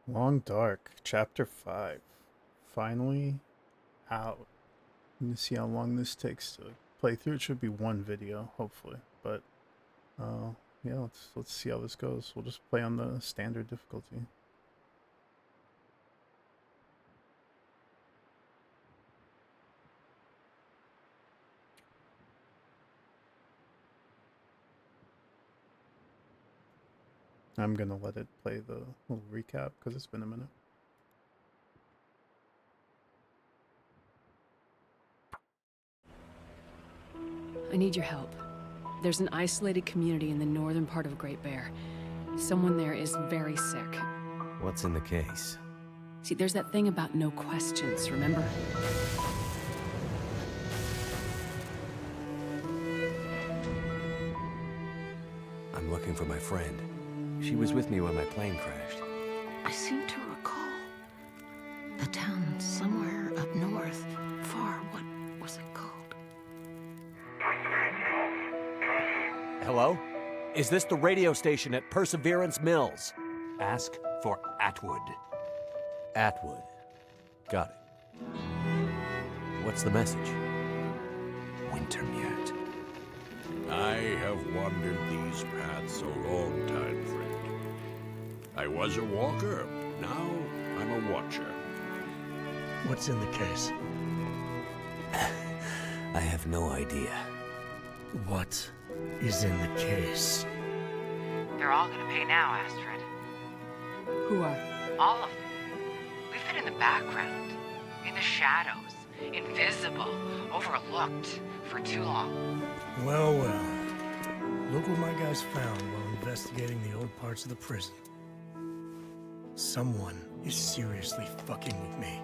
Long Dark, Chapter 5. Finally out. Let me see how long this takes to play through. It should be one video, hopefully. But, uh, yeah, let's see how this goes. We'll just play on the standard difficulty. I'm gonna let it play the little recap because it's been a minute. I need your help. There's an isolated community in the northern part of Great Bear. Someone there is very sick. What's in the case? See, there's that thing about no questions, remember? I'm looking for my friend. She was with me when my plane crashed. I seem to recall a town somewhere up north, far. What was it called? Hello? Is this the radio station at Perseverance Mills? Ask for Atwood. Atwood. Got it. What's the message? Wintermute. I have wandered these paths a long time, friend. I was a walker, now I'm a watcher. What's in the case? I have no idea. What is in the case? They're all gonna pay now, Astrid. Who are? All of them. We've been in the background, in the shadows, invisible, overlooked for too long. Well, well. Look what my guys found while investigating the old parts of the prison. Someone is seriously fucking with me.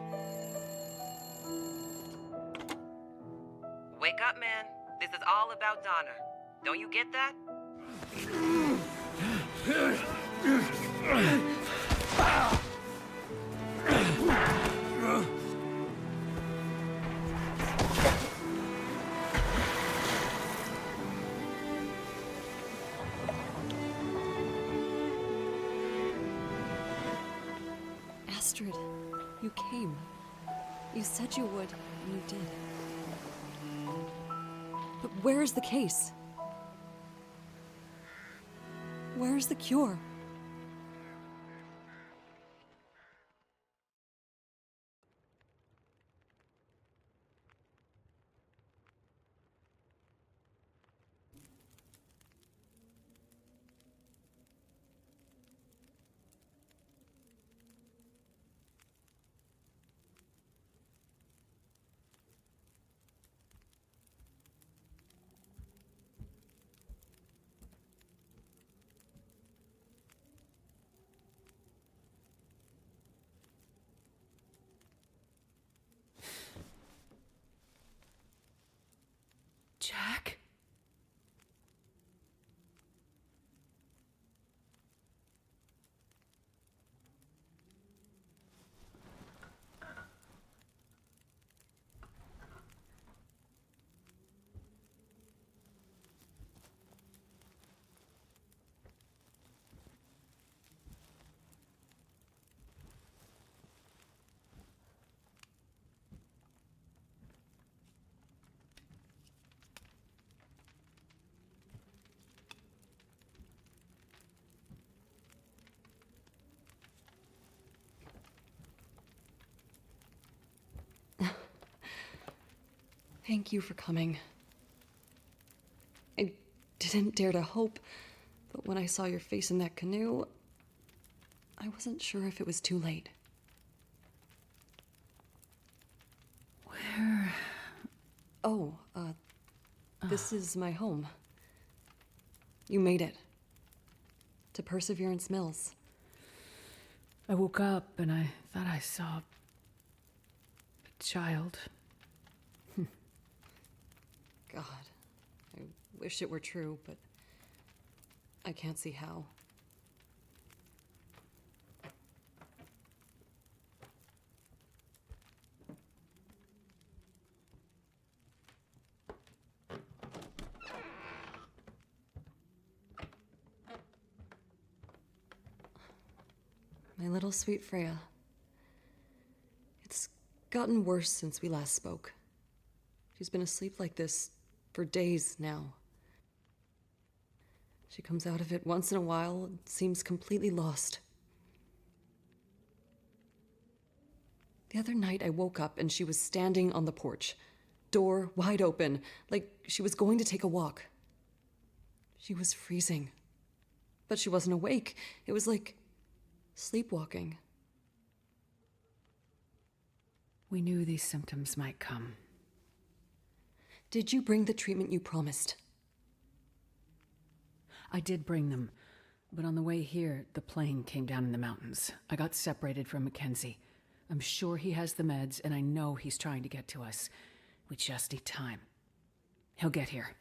Wake up, man. This is all about Donner. Don't you get that? Astrid, you came. You said you would, and you did. But where is the case? Where is the cure? Jack? Thank you for coming. I didn't dare to hope, but when I saw your face in that canoe, I wasn't sure if it was too late. Where? Oh, this is my home. You made it. To Perseverance Mills. I woke up and I thought I saw a child. God, I wish it were true, but I can't see how. My little sweet Freya. It's gotten worse since we last spoke. She's been asleep like this for days now. She comes out of it once in a while and seems completely lost. The other night I woke up and she was standing on the porch, door wide open, like she was going to take a walk. She was freezing. But she wasn't awake. It was like sleepwalking. We knew these symptoms might come. Did you bring the treatment you promised? I did bring them, but on the way here, the plane came down in the mountains. I got separated from Mackenzie. I'm sure he has the meds, and I know he's trying to get to us. We just need time. He'll get here.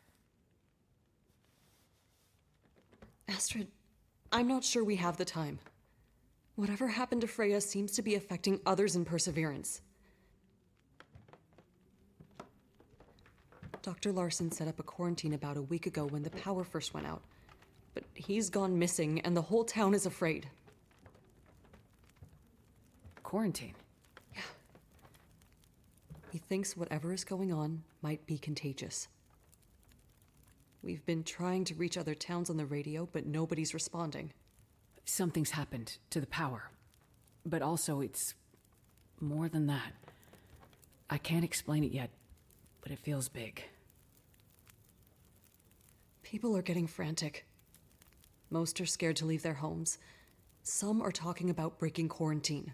Astrid, I'm not sure we have the time. Whatever happened to Freya seems to be affecting others in Perseverance. Dr. Larson set up a quarantine about a week ago when the power first went out. But he's gone missing, and the whole town is afraid. Quarantine? Yeah. He thinks whatever is going on might be contagious. We've been trying to reach other towns on the radio, but nobody's responding. Something's happened to the power. But also, it's more than that. I can't explain it yet, but it feels big. People are getting frantic. Most are scared to leave their homes. Some are talking about breaking quarantine.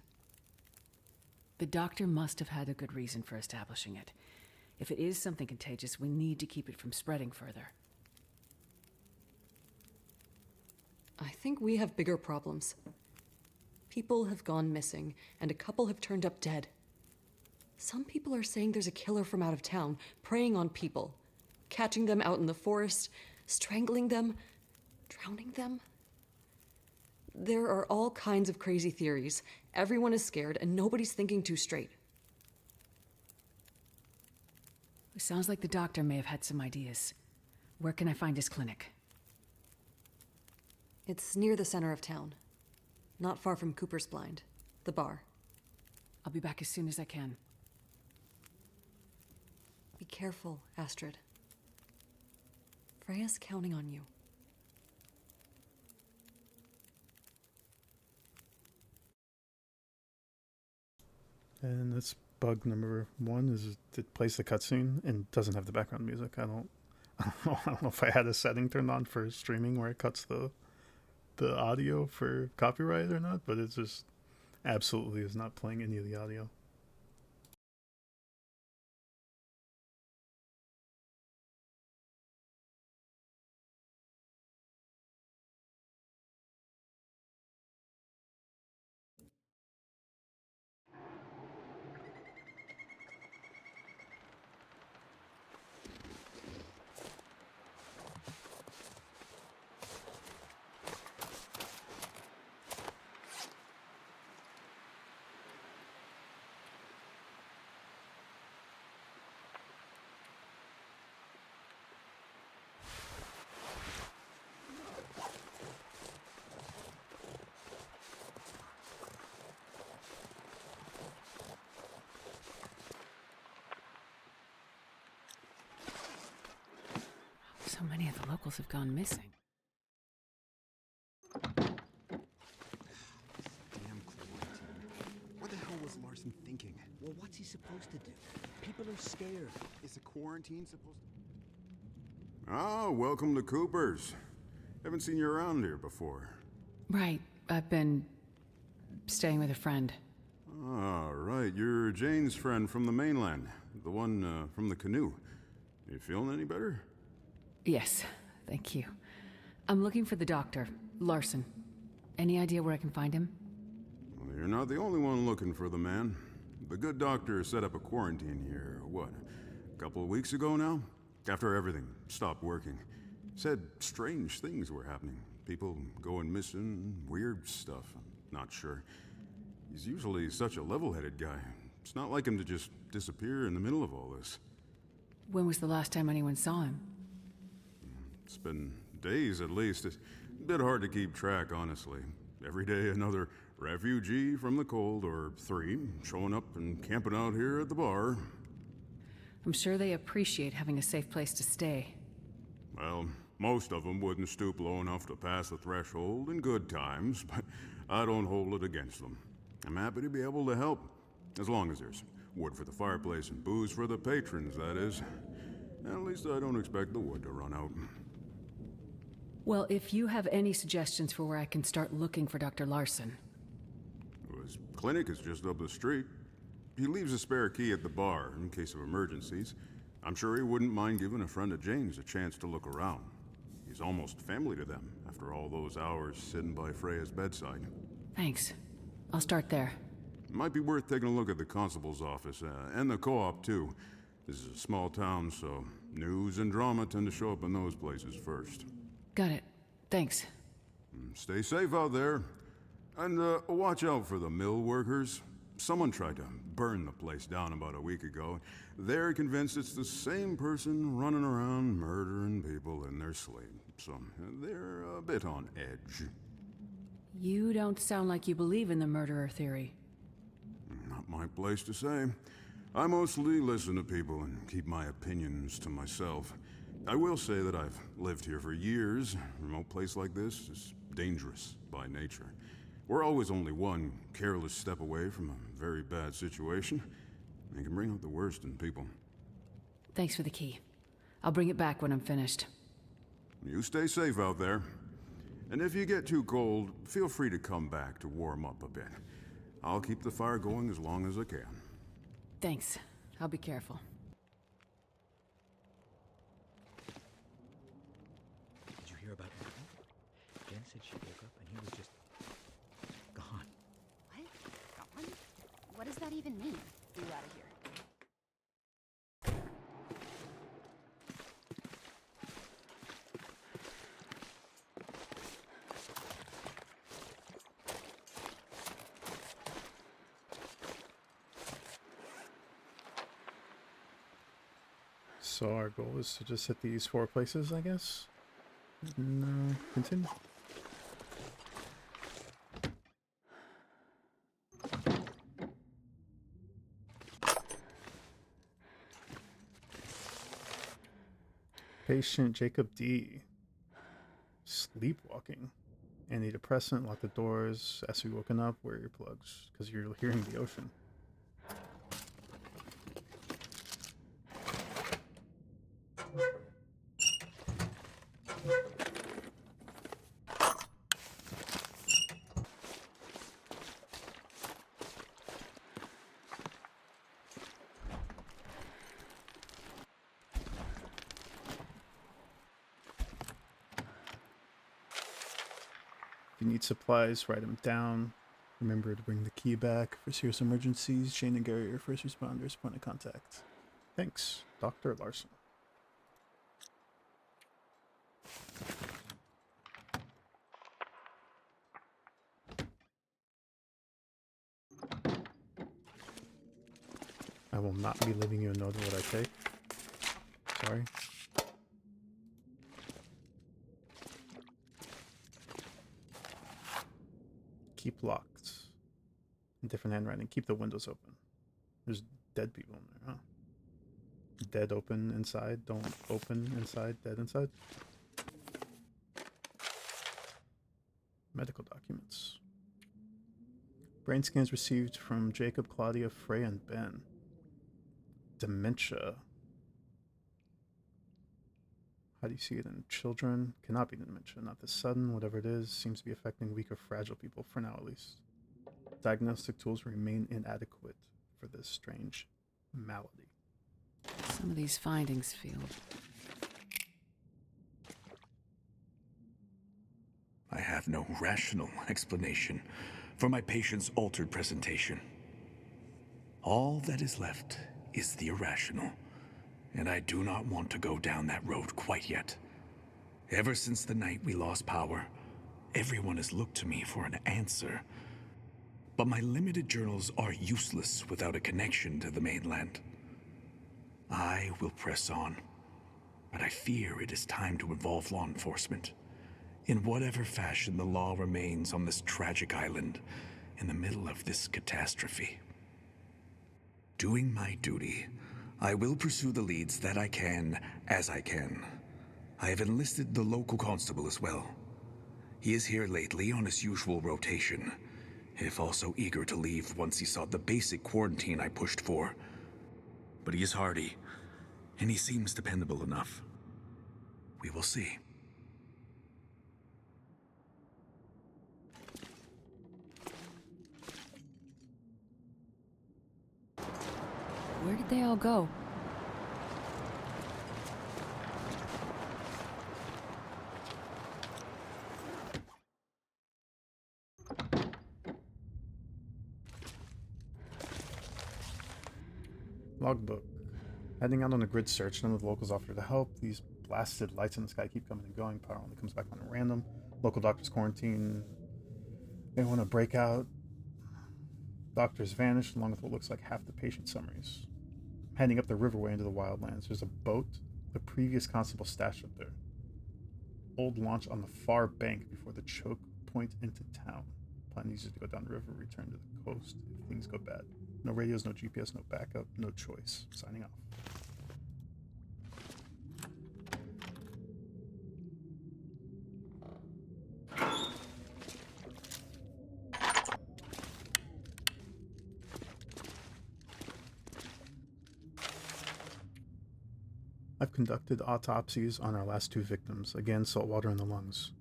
The doctor must have had a good reason for establishing it. If it is something contagious, we need to keep it from spreading further. I think we have bigger problems. People have gone missing, and a couple have turned up dead. Some people are saying there's a killer from out of town, preying on people, catching them out in the forest, strangling them, drowning them. There are all kinds of crazy theories. Everyone is scared, and nobody's thinking too straight. It sounds like the doctor may have had some ideas. Where can I find his clinic? It's near the center of town. Not far from Cooper's Blind, the bar. I'll be back as soon as I can. Be careful, Astrid. Freya's counting on you. And that's bug number 1 is it plays the cutscene and doesn't have the background music. I don't know if I had a setting turned on for streaming where it cuts the audio for copyright or not, but it just absolutely is not playing any of the audio. So many of the locals have gone missing. Damn quarantine. What the hell was Larson thinking? Well, what's he supposed to do? People are scared. Is a quarantine supposed to... Ah, welcome to Cooper's. Haven't seen you around here before. Right. I've been staying with a friend. Ah, right. You're Jane's friend from the mainland. The one from the canoe. You feeling any better? Yes, thank you. I'm looking for the doctor, Larson. Any idea where I can find him? Well, you're not the only one looking for the man. The good doctor set up a quarantine here, what, a couple of weeks ago now? After everything stopped working. Said strange things were happening. People going missing, weird stuff. I'm not sure. He's usually such a level-headed guy. It's not like him to just disappear in the middle of all this. When was the last time anyone saw him? It's been days at least. It's a bit hard to keep track, honestly. Every day another refugee from the cold, or 3 showing up and camping out here at the bar. I'm sure they appreciate having a safe place to stay. Well, most of them wouldn't stoop low enough to pass the threshold in good times, but I don't hold it against them. I'm happy to be able to help, as long as there's wood for the fireplace and booze for the patrons, that is. At least I don't expect the wood to run out. Well, if you have any suggestions for where I can start looking for Dr. Larson. His clinic is just up the street. He leaves a spare key at the bar in case of emergencies. I'm sure he wouldn't mind giving a friend of Jane's a chance to look around. He's almost family to them after all those hours sitting by Freya's bedside. Thanks. I'll start there. Might be worth taking a look at the constable's office, and the co-op too. This is a small town, so news and drama tend to show up in those places first. Got it. Thanks. Stay safe out there. And watch out for the mill workers. Someone tried to burn the place down about a week ago. They're convinced it's the same person running around murdering people in their sleep. So they're a bit on edge. You don't sound like you believe in the murderer theory. Not my place to say. I mostly listen to people and keep my opinions to myself. I will say that I've lived here for years. A remote place like this is dangerous by nature. We're always only one careless step away from a very bad situation. It can bring out the worst in people. Thanks for the key. I'll bring it back when I'm finished. You stay safe out there. And if you get too cold, feel free to come back to warm up a bit. I'll keep the fire going as long as I can. Thanks. I'll be careful. Did you hear about Nathan? Jen said she woke up and he was just gone. What? Gone? What does that even mean? You out of here. So our goal is to just hit these 4 places, I guess? And continue. Patient Jacob D. Sleepwalking. Antidepressant, lock the doors. As we woken up, wear earplugs, because you're hearing the ocean. If you need supplies, write them down. Remember to bring the key back. For serious emergencies, Shane and Gary are first responders, point of contact. Thanks, Dr. Larson. I will not be leaving you a note of what I take. Sorry. Keep locked. Different handwriting. Keep the windows open. There's dead people in there, huh? Dead open inside. Don't open inside. Dead inside. Medical documents. Brain scans received from Jacob, Claudia, Frey, and Ben. Dementia. How do you see it in children? Cannot be dementia. Not this sudden. Whatever it is, seems to be affecting weak or fragile people, for now at least. Diagnostic tools remain inadequate for this strange malady. Some of these findings feel... I have no rational explanation for my patient's altered presentation. All that is left is the irrational, and I do not want to go down that road quite yet. Ever since the night we lost power, everyone has looked to me for an answer. But my limited journals are useless without a connection to the mainland. I will press on, but I fear it is time to involve law enforcement. In whatever fashion the law remains on this tragic island, in the middle of this catastrophe. Doing my duty, I will pursue the leads that I can, as I can. I have enlisted the local constable as well. He is here lately on his usual rotation, if also eager to leave once he saw the basic quarantine I pushed for. But he is hardy, and he seems dependable enough. We will see. Where did they all go? Logbook. Heading out on a grid search, none of the locals offer to help. These blasted lights in the sky keep coming and going. Power only comes back on at random. Local doctors quarantine. They want to break out. Doctors vanished, along with what looks like half the patient summaries. Heading up the riverway into the wildlands. There's a boat the previous constable stashed up there. Old launch on the far bank before the choke point into town. Plan uses to go down the river, return to the coast if things go bad. No radios, no GPS, no backup, no choice. Signing off. I've conducted autopsies on our last 2 victims. Again, salt water in the lungs.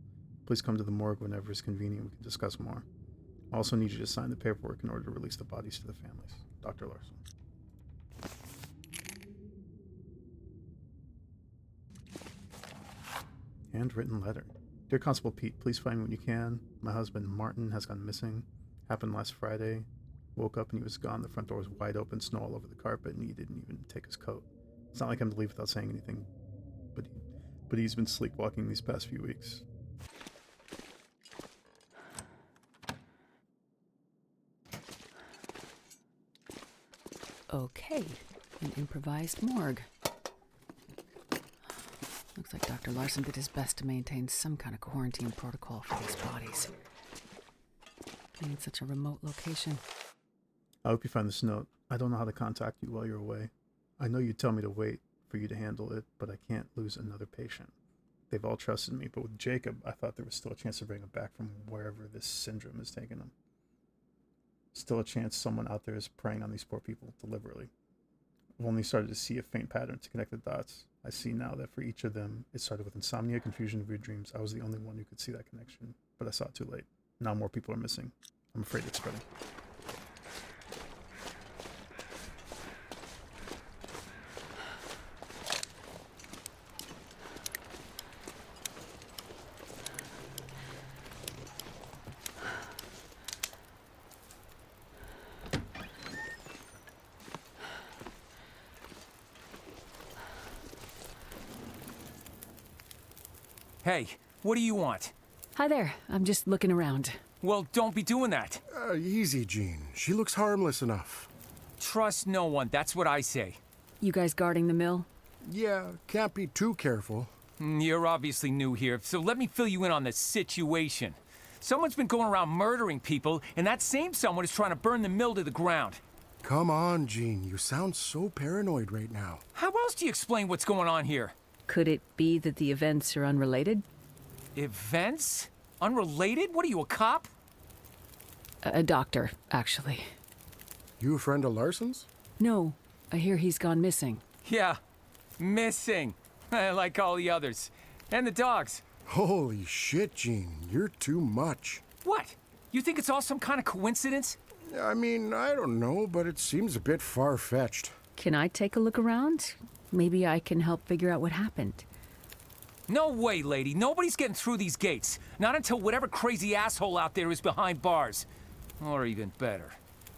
Please come to the morgue whenever it's convenient. We can discuss more. I also need you to sign the paperwork in order to release the bodies to the families. Dr. Larson. Handwritten letter. Dear Constable Pete, please find me when you can. My husband, Martin, has gone missing. Happened last Friday. Woke up and he was gone. The front door was wide open, snow all over the carpet, and he didn't even take his coat. It's not like I'm to leave without saying anything, but he's been sleepwalking these past few weeks. Okay, an improvised morgue. Looks like Dr. Larson did his best to maintain some kind of quarantine protocol for these bodies. Being such a remote location. I hope you find this note. I don't know how to contact you while you're away. I know you tell me to wait for you to handle it, but I can't lose another patient. They've all trusted me, but with Jacob, I thought there was still a chance to bring him back from wherever this syndrome is taking him. Still a chance someone out there is preying on these poor people deliberately. I've only started to see a faint pattern to connect the dots. I see now that for each of them, it started with insomnia, confusion, weird dreams. I was the only one who could see that connection, but I saw it too late. Now more people are missing. I'm afraid it's spreading. Hey, what do you want? Hi there, I'm just looking around. Well, don't be doing that. Easy, Jean. She looks harmless enough. Trust no one, that's what I say. You guys guarding the mill? Yeah, can't be too careful. You're obviously new here, so let me fill you in on the situation. Someone's been going around murdering people, and that same someone is trying to burn the mill to the ground. Come on, Jean. You sound so paranoid right now. How else do you explain what's going on here? Could it be that the events are unrelated? Events? Unrelated? What are you, a cop? A doctor, actually. You a friend of Larson's? No, I hear he's gone missing. Yeah, missing. Like all the others. And the dogs. Holy shit, Jean. You're too much. What? You think it's all some kind of coincidence? I mean, I don't know, but it seems a bit far-fetched. Can I take a look around? Maybe I can help figure out what happened. No way, lady. Nobody's getting through these gates. Not until whatever crazy asshole out there is behind bars. Or even better.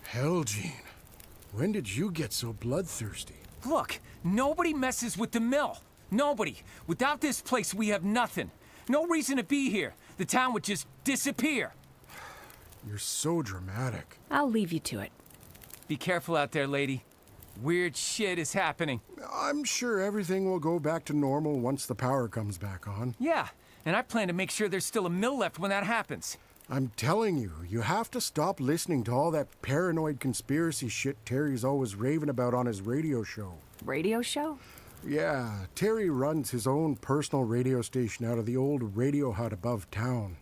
Hell, Jean. When did you get so bloodthirsty? Look, nobody messes with the mill. Nobody. Without this place, we have nothing. No reason to be here. The town would just disappear. You're so dramatic. I'll leave you to it. Be careful out there, lady. Weird shit is happening. I'm sure everything will go back to normal once the power comes back on. Yeah, and I plan to make sure there's still a mill left when that happens. I'm telling you, you have to stop listening to all that paranoid conspiracy shit Terry's always raving about on his radio show. Radio show? Yeah, Terry runs his own personal radio station out of the old radio hut above town.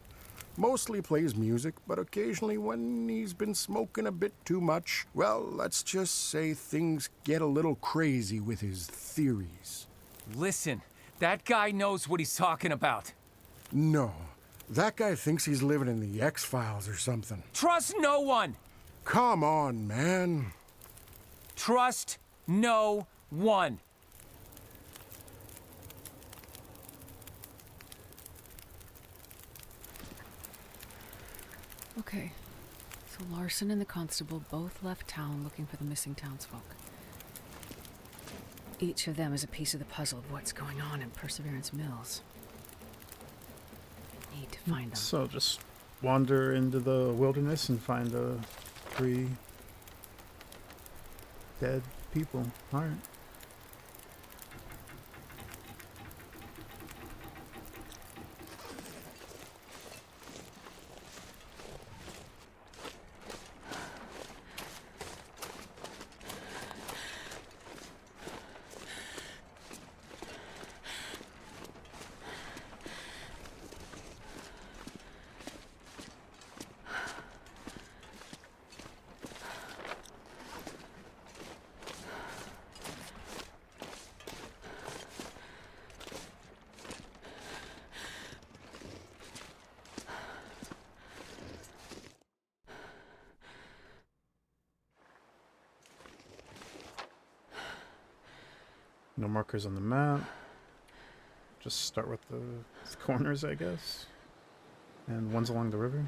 Mostly plays music, but occasionally when he's been smoking a bit too much, well, let's just say things get a little crazy with his theories. Listen, that guy knows what he's talking about. No, that guy thinks he's living in the X-Files or something. Trust no one! Come on, man. Trust no one. Okay, so Larson and the constable both left town looking for the missing townsfolk. Each of them is a piece of the puzzle of what's going on in Perseverance Mills. Need to find them. So just wander into the wilderness and find 3 dead people. All right. No markers on the map. Just start with the corners, I guess. And one's along the river.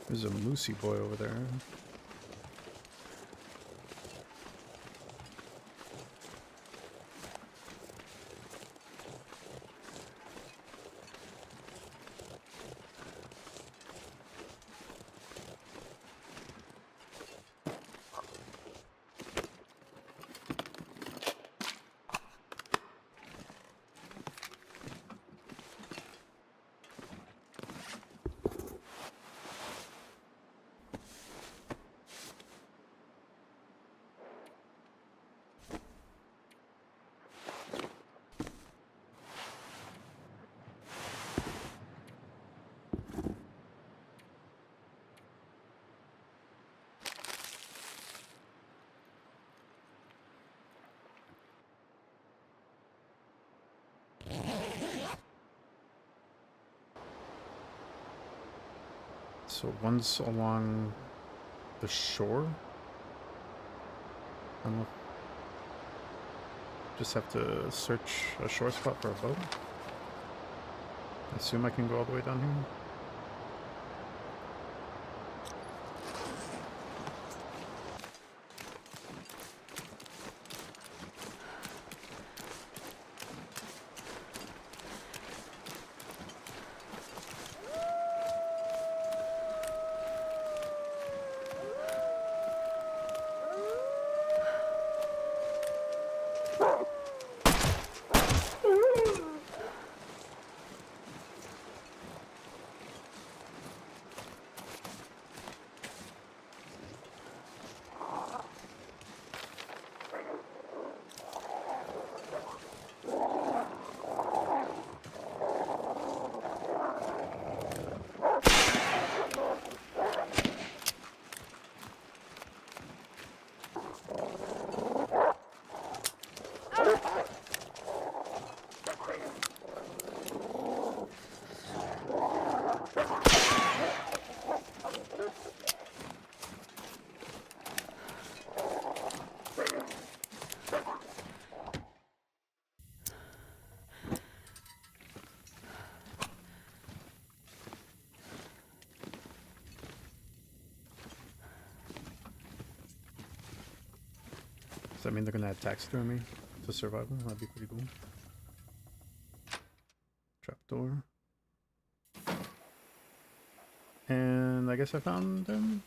There's a moosey boy over there. So one's along the shore. I don't know. Just have to search a shore spot for a boat. I assume I can go all the way down here. that mean they're gonna add taxidermy to survival? That'd be pretty cool. Trapdoor. And I guess I found him.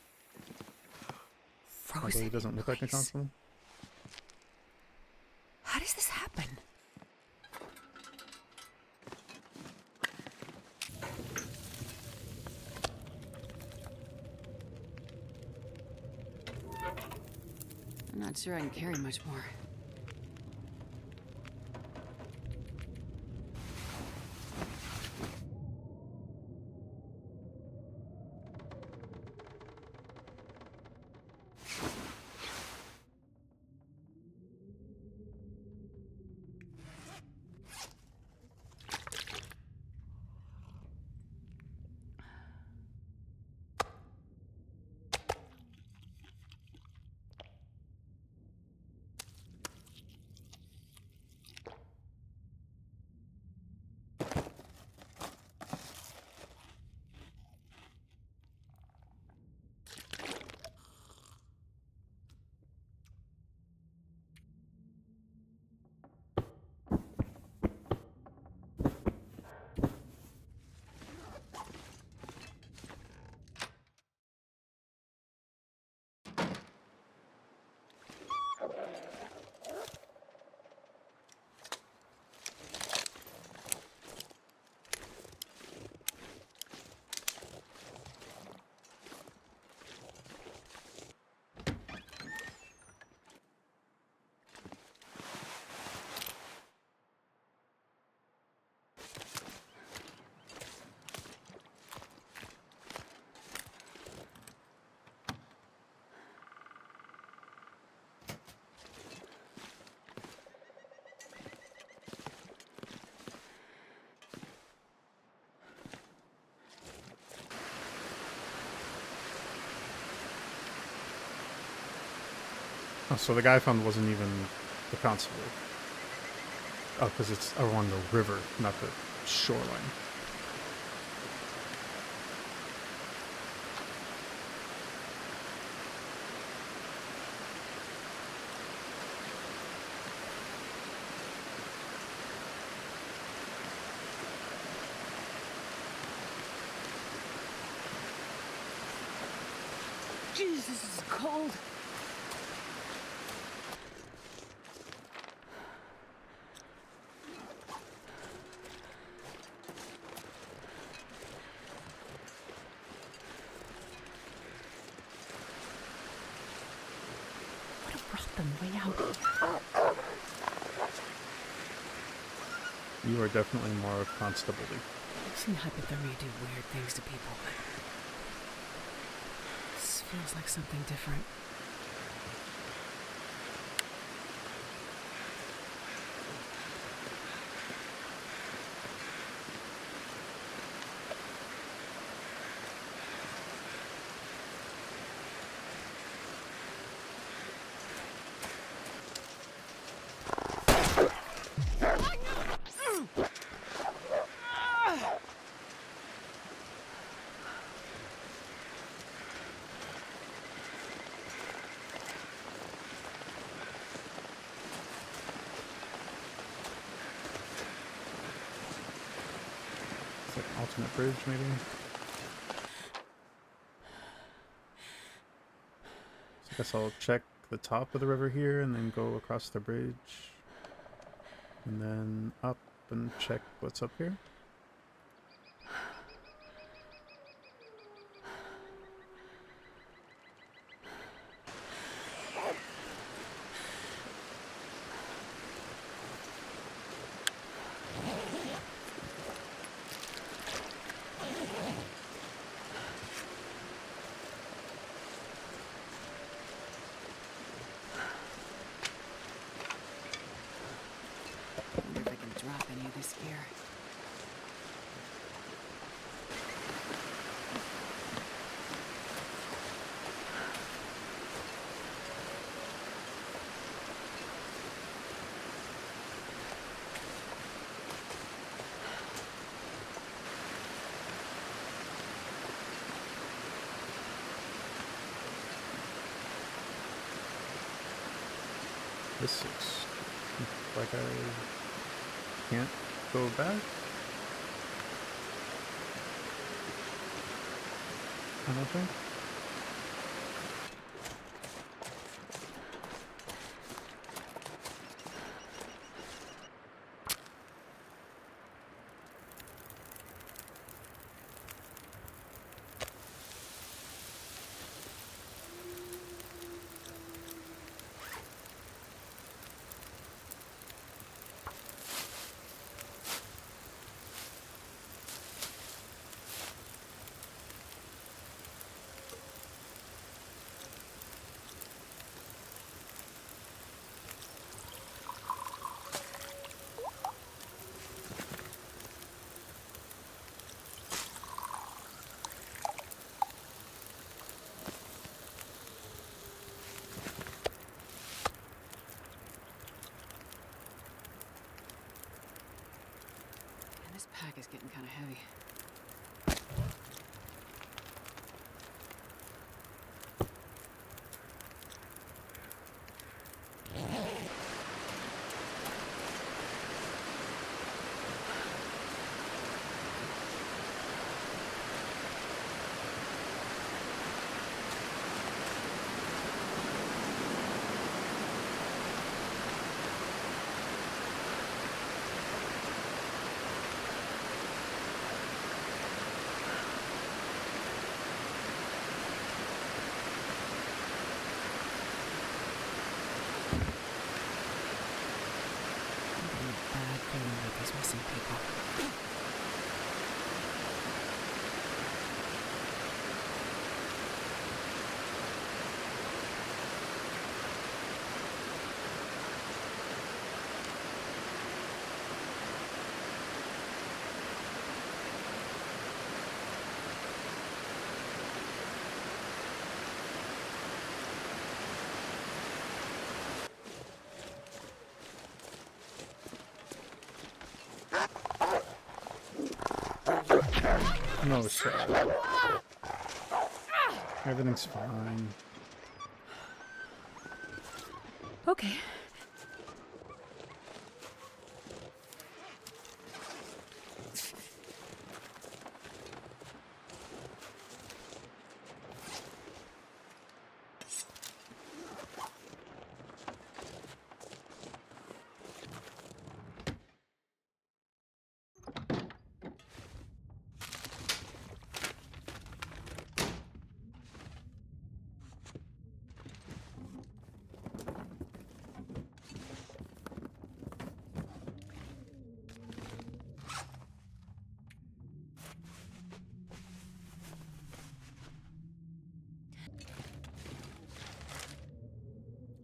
Frozen. Although he doesn't look like a constable. How does this happen? I'm not sure I can carry much more. Oh, so the guy I found wasn't even the constable. Oh, because it's along the river, not the shoreline. Jesus, this is cold. What have brought them way out? You are definitely more constable-y. I've seen hypothermia do weird things to people, but this feels like something different. Alternate bridge, maybe? So I guess I'll check the top of the river here and then go across the bridge. And then up and check what's up here. I wonder if I can drop any of this gear. This looks like I can't go back. I don't think. This pack is getting kind of heavy. These missing people. No, sir. Everything's fine. Okay.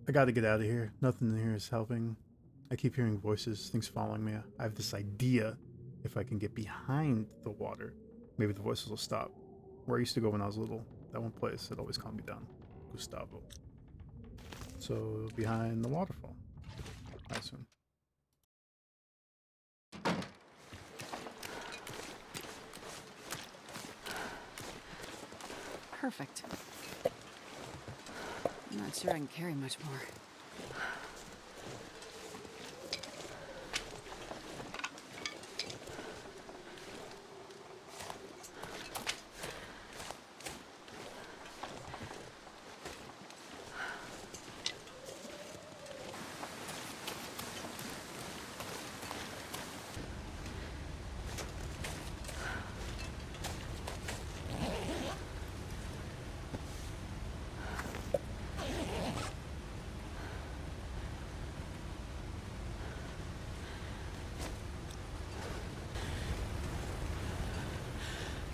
I gotta get out of here. Nothing in here is helping. I keep hearing voices, things following me. I have this idea if I can get behind the water, maybe the voices will stop. Where I used to go when I was little, that one place that always calmed me down. Gustavo. So behind the waterfall, I assume. Perfect. I'm not sure I can carry much more.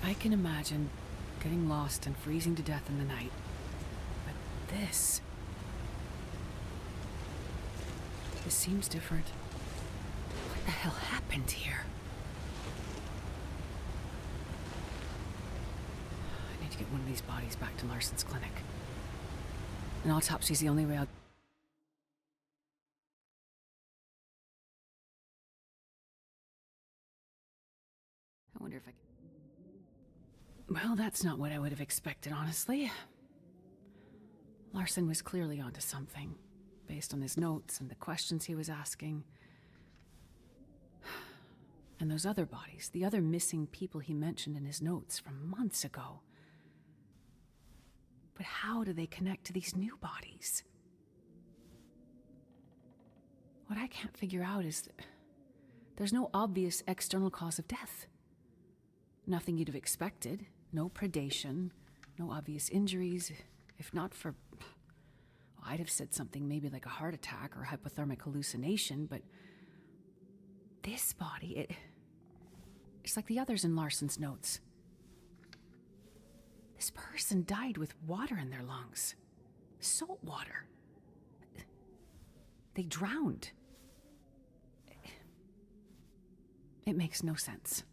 I can imagine getting lost and freezing to death in the night. But this seems different. What the hell happened here? I need to get one of these bodies back to Larson's clinic. An autopsy's the only way I'll... I wonder if I can... Well, that's not what I would have expected, honestly. Larson was clearly onto something. based on his notes and the questions he was asking. And those other bodies, the other missing people he mentioned in his notes from months ago. But how do they connect to these new bodies? What I can't figure out is that there's no obvious external cause of death. Nothing you'd have expected. No predation, no obvious injuries. If not for... I'd have said something maybe like a heart attack or hypothermic hallucination, but this body, it's like the others in Larson's notes. This person died with water in their lungs. Salt water. They drowned. It makes no sense.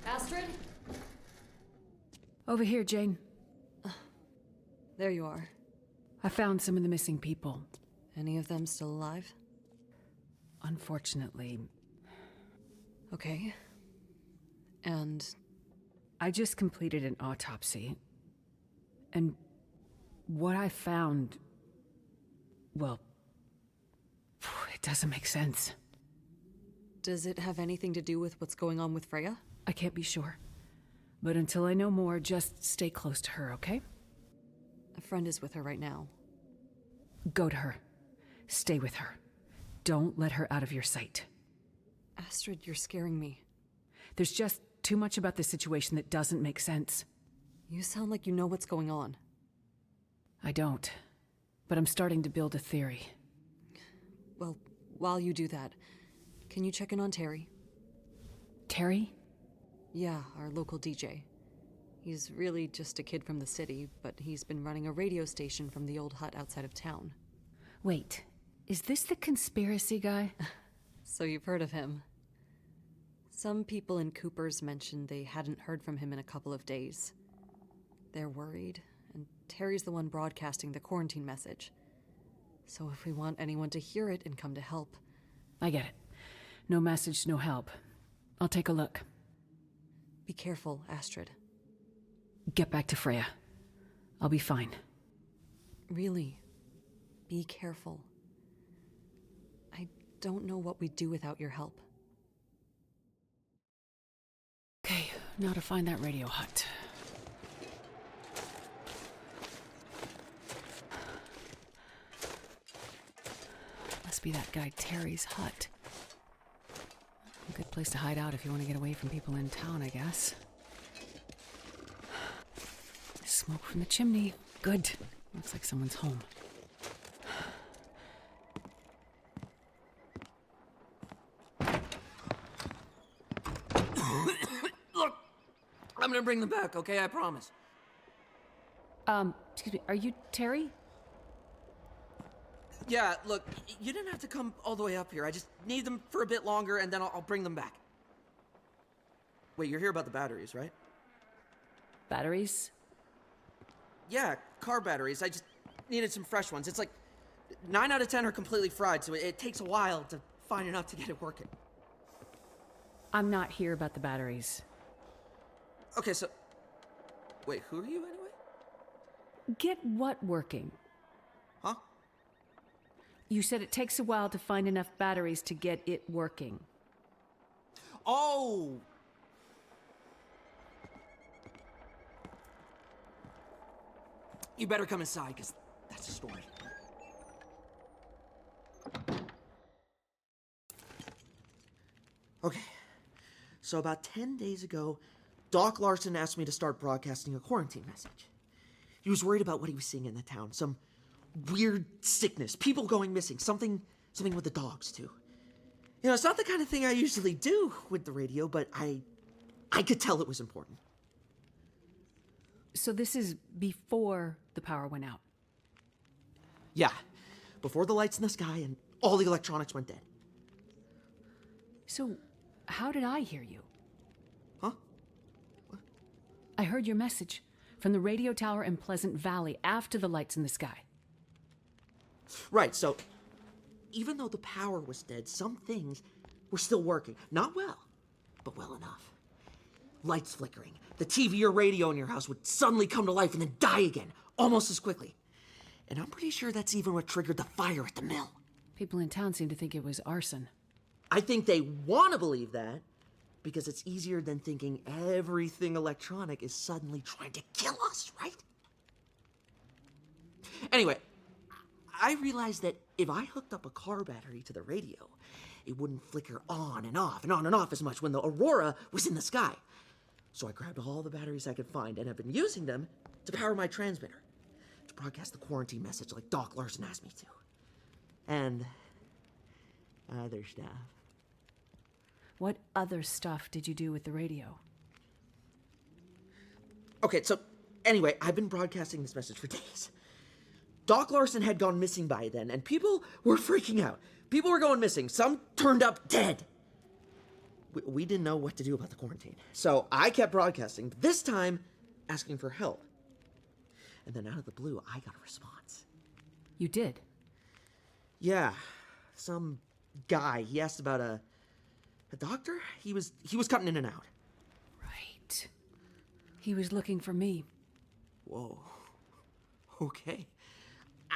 Astrid? Over here, Jane. There you are. I found some of the missing people. Any of them still alive? Unfortunately. Okay. And? I just completed an autopsy. And what I found... well... it doesn't make sense. Does it have anything to do with what's going on with Freya? I can't be sure. But until I know more, just stay close to her, okay? A friend is with her right now. Go to her. Stay with her. Don't let her out of your sight. Astrid, you're scaring me. There's just too much about this situation that doesn't make sense. You sound like you know what's going on. I don't. But I'm starting to build a theory. Well, while you do that, can you check in on Terry? Terry? Yeah, our local DJ. He's really just a kid from the city, but he's been running a radio station from the old hut outside of town. Wait, is this the conspiracy guy? So you've heard of him. Some people in Cooper's mentioned they hadn't heard from him in a couple of days. They're worried, and Terry's the one broadcasting the quarantine message. So if we want anyone to hear it and come to help... I get it. No message, no help. I'll take a look. Be careful, Astrid. Get back to Freya. I'll be fine. Really, be careful. I don't know what we'd do without your help. Okay, now to find that radio hut. Must be that guy Terry's hut. A good place to hide out if you want to get away from people in town, I guess. Smoke from the chimney. Good. Looks like someone's home. Look, I'm gonna bring them back, okay? I promise. Excuse me, are you Terry? Yeah, look, you didn't have to come all the way up here. I just need them for a bit longer, and then I'll bring them back. Wait, you're here about the batteries, right? Batteries? Yeah, car batteries. I just needed some fresh ones. It's like 9 out of 10 are completely fried, so it takes a while to find enough to get it working. I'm not here about the batteries. Okay, so... Wait, who are you anyway? Get what working? Huh? You said it takes a while to find enough batteries to get it working. Oh! You better come inside, because that's a story. Okay, so about 10 days ago, Doc Larson asked me to start broadcasting a quarantine message. He was worried about what he was seeing in the town, some weird sickness, people going missing, something with the dogs, too. You know, it's not the kind of thing I usually do with the radio, but I could tell it was important. So this is before the power went out? Yeah, before the lights in the sky and all the electronics went dead. So, how did I hear you? Huh? What? I heard your message from the radio tower in Pleasant Valley after the lights in the sky. Right, so even though the power was dead, some things were still working. Not well, but well enough. Lights flickering. The TV or radio in your house would suddenly come to life and then die again, almost as quickly. And I'm pretty sure that's even what triggered the fire at the mill. People in town seem to think it was arson. I think they want to believe that because it's easier than thinking everything electronic is suddenly trying to kill us, right? Anyway, I realized that if I hooked up a car battery to the radio, it wouldn't flicker on and off and on and off as much when the aurora was in the sky. So I grabbed all the batteries I could find and have been using them to power my transmitter, to broadcast the quarantine message like Doc Larson asked me to. And other stuff. What other stuff did you do with the radio? Okay, so anyway, I've been broadcasting this message for days. Doc Larson had gone missing by then, and people were freaking out. People were going missing. Some turned up dead. We didn't know what to do about the quarantine. So I kept broadcasting, but this time asking for help. And then out of the blue, I got a response. You did? Yeah. Some guy. He asked about a doctor? He was cutting in and out. Right. He was looking for me. Whoa. Okay.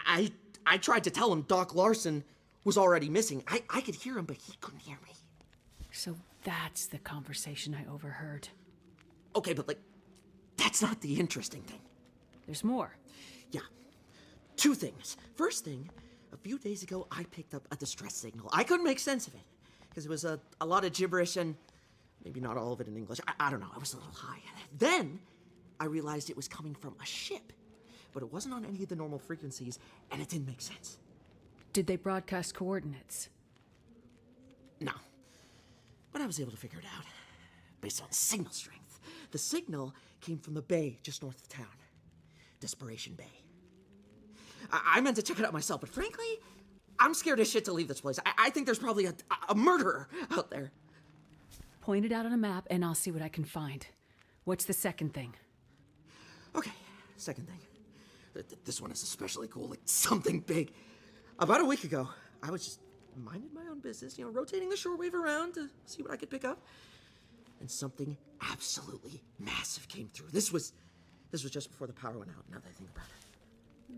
I tried to tell him Doc Larson was already missing. I could hear him, but he couldn't hear me. So that's the conversation I overheard. Okay, but that's not the interesting thing. There's more. Yeah. 2 things. First thing, a few days ago, I picked up a distress signal. I couldn't make sense of it, because it was a lot of gibberish and maybe not all of it in English. I don't know, I was a little high. Then, I realized it was coming from a ship, but it wasn't on any of the normal frequencies, and it didn't make sense. Did they broadcast coordinates? No. But I was able to figure it out, based on signal strength. The signal came from the bay just north of town. Desperation Bay. I meant to check it out myself, but frankly, I'm scared as shit to leave this place. I think there's probably a murderer out there. Point it out on a map, and I'll see what I can find. What's the second thing? Okay, second thing. This one is especially cool, like something big. About a week ago, I was just minding my own business, rotating the shortwave around to see what I could pick up. And something absolutely massive came through. This was just before the power went out, now that I think about it.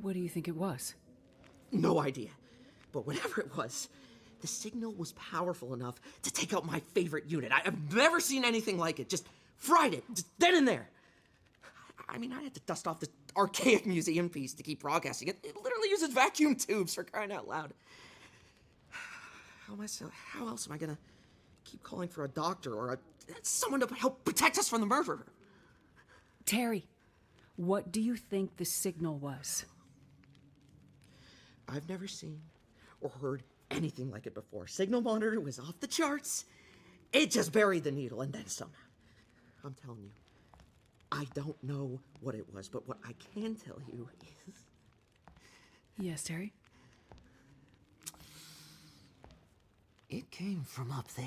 What do you think it was? No idea. But whatever it was, the signal was powerful enough to take out my favorite unit. I've never seen anything like it. Just fried it, just then and there. I mean, I had to dust off this archaic museum piece to keep broadcasting it. It literally uses vacuum tubes, for crying out loud. How else am I gonna keep calling for a doctor or someone to help protect us from the murderer? Terry, what do you think the signal was? I've never seen or heard anything like it before. Signal monitor was off the charts. It just buried the needle and then some. I'm telling you, I don't know what it was, but what I can tell you is... Yes, Terry? It came from up there.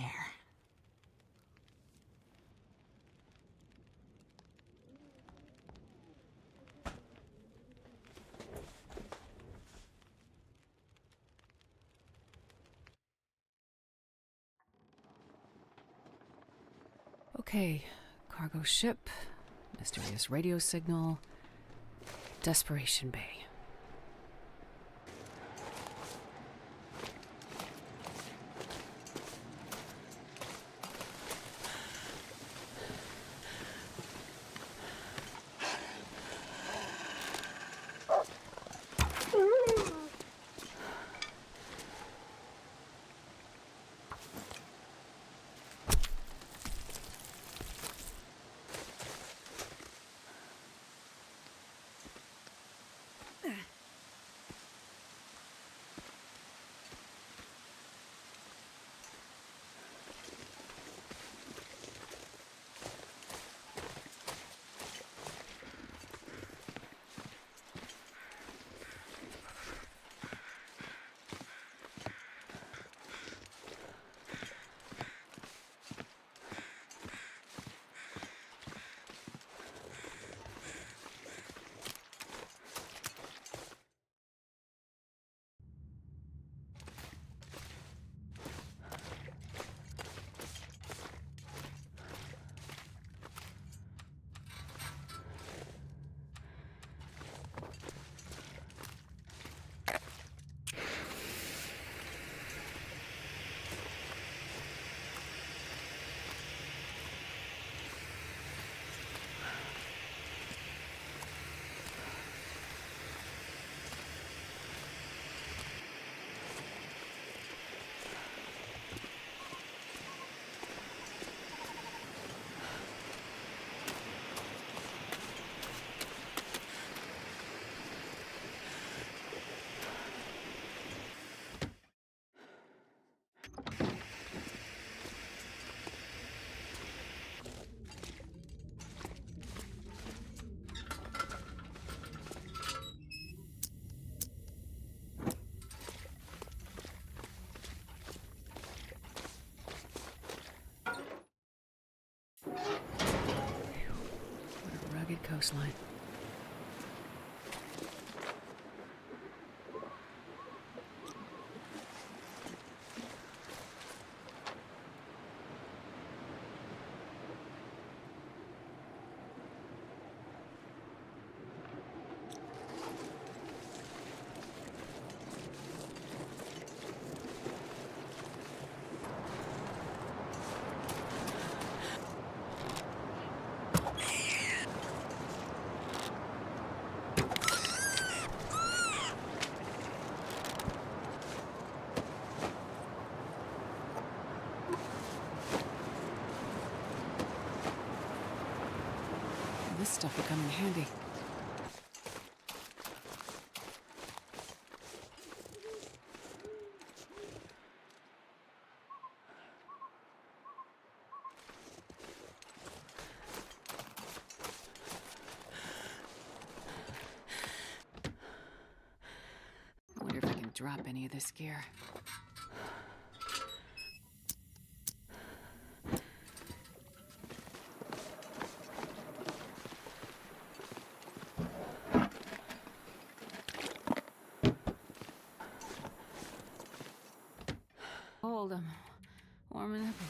Okay, cargo ship, mysterious radio signal, Desperation Bay. coastline. This stuff will come in handy. I wonder if I can drop any of this gear. Hold 'em. Warming up a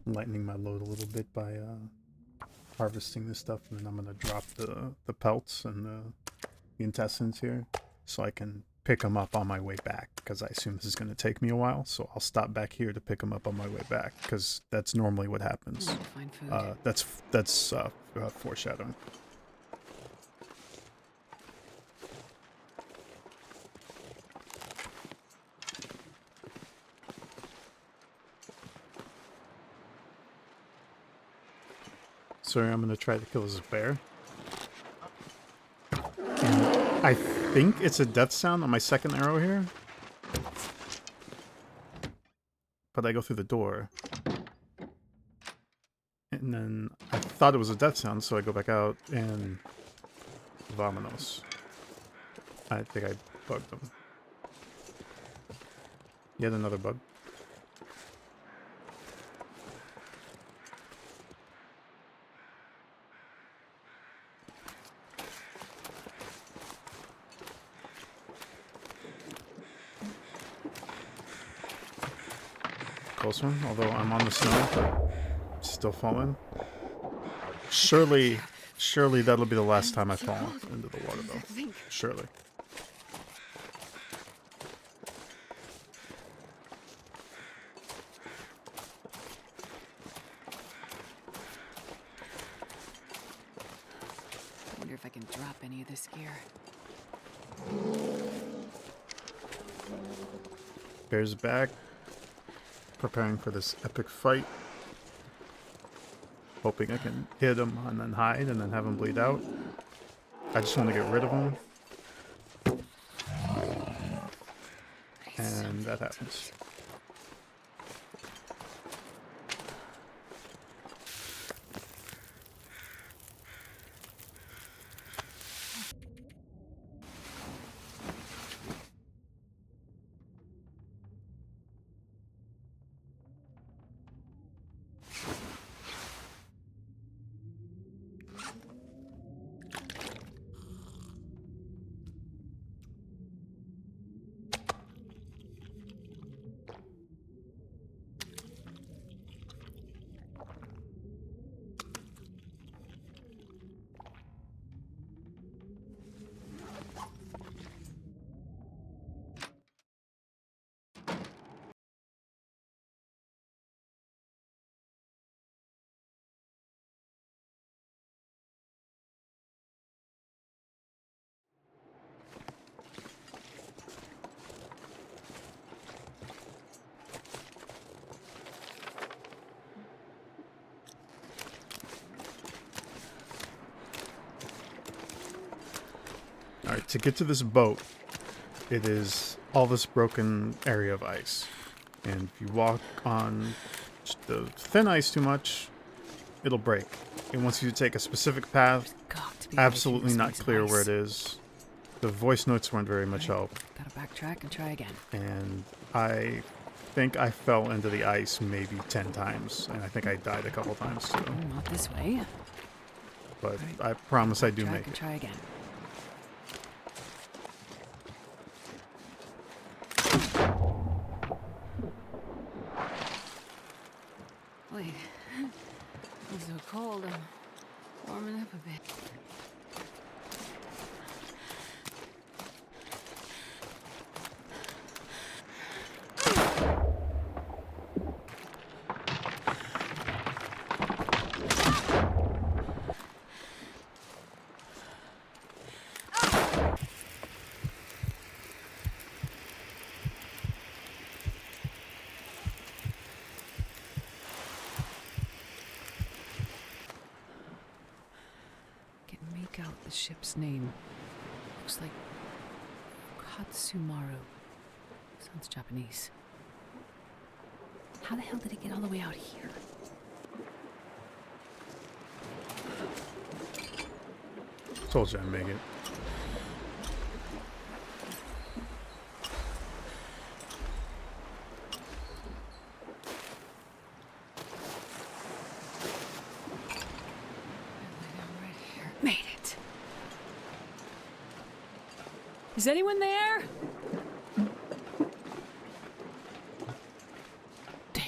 bit. Lightening my load a little bit by harvesting this stuff, and then I'm gonna drop the pelts and the intestines here so I can pick them up on my way back, because I assume this is going to take me a while, so I'll stop back here to pick them up on my way back, because that's normally what happens. Find food. That's foreshadowing. Sorry, I'm going to try to kill this bear. And I think it's a death sound on my second arrow here. But I go through the door. And then I thought it was a death sound, so I go back out and... Vamonos. I think I bugged them. Yet another bug. Close one, although I'm on the snow, but still falling. Surely that'll be the last time I fall into the water, though. Surely. I wonder if I can drop any of this gear. Bear's back. Preparing for this epic fight. Hoping I can hit him and then hide and then have him bleed out. I just want to get rid of him. And that happens. Alright, to get to this boat, it is all this broken area of ice. And if you walk on the thin ice too much, it'll break. It wants you to take a specific path, absolutely not clear where it is. The voice notes weren't very much help. Gotta backtrack and try again. And I think I fell into the ice maybe 10 times, and I think I died a couple times too. Not this way. But I promise I do make it. Try again. Wait. It's so cold. I'm warming up a bit. Out the ship's name. Looks like Katsumaru. Sounds Japanese. How the hell did he get all the way out here? Told you I'd make it. Is anyone there? Damn.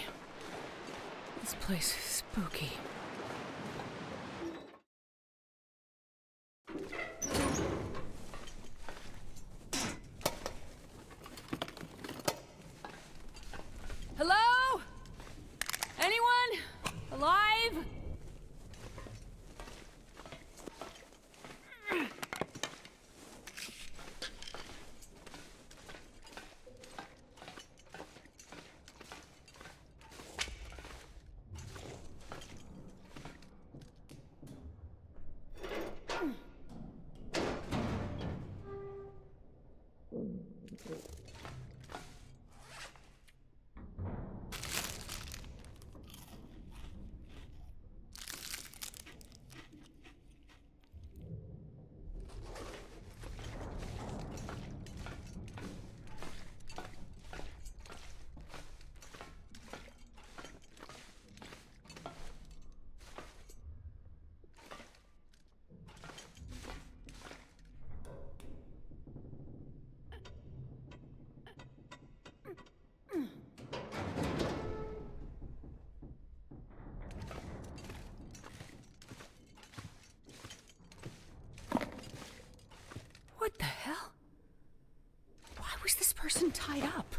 This place is spooky. Hello? Anyone? Alive? What the hell? Why was this person tied up?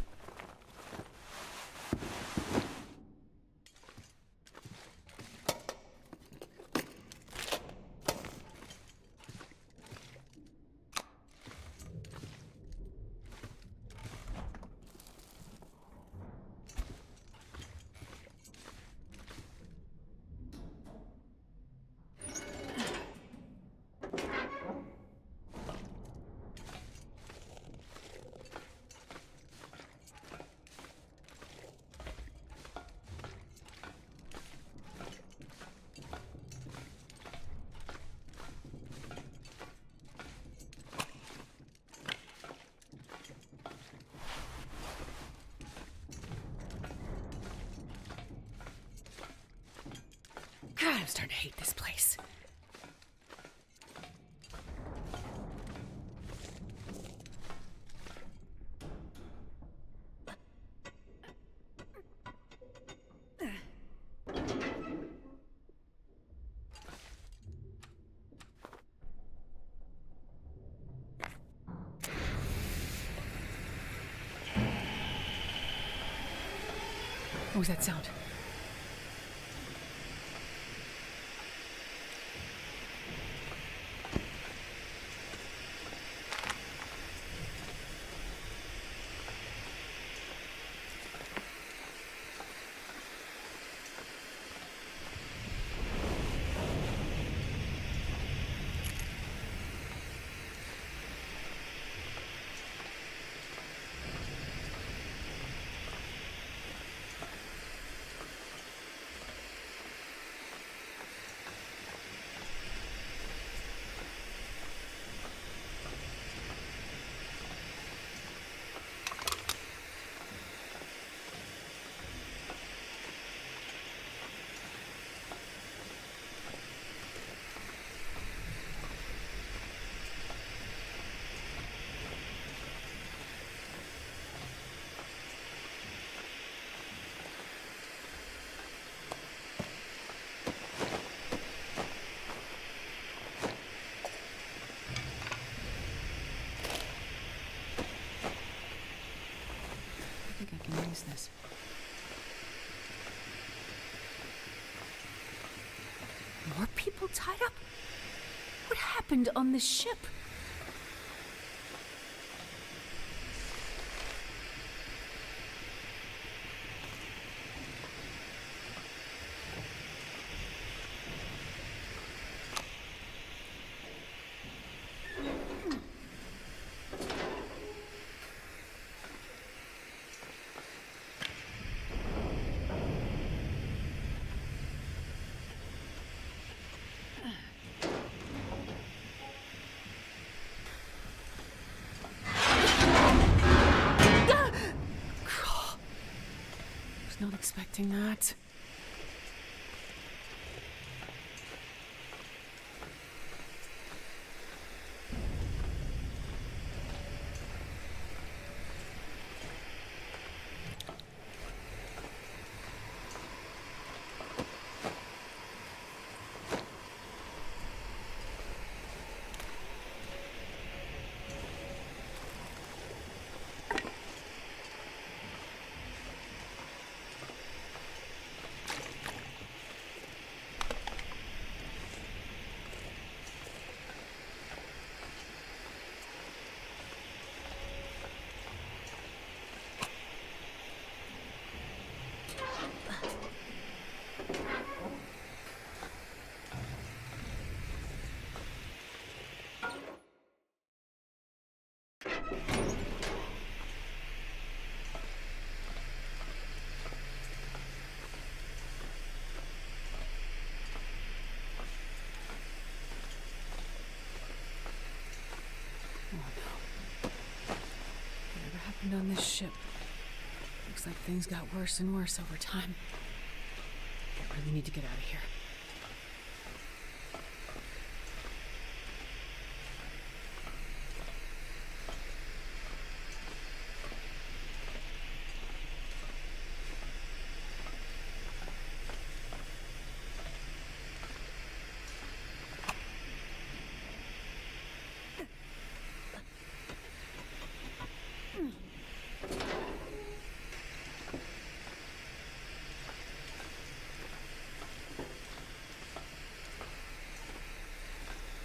God, I'm starting to hate this place. What was that sound? is this? More people tied up? What happened on the ship? Not expecting that. On this ship. Looks like things got worse and worse over time. I really need to get out of here.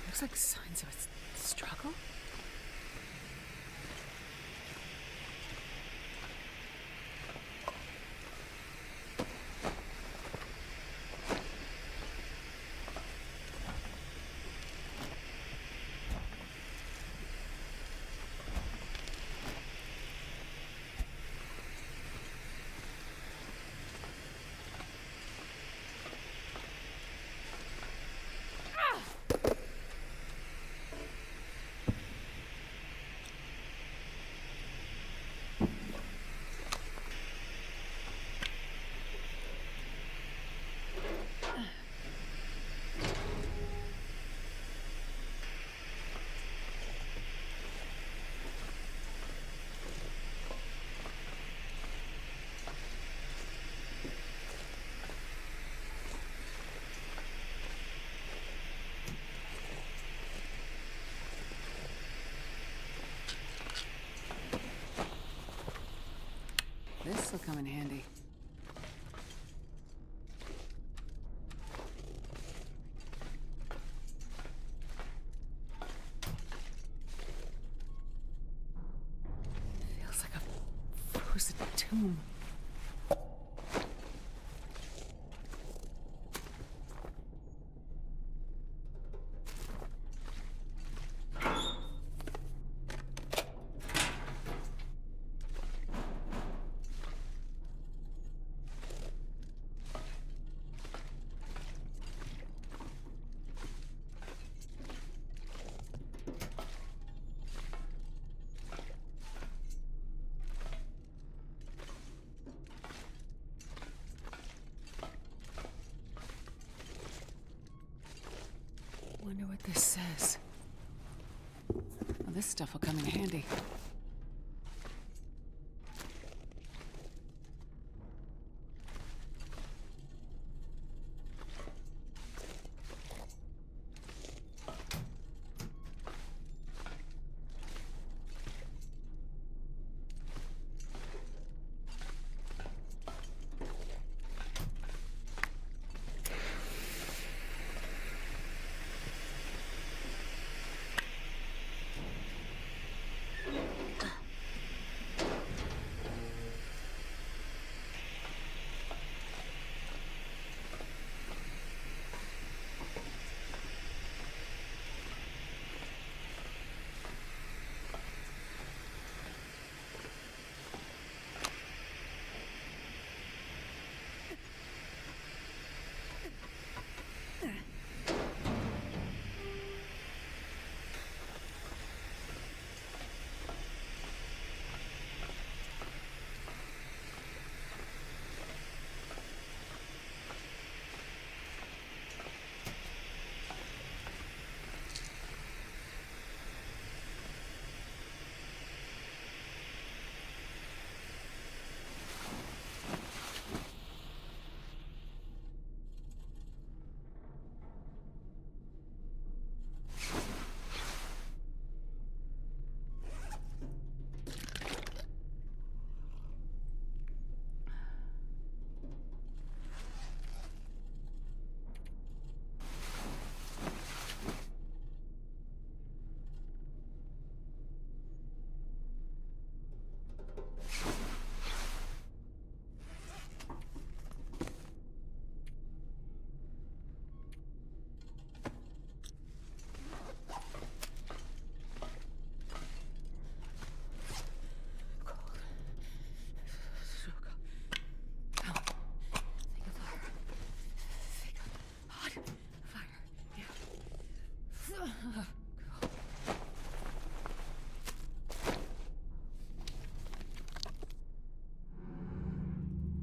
Looks like signs of a struggle. This'll come in handy. Feels like a frozen tomb. Wonder what this says. Well, this stuff will come in handy.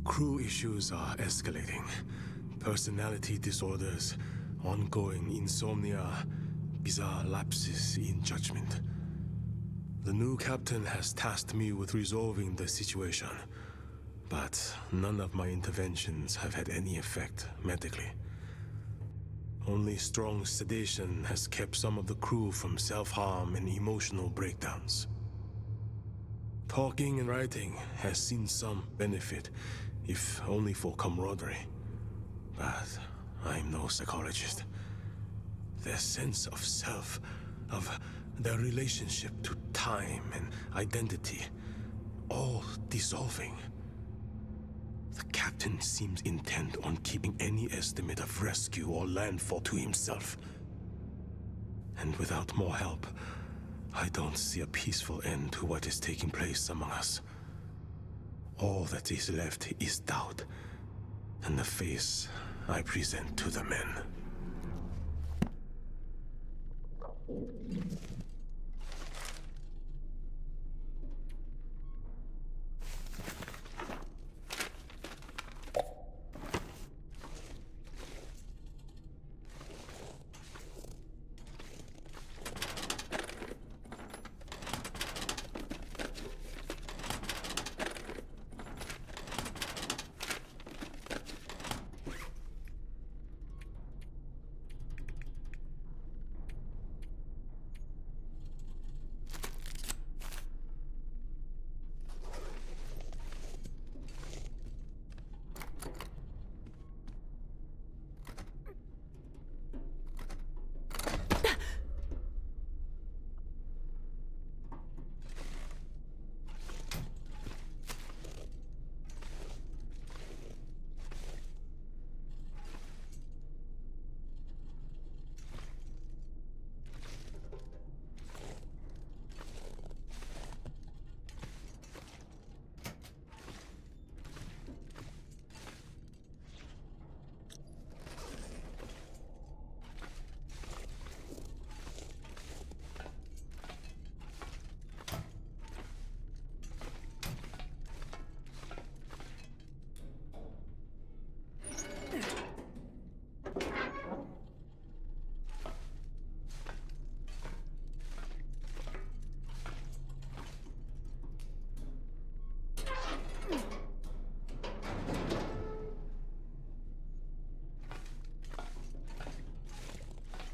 Crew issues are escalating. Personality disorders, ongoing insomnia, bizarre lapses in judgment. The new captain has tasked me with resolving the situation, but none of my interventions have had any effect medically. Only strong sedation has kept some of the crew from self-harm and emotional breakdowns. Talking and writing has seen some benefit, if only for camaraderie. But I'm no psychologist. Their sense of self, of their relationship to time and identity, all dissolving. The captain seems intent on keeping any estimate of rescue or landfall to himself. And without more help, I don't see a peaceful end to what is taking place among us. All that is left is doubt, and the face I present to the men.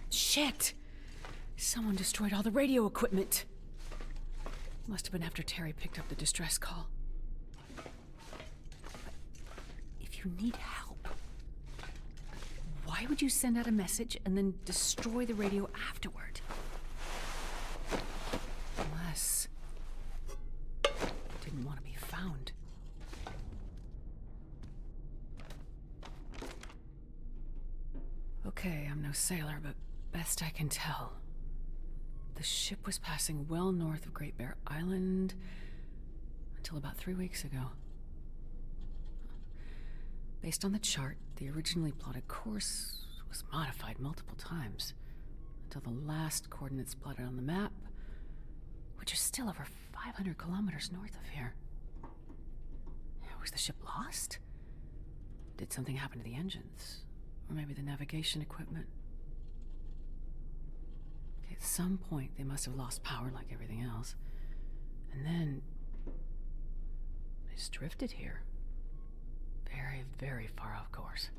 Shit! Someone destroyed all the radio equipment. Must have been after Terry picked up the distress call. But if you need help, why would you send out a message and then destroy the radio afterward? Unless you didn't want to be found. Okay, I'm no sailor, but best I can tell, the ship was passing well north of Great Bear Island until about 3 weeks ago. Based on the chart, the originally plotted course was modified multiple times until the last coordinates plotted on the map, which is still over 500 kilometers north of here. Was the ship lost? Did something happen to the engines? Or maybe the navigation equipment? Okay, at some point they must have lost power like everything else. And then they just drifted here. Very, very far off course.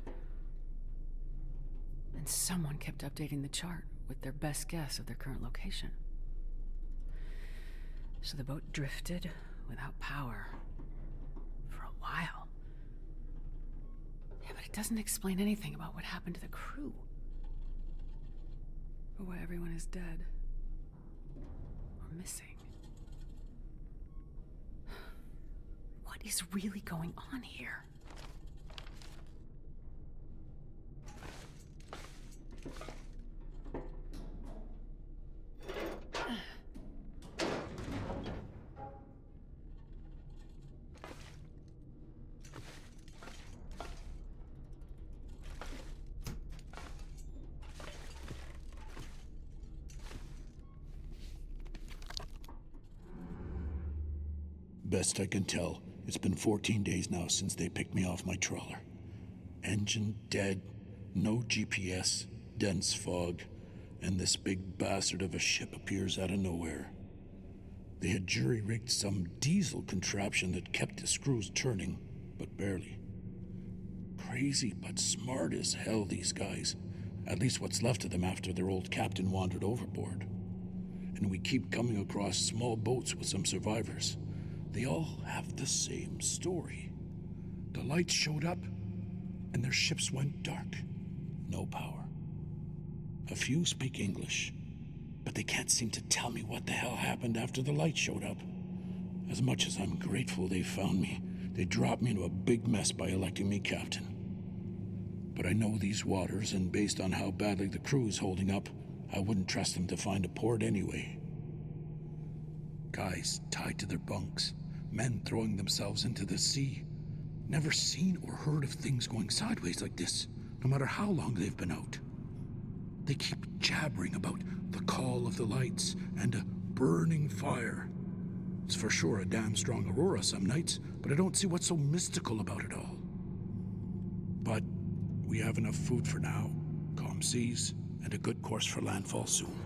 And someone kept updating the chart with their best guess of their current location. So the boat drifted without power for a while. Yeah, but it doesn't explain anything about what happened to the crew. Or why everyone is dead. Or missing. What is really going on here? Best I can tell, It's been 14 days now since they picked me off my trawler. Engine dead, no GPS, dense fog, and this big bastard of a ship appears out of nowhere. They had jury-rigged some diesel contraption that kept the screws turning, but barely. Crazy but smart as hell, these guys. At least what's left of them after their old captain wandered overboard. And we keep coming across small boats with some survivors. They all have the same story. The lights showed up, and their ships went dark. No power. A few speak English, but they can't seem to tell me what the hell happened after the light showed up. As much as I'm grateful they found me, they dropped me into a big mess by electing me captain. But I know these waters, and based on how badly the crew is holding up, I wouldn't trust them to find a port anyway. Guys tied to their bunks, men throwing themselves into the sea. Never seen or heard of things going sideways like this, no matter how long they've been out. They keep jabbering about the call of the lights and a burning fire. It's for sure a damn strong aurora some nights, but I don't see what's so mystical about it all. But we have enough food for now, calm seas, and a good course for landfall soon.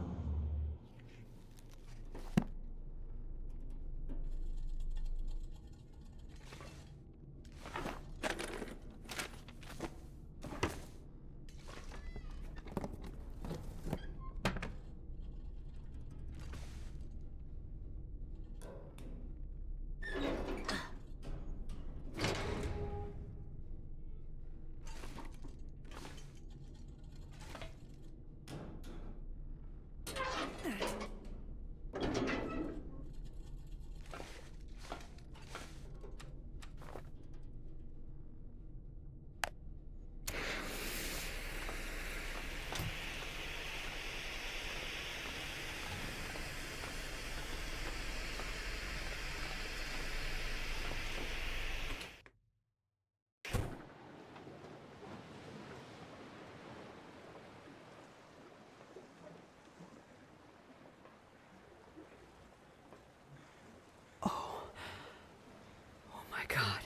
God.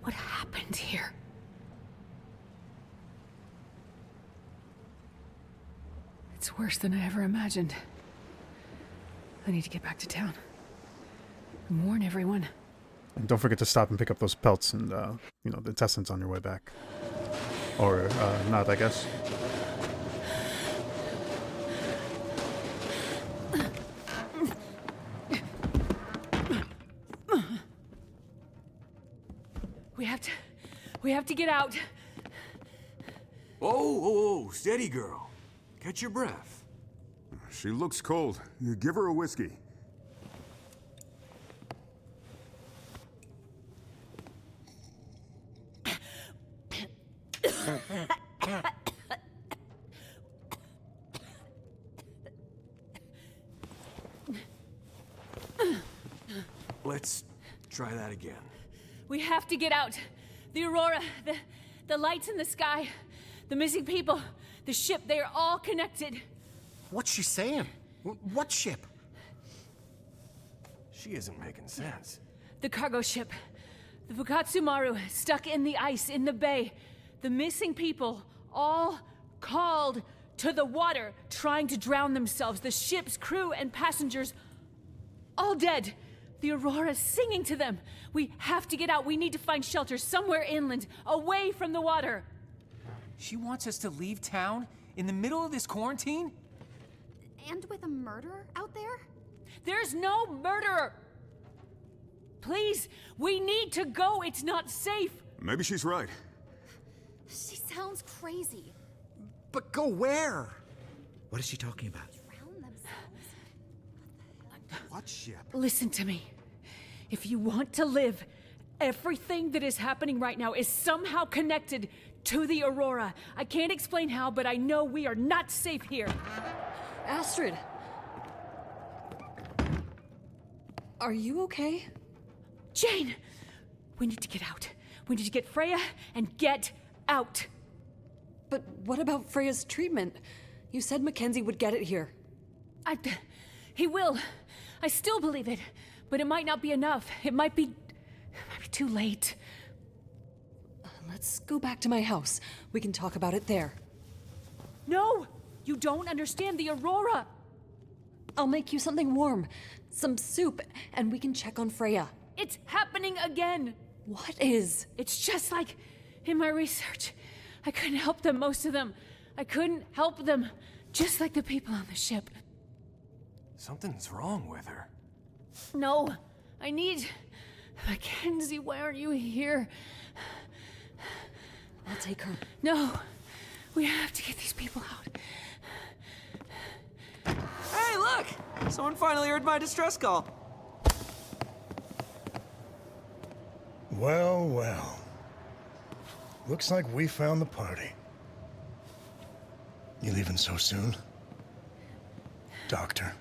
What happened here? It's worse than I ever imagined. I need to get back to town and warn everyone. And don't forget to stop and pick up those pelts and, you know, the intestines on your way back. Or, not, I guess. We have to get out. Oh, steady, girl. Catch your breath. She looks cold. You give her a whiskey. Let's try that again. We have to get out. The aurora, the lights in the sky, the missing people, the ship, they are all connected. What's she saying? What ship? She isn't making sense. The cargo ship, the Fukatsumaru, stuck in the ice in the bay. The missing people, all called to the water, trying to drown themselves. The ship's crew and passengers, all dead. The aurora singing to them. We have to get out. We need to find shelter somewhere inland, away from the water. She wants us to leave town in the middle of this quarantine? And with a murderer out there? There's no murderer! Please, we need to go. It's not safe. Maybe she's right. She sounds crazy. But go where? What is she talking about? Drown themselves. What ship? Listen to me. If you want to live, everything that is happening right now is somehow connected to the aurora. I can't explain how, but I know we are not safe here. Astrid! Are you okay? Jane! We need to get out. We need to get Freya and get out. But what about Freya's treatment? You said Mackenzie would get it here. He will. I still believe it. But it might not be enough. It might be too late. Let's go back to my house. We can talk about it there. No! You don't understand the Aurora! I'll make you something warm. Some soup, and we can check on Freya. It's happening again! What is? It's just like in my research. I couldn't help them, most of them. I couldn't help them. Just like the people on the ship. Something's wrong with her. No, I need... Mackenzie, why aren't you here? I'll take her. No, we have to get these people out. Hey, look! Someone finally heard my distress call. Well, well. Looks like we found the party. You leaving so soon? Doctor.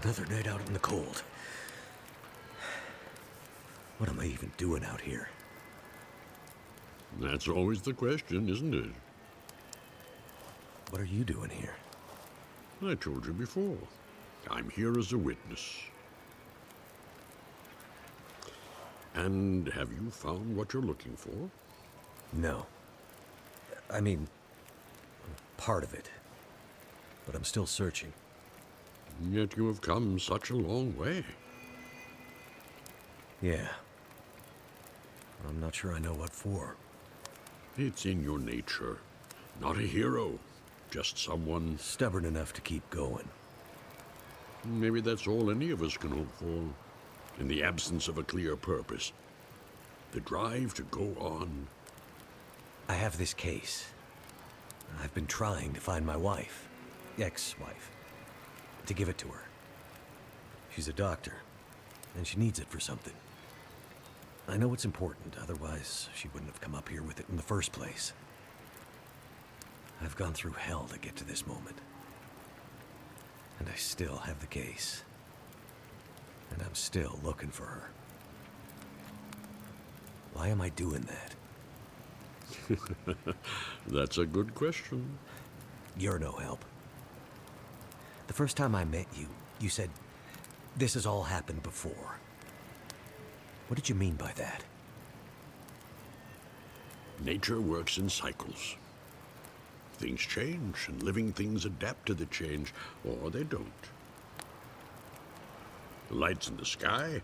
Another night out in the cold. What am I even doing out here? That's always the question, isn't it? What are you doing here? I told you before. I'm here as a witness. And have you found what you're looking for? No. I mean, part of it. But I'm still searching. Yet you have come such a long way. Yeah. I'm not sure I know what for. It's in your nature. Not a hero. Just someone... stubborn enough to keep going. Maybe that's all any of us can hope for. In the absence of a clear purpose. The drive to go on. I have this case. I've been trying to find my wife. Ex-wife. To give it to her. She's a doctor, and she needs it for something. I know it's important, otherwise she wouldn't have come up here with it in the first place. I've gone through hell to get to this moment. And I still have the case. And I'm still looking for her. Why am I doing that? That's a good question. You're no help. The first time I met you, you said, this has all happened before. What did you mean by that? Nature works in cycles. Things change, and living things adapt to the change, or they don't. The lights in the sky,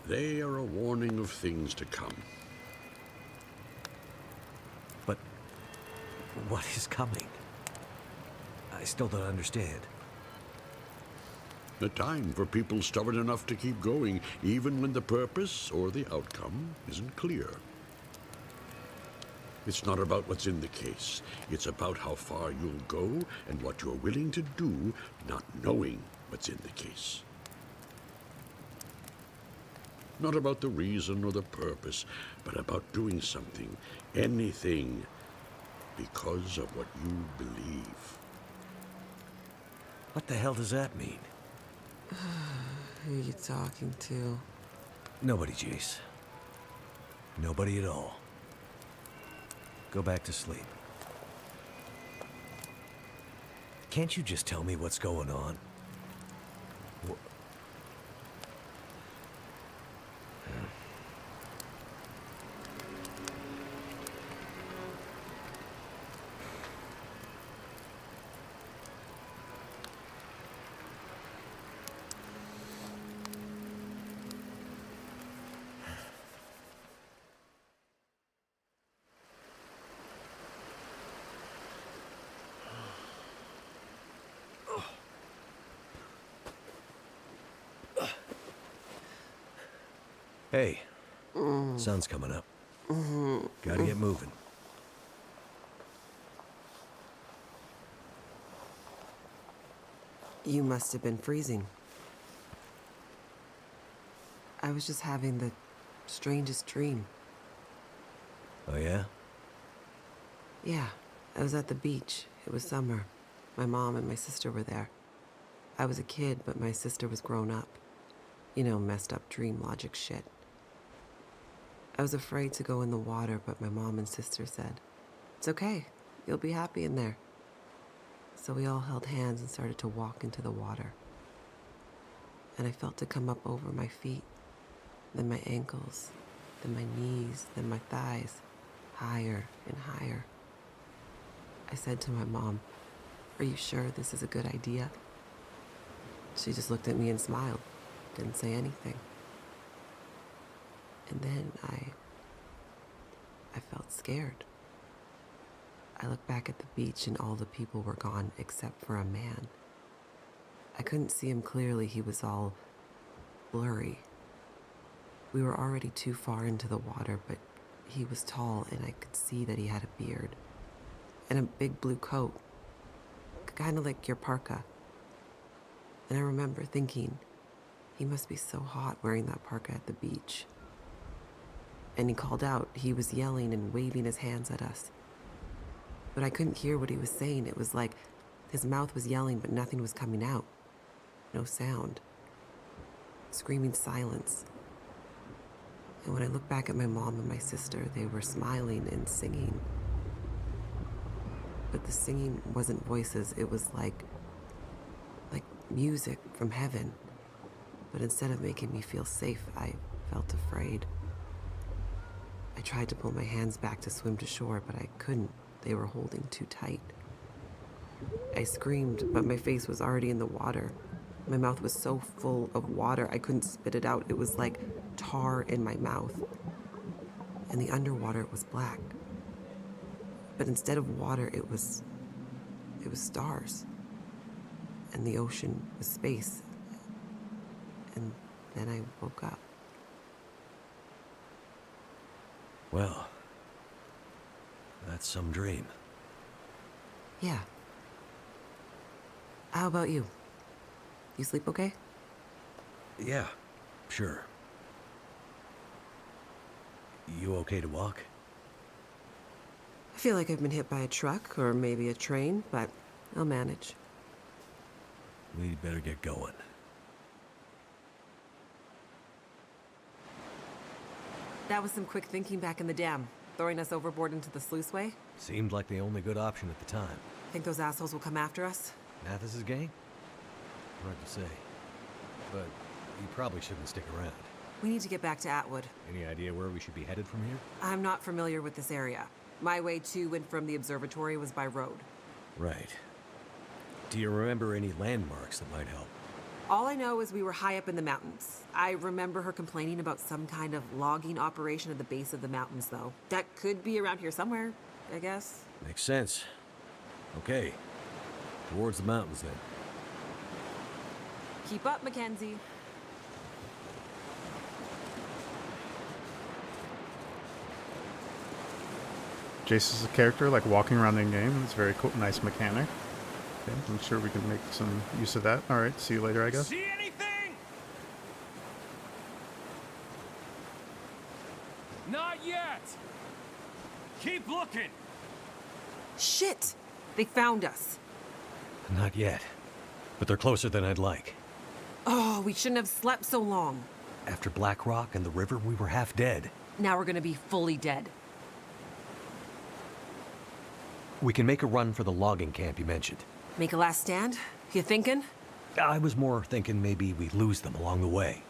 they are a warning of things to come. But what is coming? I still don't understand. The time for people stubborn enough to keep going, even when the purpose or the outcome isn't clear. It's not about what's in the case. It's about how far you'll go and what you're willing to do, not knowing what's in the case. Not about the reason or the purpose, but about doing something, anything, because of what you believe. What the hell does that mean? Who are you talking to? Nobody, Jace. Nobody at all. Go back to sleep. Can't you just tell me what's going on? Hey, sun's coming up. Gotta get moving. You must have been freezing. I was just having the strangest dream. Oh, yeah? Yeah, I was at the beach. It was summer. My mom and my sister were there. I was a kid, but my sister was grown up. You know, messed up dream logic shit. I was afraid to go in the water, but my mom and sister said, "It's okay. You'll be happy in there." So we all held hands and started to walk into the water. And I felt it come up over my feet, then my ankles, then my knees, then my thighs, higher and higher. I said to my mom, "Are you sure this is a good idea?" She just looked at me and smiled, didn't say anything. And then I felt scared. I looked back at the beach and all the people were gone except for a man. I couldn't see him clearly, he was all blurry. We were already too far into the water, but he was tall and I could see that he had a beard. And a big blue coat, kind of like your parka. And I remember thinking, he must be so hot wearing that parka at the beach. And he called out. He was yelling and waving his hands at us. But I couldn't hear what he was saying. It was like his mouth was yelling, but nothing was coming out. No sound. Screaming silence. And when I looked back at my mom and my sister, they were smiling and singing. But the singing wasn't voices. It was like music from heaven. But instead of making me feel safe, I felt afraid. I tried to pull my hands back to swim to shore, but I couldn't. They were holding too tight. I screamed, but my face was already in the water. My mouth was so full of water, I couldn't spit it out. It was like tar in my mouth. And the underwater was black. But instead of water, it was stars. And the ocean was space. And then I woke up. Well, that's some dream. Yeah. How about you? You sleep okay? Yeah, sure. You okay to walk? I feel like I've been hit by a truck or maybe a train, but I'll manage. We'd better get going. That was some quick thinking back in the dam, throwing us overboard into the sluiceway. Seemed like the only good option at the time. Think those assholes will come after us? Mathis' gang? Hard to say. But you probably shouldn't stick around. We need to get back to Atwood. Any idea where we should be headed from here? I'm not familiar with this area. My way to and from the observatory was by road. Right. Do you remember any landmarks that might help? All I know is we were high up in the mountains. I remember her complaining about some kind of logging operation at the base of the mountains, though. That could be around here somewhere, I guess. Makes sense. Okay. Towards the mountains, then. Keep up, Mackenzie. Jace is a character, like walking around in game. It's very cool, nice mechanic. Okay, I'm sure we can make some use of that. All right, see you later, I guess. See anything? Not yet. Keep looking. Shit! They found us. Not yet. But they're closer than I'd like. Oh, we shouldn't have slept so long. After Black Rock and the river, we were half dead. Now we're gonna be fully dead. We can make a run for the logging camp you mentioned. Make a last stand? You thinking? I was more thinking maybe we lose them along the way.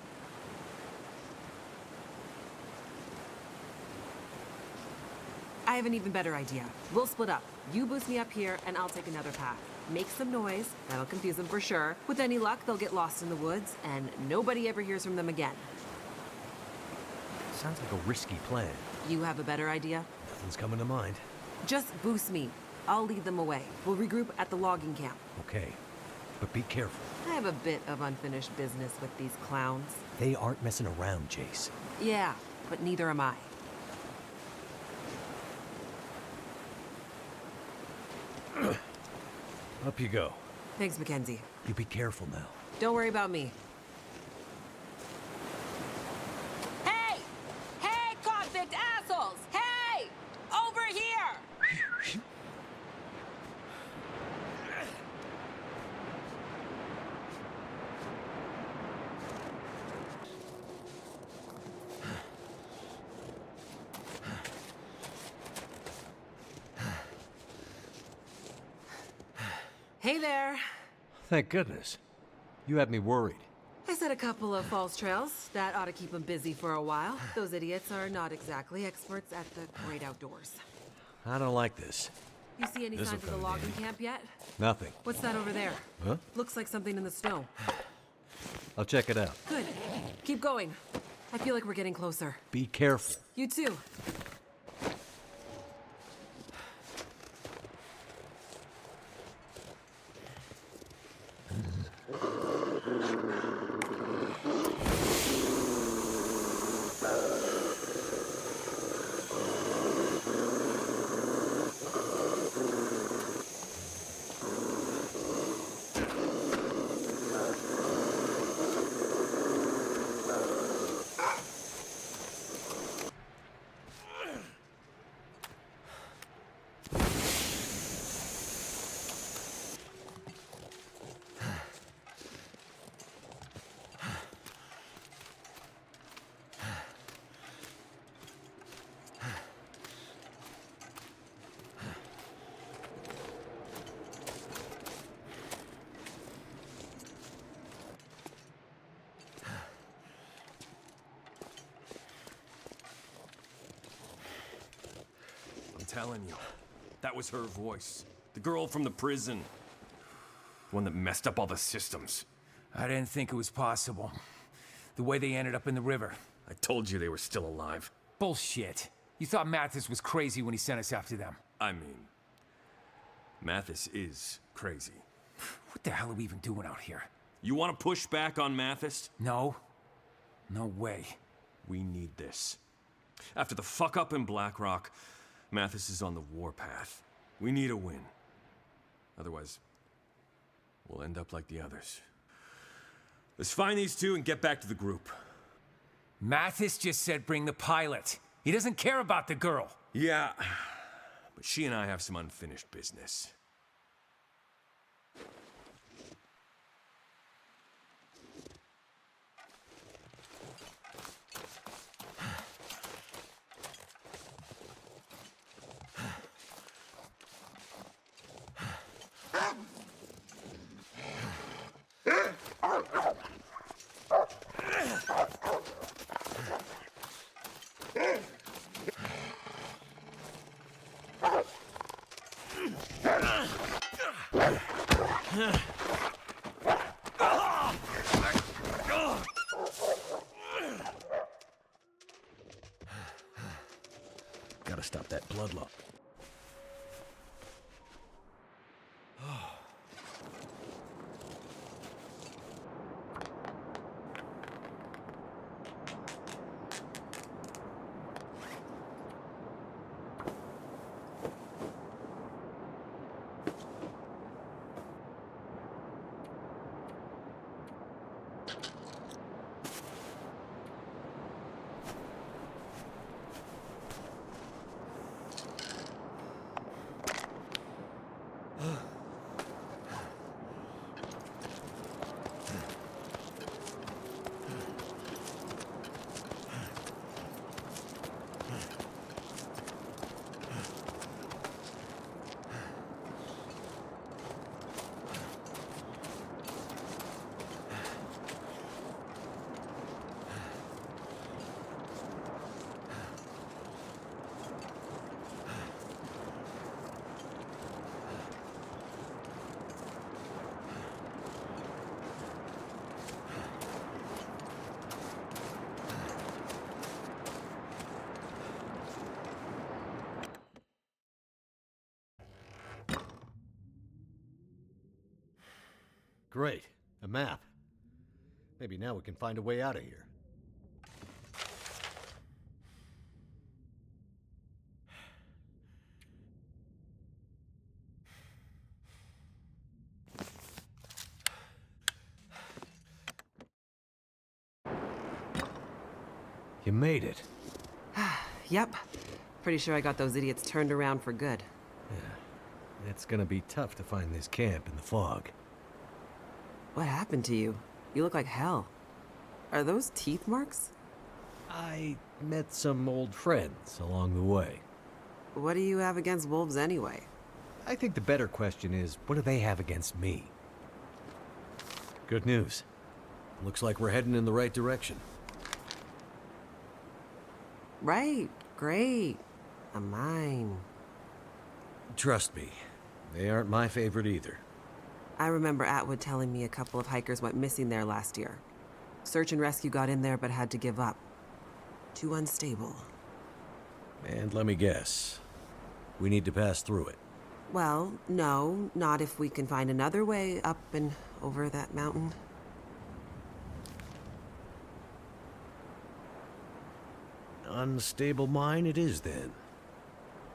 I have an even better idea. We'll split up. You boost me up here, and I'll take another path. Make some noise. That'll confuse them for sure. With any luck, they'll get lost in the woods, and nobody ever hears from them again. Sounds like a risky plan. You have a better idea? Nothing's coming to mind. Just boost me. I'll lead them away. We'll regroup at the logging camp. Okay. but be careful. I have a bit of unfinished business with these clowns. They aren't messing around, Jace. Yeah, but neither am I. Up you go. Thanks, Mackenzie. You be careful now. Don't worry about me. Hey! Hey, convict assholes! Hey! Over here! Hey there. Thank goodness. You had me worried. I set a couple of false trails. That ought to keep them busy for a while. Those idiots are not exactly experts at the great outdoors. I don't like this. You see any This'll signs of the come in logging handy. camp yet? Nothing. What's that over there? Huh? Looks like something in the snow. I'll check it out. Good. Keep going. I feel like we're getting closer. Be careful. You too. Telling you, that was her voice. The girl from the prison. The one that messed up all the systems. I didn't think it was possible. The way they ended up in the river. I told you they were still alive. Bullshit. You thought Mathis was crazy when he sent us after them. I mean, Mathis is crazy. What the hell are we even doing out here? You want to push back on Mathis? No. No way. We need this. After the fuck up in Black Rock, Mathis is on the warpath. We need a win. Otherwise, we'll end up like the others. Let's find these two and get back to the group. Mathis just said bring the pilot. He doesn't care about the girl. Yeah, but she and I have some unfinished business. Gotta stop that blood loss. Great. A map. Maybe now we can find a way out of here. You made it. Yep. Pretty sure I got those idiots turned around for good. Yeah. It's gonna be tough to find this camp in the fog. What happened to you? You look like hell. Are those teeth marks? I met some old friends along the way. What do you have against wolves anyway? I think the better question is, what do they have against me? Good news. Looks like we're heading in the right direction. Right. Great. A mine. Trust me, they aren't my favorite either. I remember Atwood telling me a couple of hikers went missing there last year. Search and rescue got in there but had to give up. Too unstable. And let me guess, we need to pass through it. Well, no, not if we can find another way up and over that mountain. Unstable mine it is, then.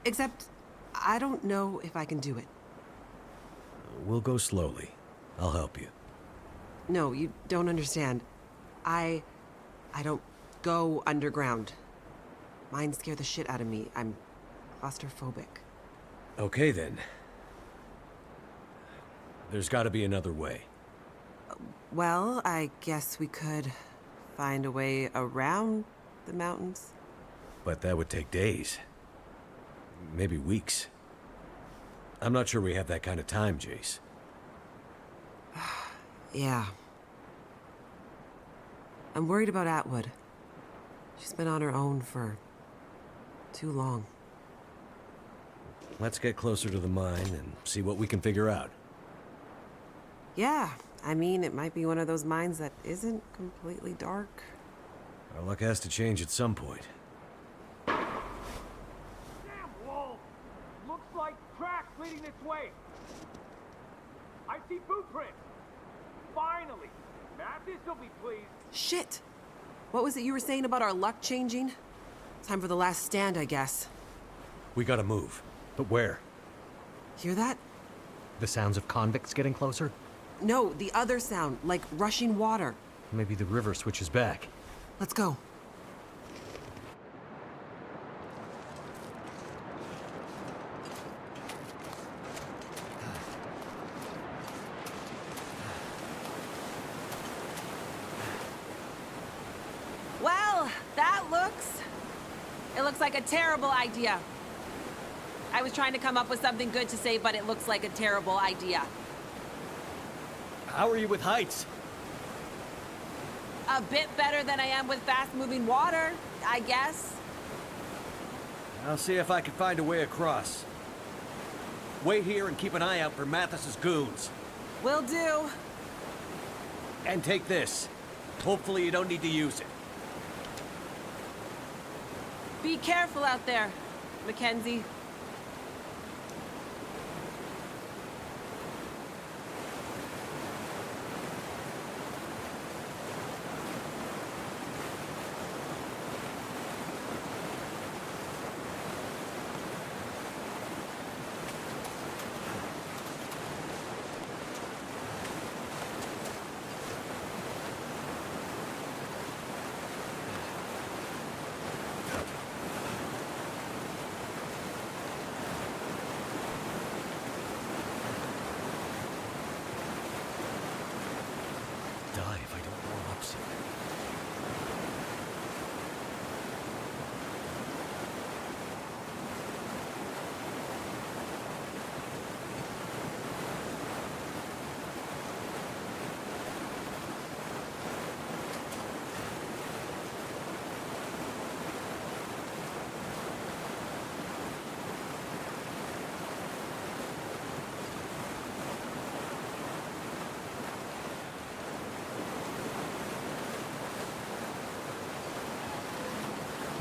Except, I don't know if I can do it. We'll go slowly. I'll help you. No, you don't understand. I don't go underground. Mines scare the shit out of me. I'm claustrophobic. Okay, then. There's gotta be another way. Well, I guess we could find a way around the mountains. But that would take days. Maybe weeks. I'm not sure we have that kind of time, Jace. Yeah. I'm worried about Atwood. She's been on her own for too long. Let's get closer to the mine and see what we can figure out. Yeah, I mean, it might be one of those mines that isn't completely dark. Our luck has to change at some point. Damn wall! Looks like tracks leading this way. I see boot prints. Finally! Mathis will be pleased. Shit! What was it you were saying about our luck changing? Time for the last stand, I guess. We gotta move. But where? Hear that? The sounds of convicts getting closer? No, the other sound, like rushing water. Maybe the river switches back. Let's go. Well, that looks like a terrible idea. I was trying to come up with something good to say, but it looks like a terrible idea. How are you with heights? A bit better than I am with fast-moving water, I guess. I'll see if I can find a way across. Wait here and keep an eye out for Mathis's goons. Will do. And take this. Hopefully you don't need to use it. Be careful out there, Mackenzie.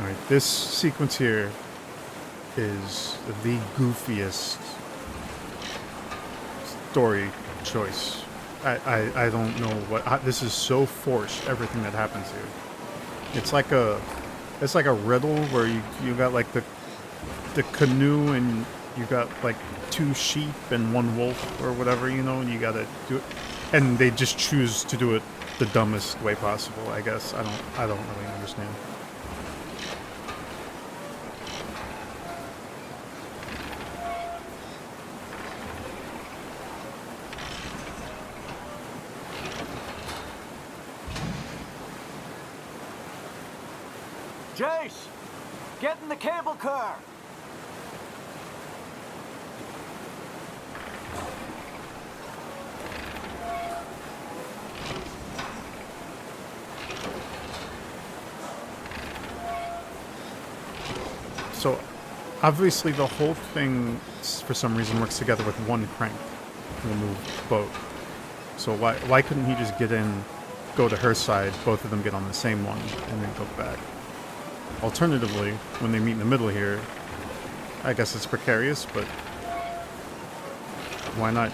Alright, this sequence here is the goofiest story choice I don't know what this is so forced. Everything that happens here, it's like a riddle where you got like the canoe and you got like 2 sheep and 1 wolf or whatever, you know, and you gotta do it, and they just choose to do it the dumbest way possible. I guess I don't really understand. Jace, get in the cable car. So, obviously the whole thing, for some reason, works together with 1 crank to move boat. So why couldn't he just get in, go to her side, both of them get on the same one, and then go back? Alternatively, when they meet in the middle here, I guess it's precarious, but why not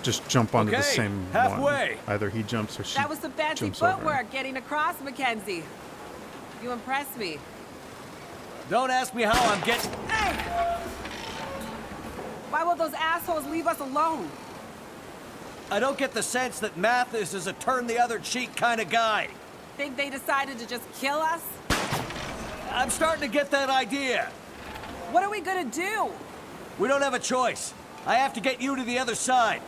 just jump onto the same halfway. one? Either he jumps or she That was some fancy jumps over him. footwork getting across, Mackenzie. You impressed me. Don't ask me how I'm getting... Hey! Why will those assholes leave us alone? I don't get the sense that Mathis is a turn-the-other-cheek kind of guy. Think they decided to just kill us? I'm starting to get that idea. What are we gonna do? We don't have a choice. I have to get you to the other side.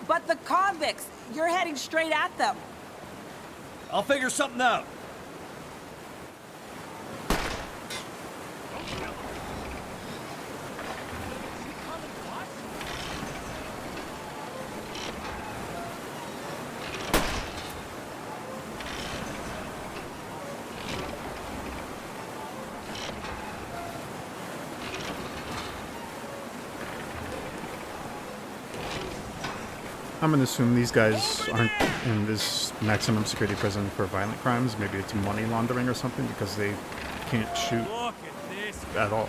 But the convicts, you're heading straight at them. I'll figure something out. I'm gonna assume these guys aren't in this maximum security prison for violent crimes. Maybe it's money laundering or something, because they can't shoot at all.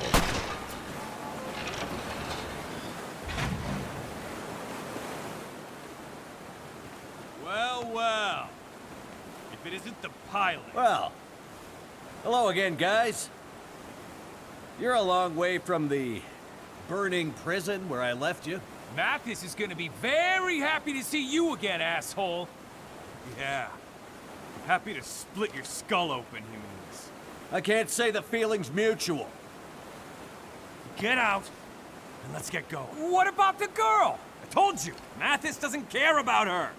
Well, well. If it isn't the pilot. Well, hello again, guys. You're a long way from the burning prison where I left you. Mathis is gonna be very happy to see you again, asshole. Yeah. Happy to split your skull open, he means. I can't say the feeling's mutual. Get out, and let's get going. What about the girl? I told you, Mathis doesn't care about her.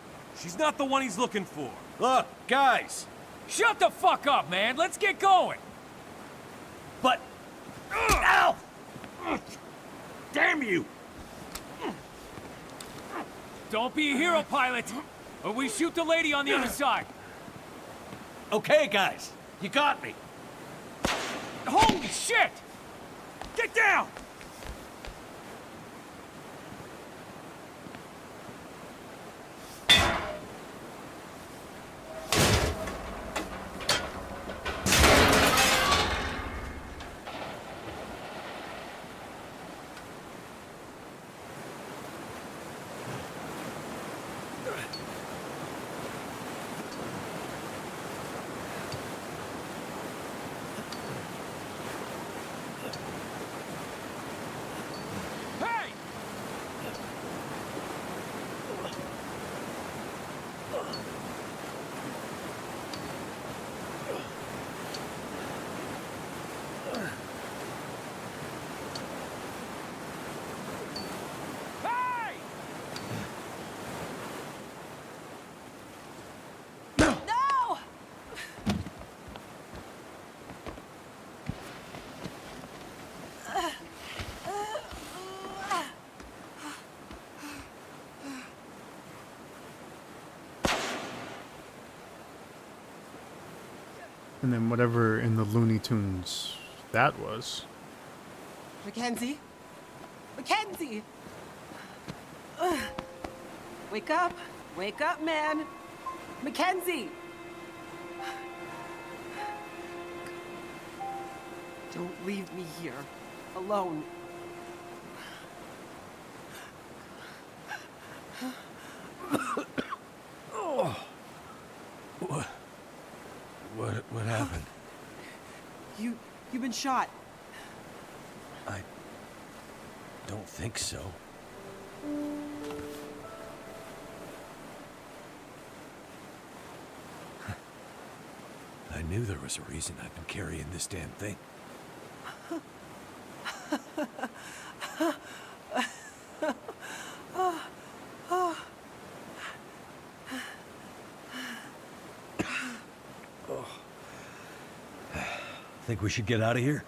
She's not the one he's looking for. Look, guys. Shut the fuck up, man. Let's get going. But... Ow! Damn you! Don't be a hero, pilot, or we shoot the lady on the other side. Okay, guys. You got me. Holy shit! Get down! And then whatever in the Looney Tunes that was. Mackenzie? Mackenzie! Ugh. Wake up. Wake up, man. Mackenzie! Don't leave me here. Alone. shot. I don't think so. I knew there was a reason I've been carrying this damn thing. Think we should get out of here?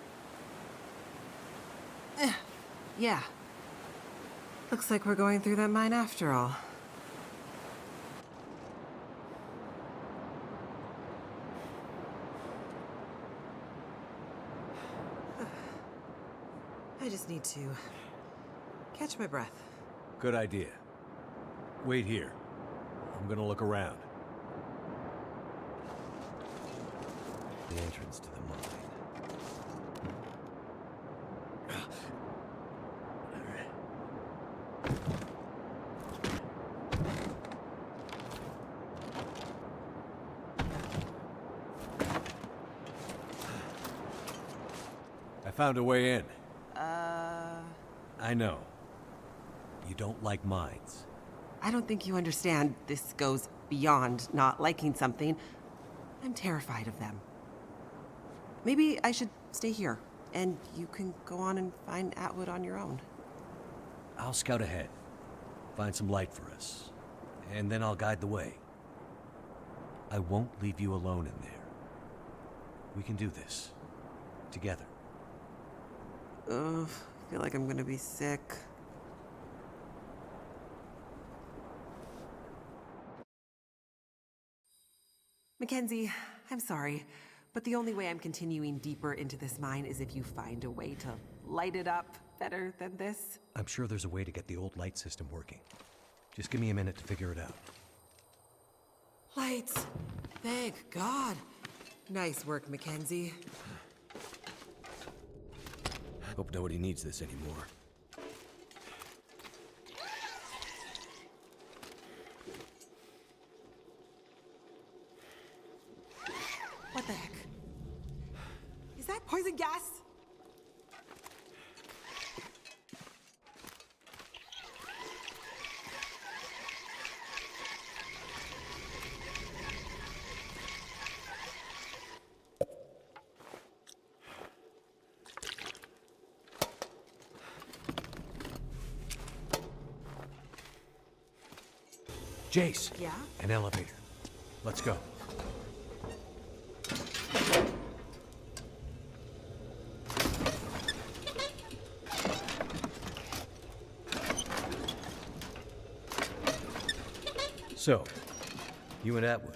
Yeah. Looks like we're going through that mine after all. I just need to catch my breath. Good idea. Wait here. I'm gonna look around. The entrance to the mine. I found a way in. I know. You don't like mines. I don't think you understand. This goes beyond not liking something. I'm terrified of them. Maybe I should stay here, and you can go on and find Atwood on your own. I'll scout ahead. Find some light for us. And then I'll guide the way. I won't leave you alone in there. We can do this. Together. Ugh, I feel like I'm gonna be sick. Mackenzie, I'm sorry, but the only way I'm continuing deeper into this mine is if you find a way to light it up better than this. I'm sure there's a way to get the old light system working. Just give me a minute to figure it out. Lights! Thank God. Nice work, Mackenzie. Hope nobody needs this anymore. What the heck? Is that poison gas? Jace. Yeah? An elevator. Let's go. So, you and Atwood.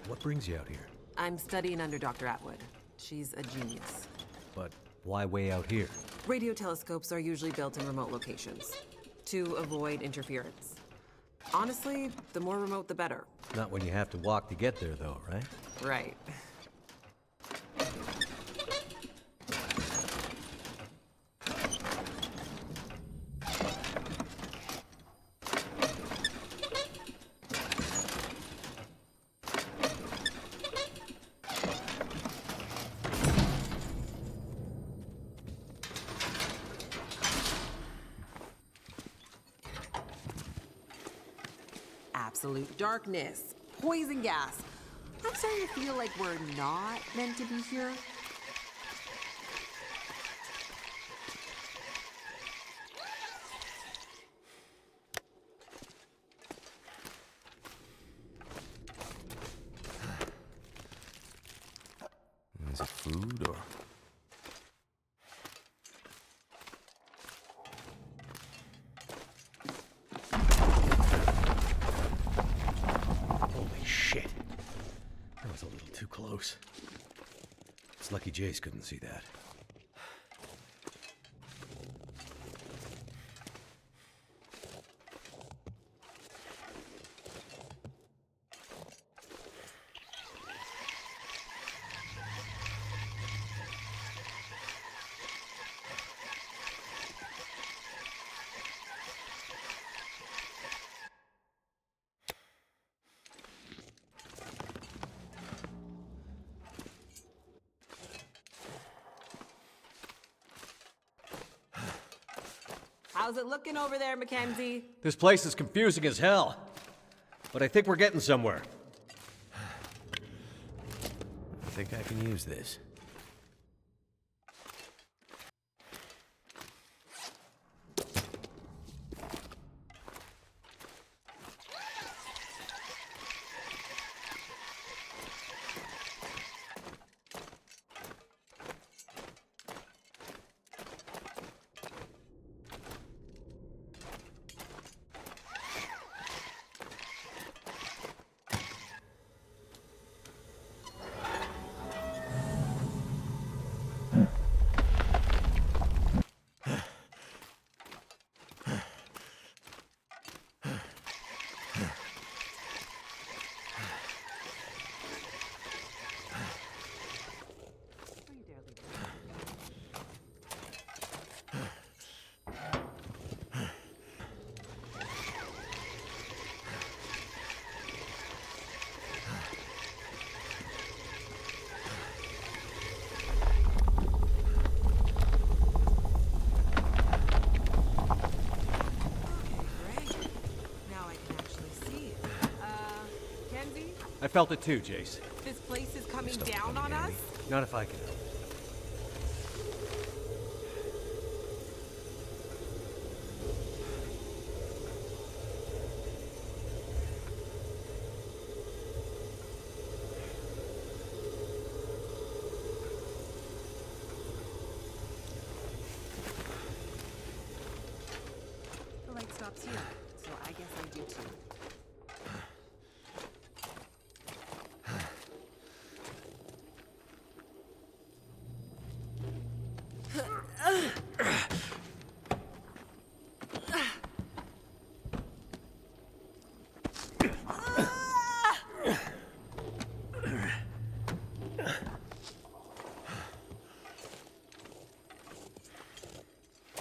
What brings you out here? I'm studying under Dr. Atwood. She's a genius. But why way out here? Radio telescopes are usually built in remote locations to avoid interference. Honestly, the more remote, the better. Not when you have to walk to get there, though, right? Right. Absolute darkness. Poison gas. I'm starting to feel like we're not meant to be here. Is it food or... Holy shit. That was a little too close. It's lucky Jace couldn't see that. How's it looking over there, Mackenzie? This place is confusing as hell. But I think we're getting somewhere. I think I can use this. I felt it too, Jace. This place is coming down on us? Not if I can help. The light stops here, so I guess I do too.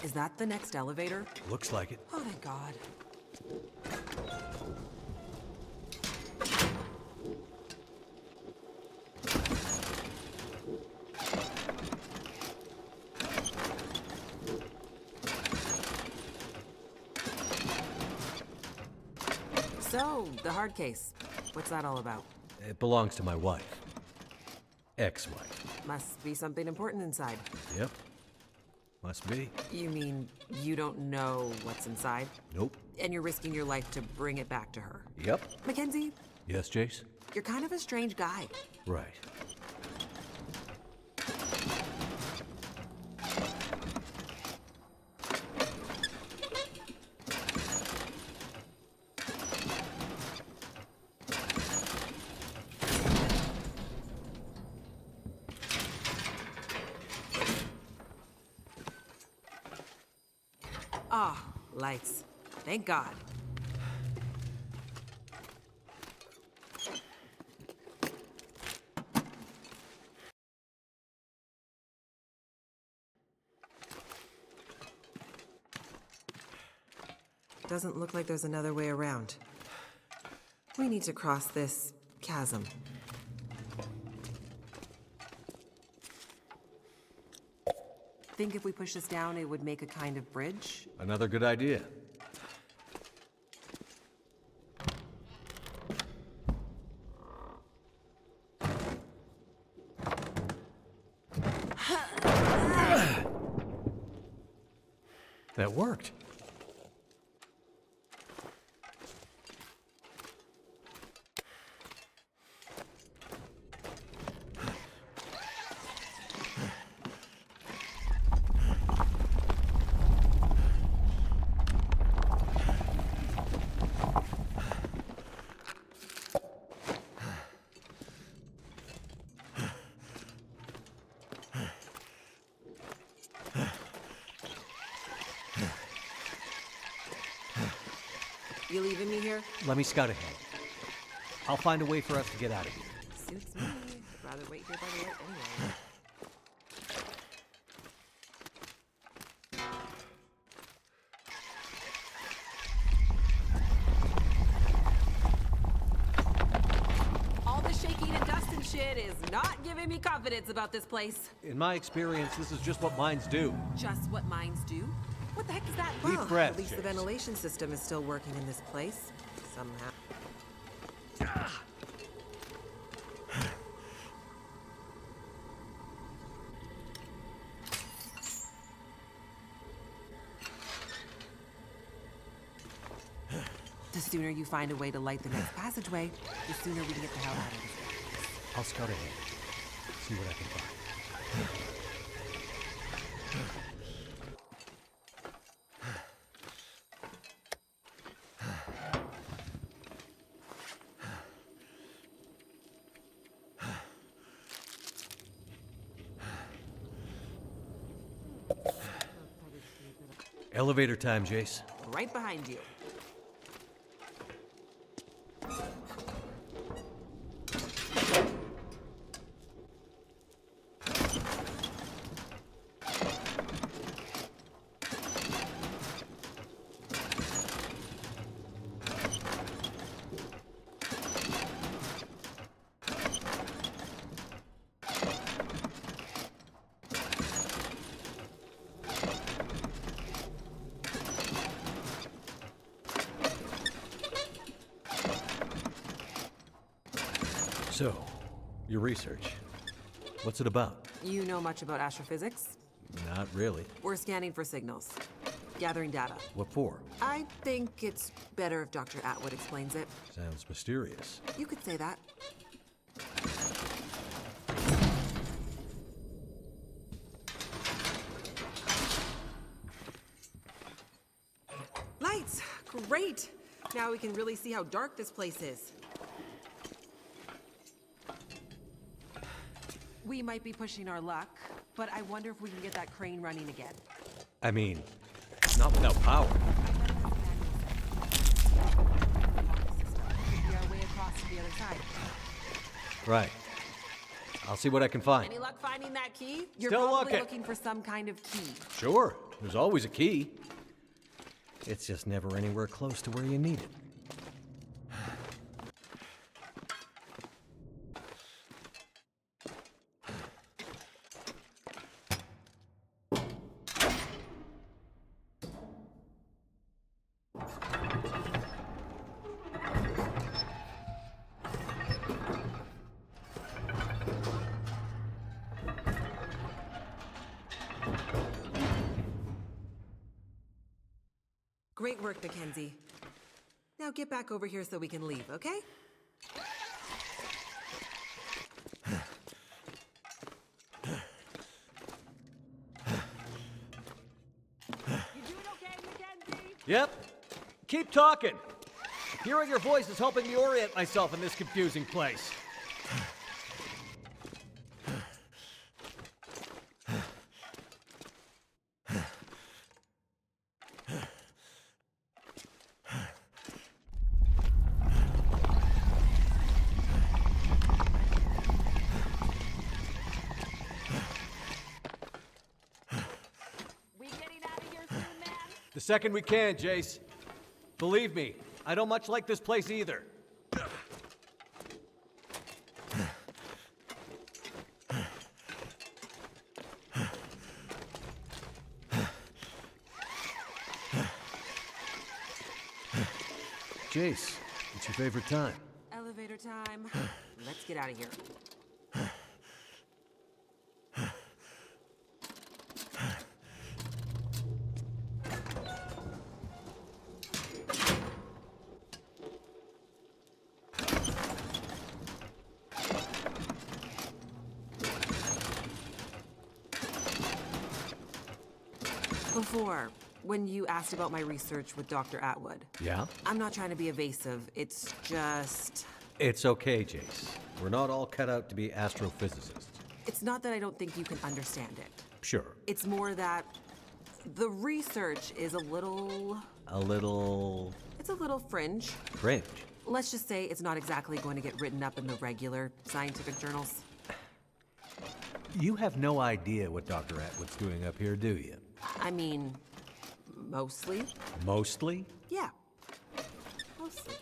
Is that the next elevator? Looks like it. Oh, thank God. So, the hard case. What's that all about? It belongs to my wife. Ex-wife. Must be something important inside. Yep. Must be. You mean you don't know what's inside? Nope. And you're risking your life to bring it back to her? Yep. Mackenzie, Yes, Jace? you're kind of a strange guy. Right. Ah, lights. Thank God. Doesn't look like there's another way around. We need to cross this chasm. Think if we push this down, it would make a kind of bridge? Another good idea. That worked. You leaving me here? Let me scout ahead. I'll find a way for us to get out of here. Suits me. I'd rather wait here by the light anyway. All the shaking and dust and shit is not giving me confidence about this place. In my experience, this is just what mines do. Just what mines do? What the heck is that? Deep Well, breath, at least the Jace. ventilation system is still working in this place. Somehow. The sooner you find a way to light the next passageway, the sooner we can get the hell out of this place. I'll scout ahead. See what I can find. Elevator time, Jace. Right behind you. So, your research. What's it about? You know much about astrophysics? Not really. We're scanning for signals, gathering data. What for? I think it's better if Dr. Atwood explains it. Sounds mysterious. You could say that. Lights! Great! Now we can really see how dark this place is. We might be pushing our luck, but I wonder if we can get that crane running again. I mean, not without power. Be our way across to the other side. Right. I'll see what I can find. Any luck finding that key? You're Still probably looking. looking for some kind of key. Sure, there's always a key. It's just never anywhere close to where you need it. Great work, Mackenzie. Now get back over here so we can leave, okay? Yep. Keep talking. Hearing your voice is helping me orient myself in this confusing place. The second we can, Jace. Believe me, I don't much like this place either. Jace, what's your favorite time? Elevator time. Let's get out of here. Before, when you asked about my research with Dr. Atwood. Yeah? I'm not trying to be evasive. It's just... It's okay, Jace. We're not all cut out to be astrophysicists. It's not that I don't think you can understand it. Sure. It's more that the research is a little... A little... It's a little fringe. Fringe. Let's just say it's not exactly going to get written up in the regular scientific journals. You have no idea what Dr. Atwood's doing up here, do you? I mean, mostly. Mostly? Yeah. Mostly.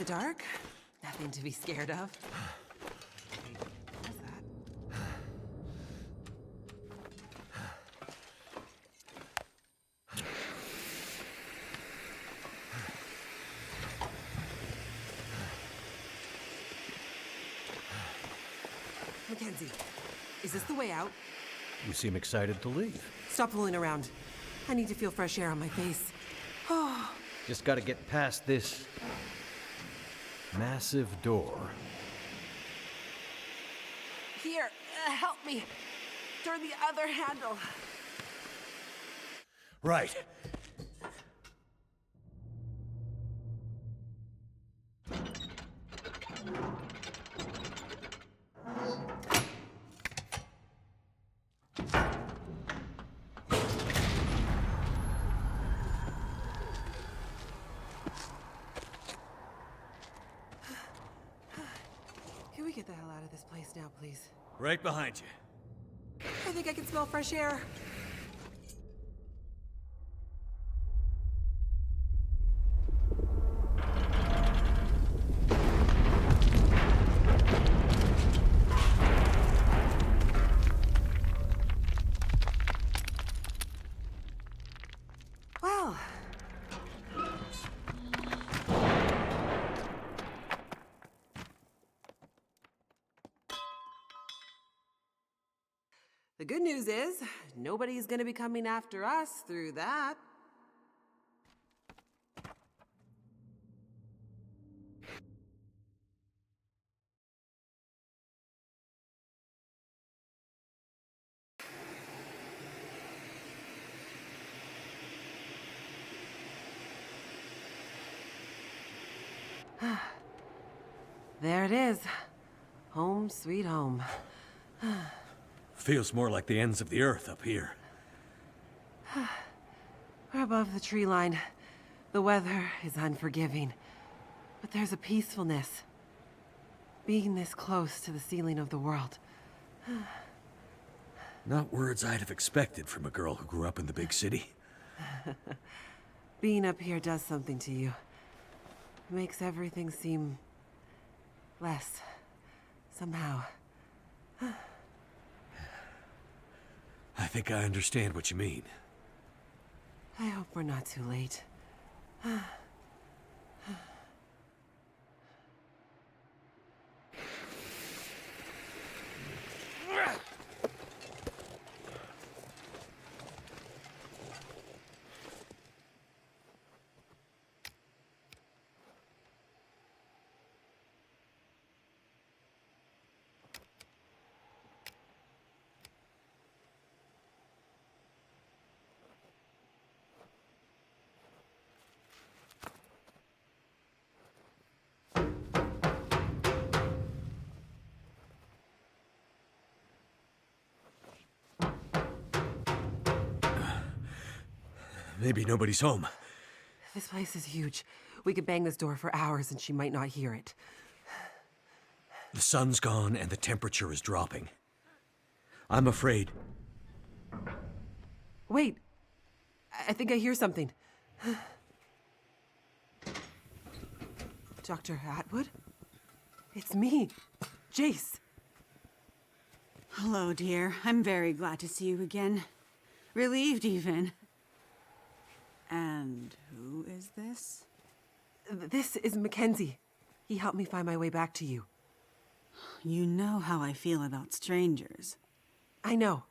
the dark. Nothing to be scared of. What's that? Mackenzie, is this the way out? You seem excited to leave. Stop fooling around. I need to feel fresh air on my face. Oh. Just gotta get past this massive door. Here, help me. Turn the other handle. Right. Can we get the hell out of this place now, please? Right behind you. I think I can smell fresh air. Well. The good news is, nobody's gonna be coming after us through that. There it is. Home sweet home. Feels more like the ends of the earth up here. We're above the tree line. The weather is unforgiving, but there's a peacefulness. Being this close to the ceiling of the world. Not words I'd have expected from a girl who grew up in the big city. Being up here does something to you. It makes everything seem less, somehow. I think I understand what you mean. I hope we're not too late. Maybe nobody's home. This place is huge. We could bang this door for hours and she might not hear it. The sun's gone and the temperature is dropping. I'm afraid. Wait. I think I hear something. Dr. Atwood? It's me, Jace. Hello, dear. I'm very glad to see you again. Relieved, even. And who is this? This is Mackenzie. He helped me find my way back to you. You know how I feel about strangers. I know,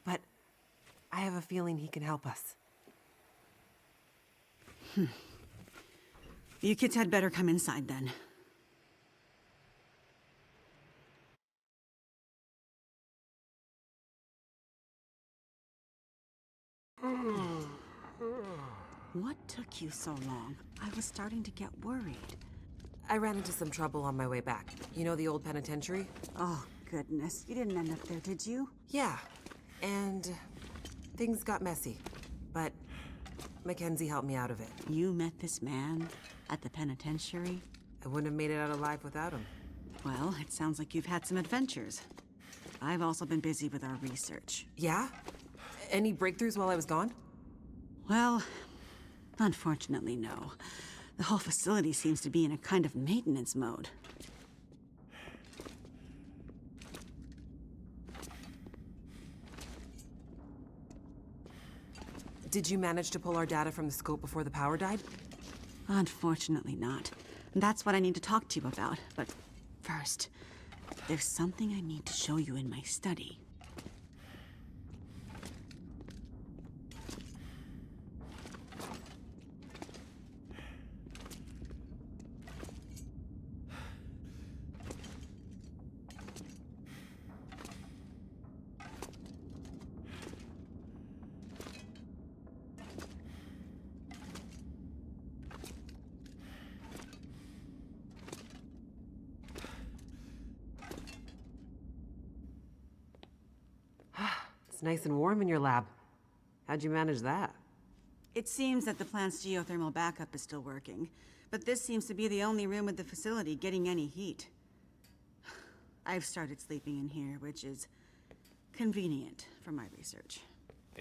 but I have a feeling he can help us. You kids had better come inside then. What took you so long? I was starting to get worried. I ran into some trouble on my way back. You know the old penitentiary? Oh, goodness. You didn't end up there, did you? Yeah. And things got messy. But Mackenzie helped me out of it. You met this man at the penitentiary? I wouldn't have made it out alive without him. Well, it sounds like you've had some adventures. I've also been busy with our research. Yeah? Any breakthroughs while I was gone? Well, unfortunately, no. The whole facility seems to be in a kind of maintenance mode. Did you manage to pull our data from the scope before the power died? Unfortunately not. That's what I need to talk to you about. But first, there's something I need to show you in my study. It's nice and warm in your lab. How'd you manage that? It seems that the plant's geothermal backup is still working, but this seems to be the only room at the facility getting any heat. I've started sleeping in here, which is convenient for my research.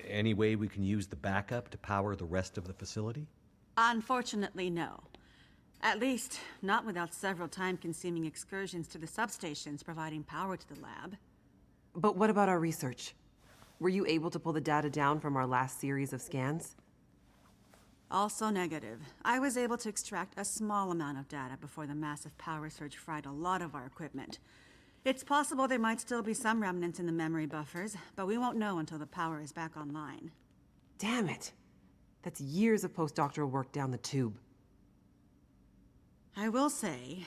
Any way we can use the backup to power the rest of the facility? Unfortunately, no. At least, not without several time-consuming excursions to the substations providing power to the lab. But what about our research? Were you able to pull the data down from our last series of scans? Also negative. I was able to extract a small amount of data before the massive power surge fried a lot of our equipment. It's possible there might still be some remnants in the memory buffers, but we won't know until the power is back online. Damn it! That's years of postdoctoral work down the tube. I will say,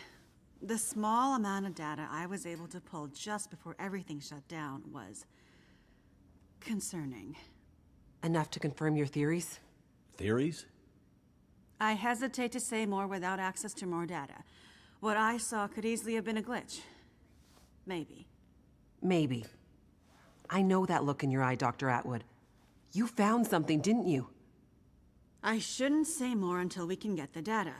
the small amount of data I was able to pull just before everything shut down was concerning. Enough to confirm your theories? Theories? I hesitate to say more without access to more data. What I saw could easily have been a glitch. Maybe. Maybe. I know that look in your eye, Dr. Atwood. You found something, didn't you? I shouldn't say more until we can get the data.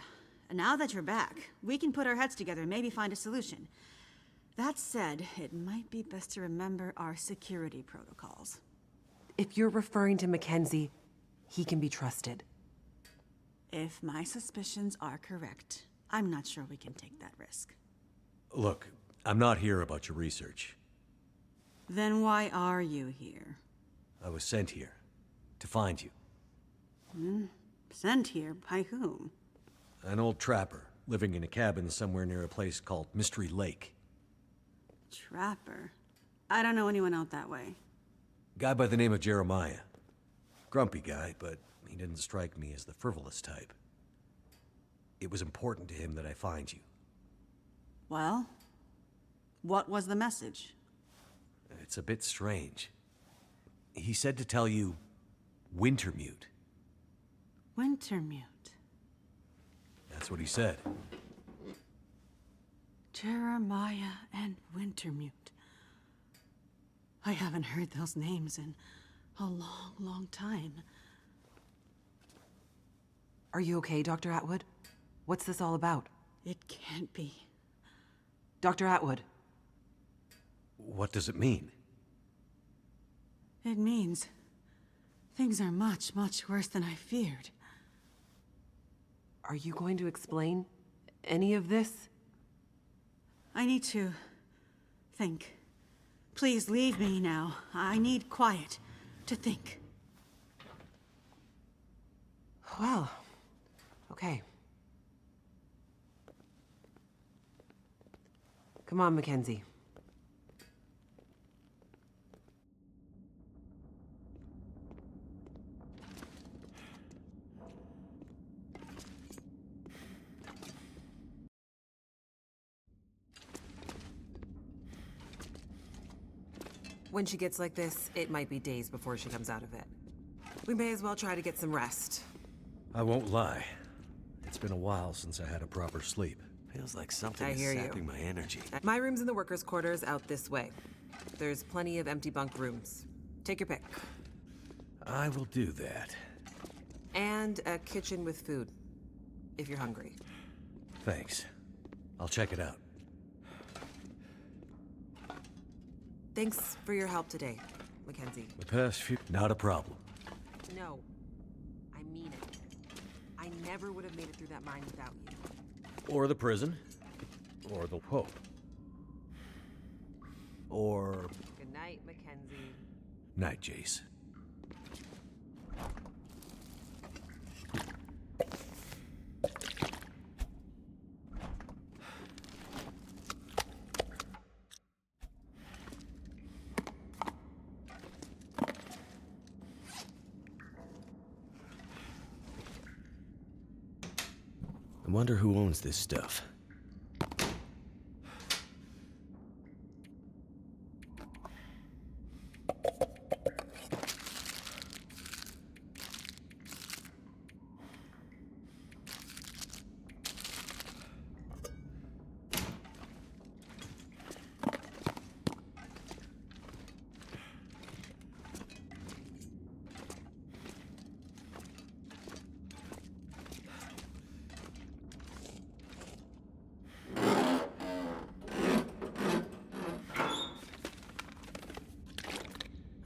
Now that you're back, we can put our heads together and maybe find a solution. That said, it might be best to remember our security protocols. If you're referring to Mackenzie, he can be trusted. If my suspicions are correct, I'm not sure we can take that risk. Look, I'm not here about your research. Then why are you here? I was sent here to find you. Sent here by whom? An old trapper living in a cabin somewhere near a place called Mystery Lake. Trapper? I don't know anyone out that way. Guy by the name of Jeremiah. Grumpy guy, but he didn't strike me as the frivolous type. It was important to him that I find you. Well, what was the message? It's a bit strange. He said to tell you Wintermute. Wintermute? That's what he said. Jeremiah and Wintermute. I haven't heard those names in a long, long time. Are you okay, Dr. Atwood? What's this all about? It can't be. Dr. Atwood. What does it mean? It means things are much, much worse than I feared. Are you going to explain any of this? I need to think. Please leave me now. I need quiet to think. Well, okay. Come on, Mackenzie. When she gets like this, it might be days before she comes out of it. We may as well try to get some rest. I won't lie. It's been a while since I had a proper sleep. Feels like something I is hear you. sapping my energy. My room's in the workers' quarters out this way. There's plenty of empty bunk rooms. Take your pick. I will do that. And a kitchen with food, if you're hungry. Thanks. I'll check it out. Thanks for your help today, Mackenzie. The past few... Not a problem. No, I mean it. I never would have made it through that mine without you. Or the prison. Or the Pope. Or... Good night, Mackenzie. Night, Jace. I wonder who owns this stuff.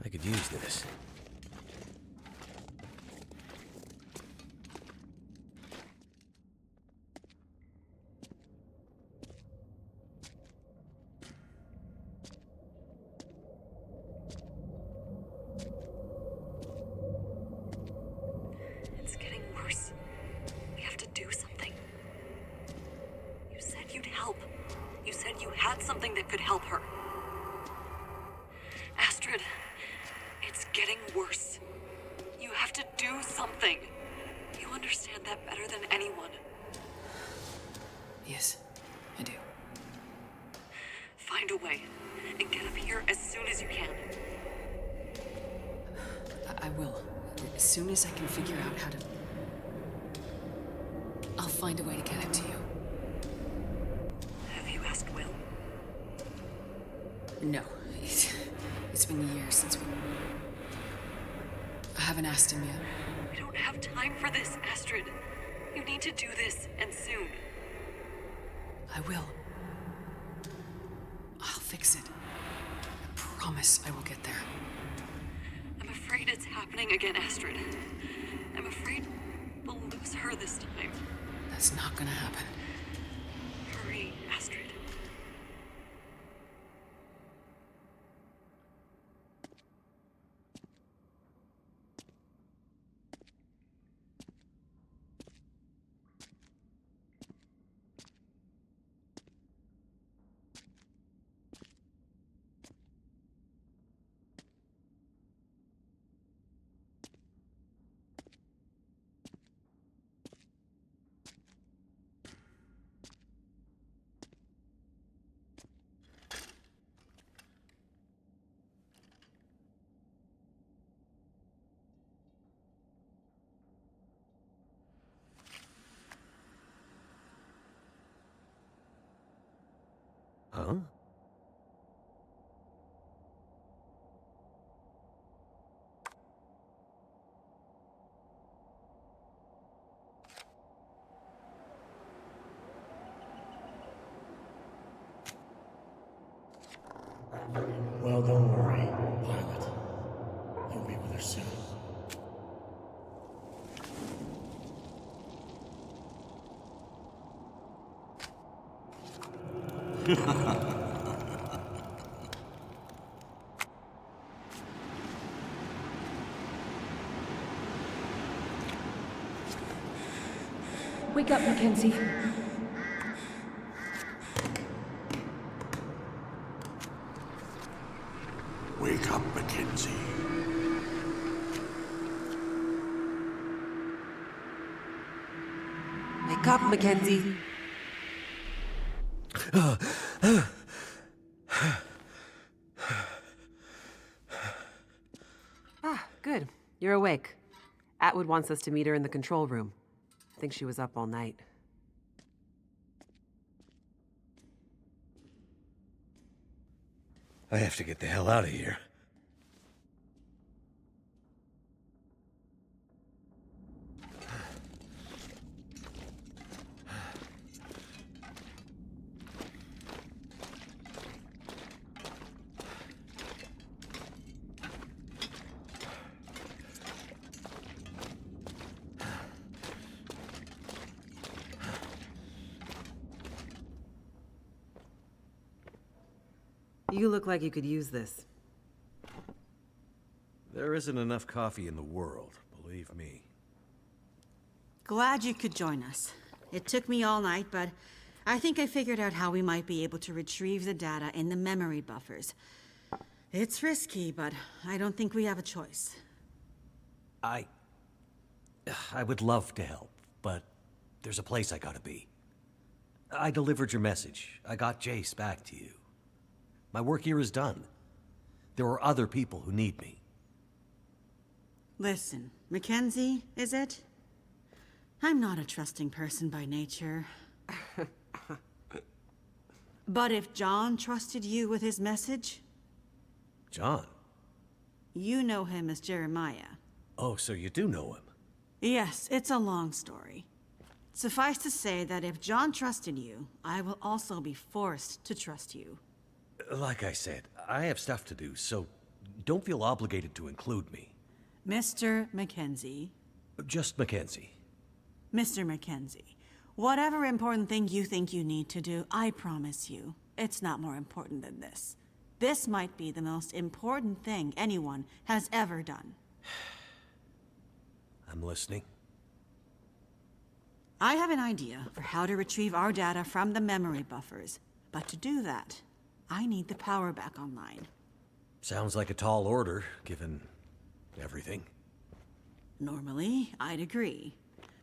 I could use this. It's getting worse. We have to do something. You said you'd help. You said you had something that could help her. Astrid, it's getting worse. You have to do something. You understand that better than anyone. Yes, I do. Find a way and get up here as soon as you can. I will. As soon as I can figure out how to... I'll find a way to get it to you. Have you asked Will? No. It's been years since we... I haven't asked him yet. We don't have time for this, Astrid. You need to do this, and soon. I will. I'll fix it. I promise I will get there. I'm afraid it's happening again, Astrid. I'm afraid we'll lose her this time. That's not gonna happen. Hurry, Astrid. Huh? Well, don't worry, Pilot. You'll be with her soon. Wake up, Mackenzie. Wake up, Mackenzie. Wake up, Mackenzie. Good. You're awake. Atwood wants us to meet her in the control room. I think she was up all night. I have to get the hell out of here. You look like you could use this. There isn't enough coffee in the world, believe me. Glad you could join us. It took me all night, but I think I figured out how we might be able to retrieve the data in the memory buffers. It's risky, but I don't think we have a choice. I would love to help, but there's a place I gotta be. I delivered your message. I got Jace back to you. My work here is done. There are other people who need me. Listen, Mackenzie, is it? I'm not a trusting person by nature. But if John trusted you with his message? John? You know him as Jeremiah. Oh, so you do know him? Yes, it's a long story. Suffice to say that if John trusted you, I will also be forced to trust you. Like I said, I have stuff to do, so don't feel obligated to include me. Mr. Mackenzie. Just Mackenzie. Mr. Mackenzie, whatever important thing you think you need to do, I promise you, it's not more important than this. This might be the most important thing anyone has ever done. I'm listening. I have an idea for how to retrieve our data from the memory buffers, but to do that, I need the power back online. Sounds like a tall order, given everything. Normally, I'd agree.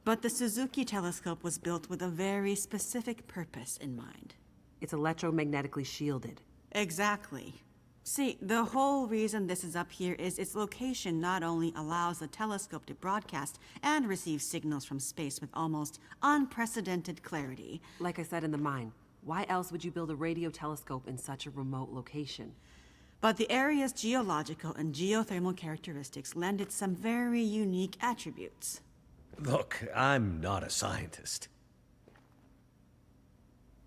But the Suzuki telescope was built with a very specific purpose in mind. It's electromagnetically shielded. Exactly. See, the whole reason this is up here is its location not only allows the telescope to broadcast and receive signals from space with almost unprecedented clarity. Like I said in the mine, why else would you build a radio telescope in such a remote location? But the area's geological and geothermal characteristics lend it some very unique attributes. Look, I'm not a scientist.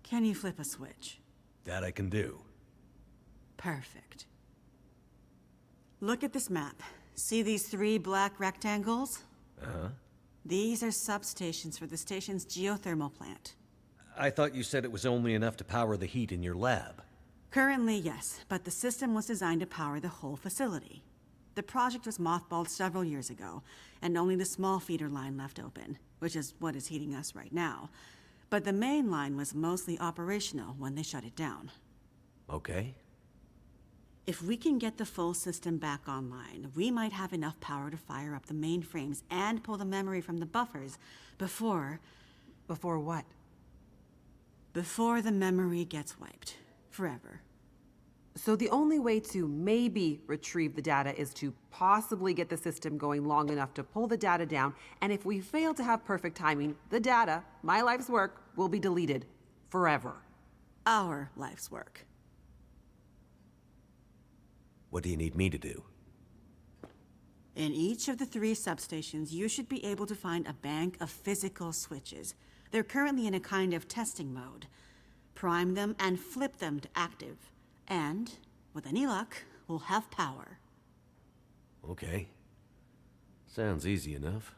Can you flip a switch? That I can do. Perfect. Look at this map. See these 3 black rectangles? Uh-huh. These are substations for the station's geothermal plant. I thought you said it was only enough to power the heat in your lab. Currently, yes, but the system was designed to power the whole facility. The project was mothballed several years ago, and only the small feeder line left open, which is what is heating us right now. But the main line was mostly operational when they shut it down. Okay. If we can get the full system back online, we might have enough power to fire up the mainframes and pull the memory from the buffers before... Before what? Before the memory gets wiped. Forever. So the only way to maybe retrieve the data is to possibly get the system going long enough to pull the data down, and if we fail to have perfect timing, the data, my life's work, will be deleted. Forever. Our life's work. What do you need me to do? In each of the 3 substations, you should be able to find a bank of physical switches. They're currently in a kind of testing mode. Prime them and flip them to active. And, with any luck, we'll have power. Okay. Sounds easy enough.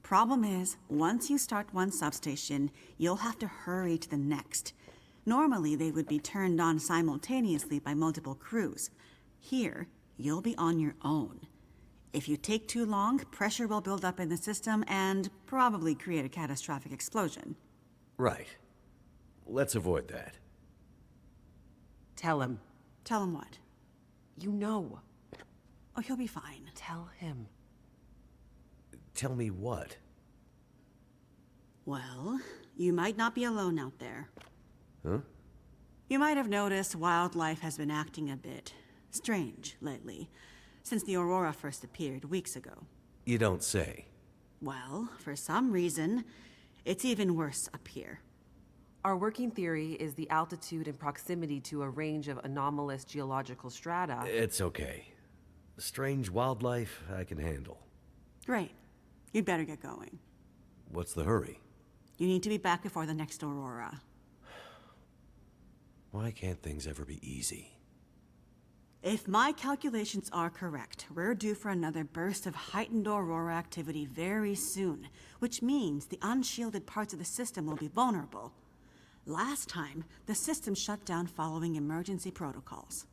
Problem is, once you start one substation, you'll have to hurry to the next. Normally, they would be turned on simultaneously by multiple crews. Here, you'll be on your own. If you take too long, pressure will build up in the system and probably create a catastrophic explosion. Right. Let's avoid that. Tell him. Tell him what? You know. Oh, he'll be fine. Tell him. Tell me what? Well, you might not be alone out there. Huh? You might have noticed wildlife has been acting a bit strange lately, since the aurora first appeared weeks ago. You don't say. Well, for some reason, it's even worse up here. Our working theory is the altitude and proximity to a range of anomalous geological strata. It's okay. Strange wildlife I can handle. Great. You'd better get going. What's the hurry? You need to be back before the next aurora. Why can't things ever be easy? If my calculations are correct, we're due for another burst of heightened aurora activity very soon, which means the unshielded parts of the system will be vulnerable. Last time, the system shut down following emergency protocols.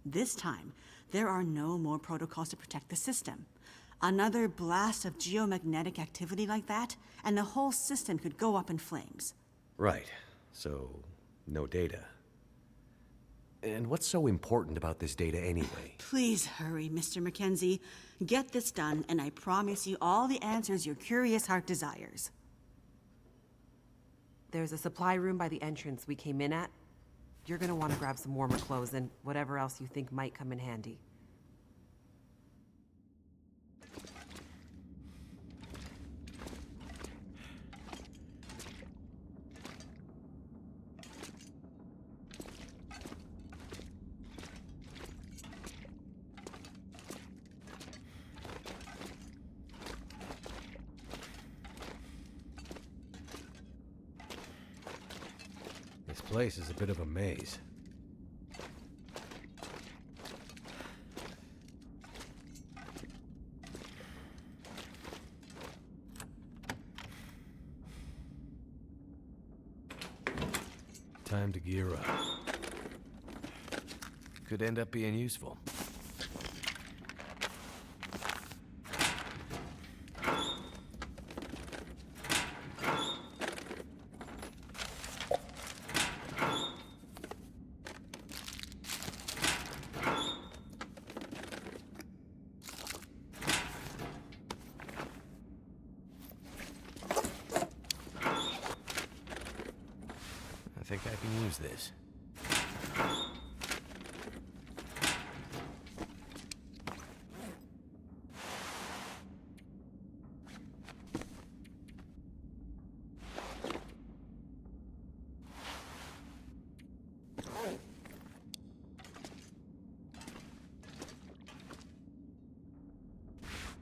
This time, there are no more protocols to protect the system. Another blast of geomagnetic activity like that, and the whole system could go up in flames. Right. So, no data. And what's so important about this data anyway? Please hurry, Mr. Mackenzie. Get this done, and I promise you all the answers your curious heart desires. There's a supply room by the entrance we came in at. You're gonna want to grab some warmer clothes and whatever else you think might come in handy. This place is a bit of a maze. Time to gear up. Could end up being useful. I think I can use this.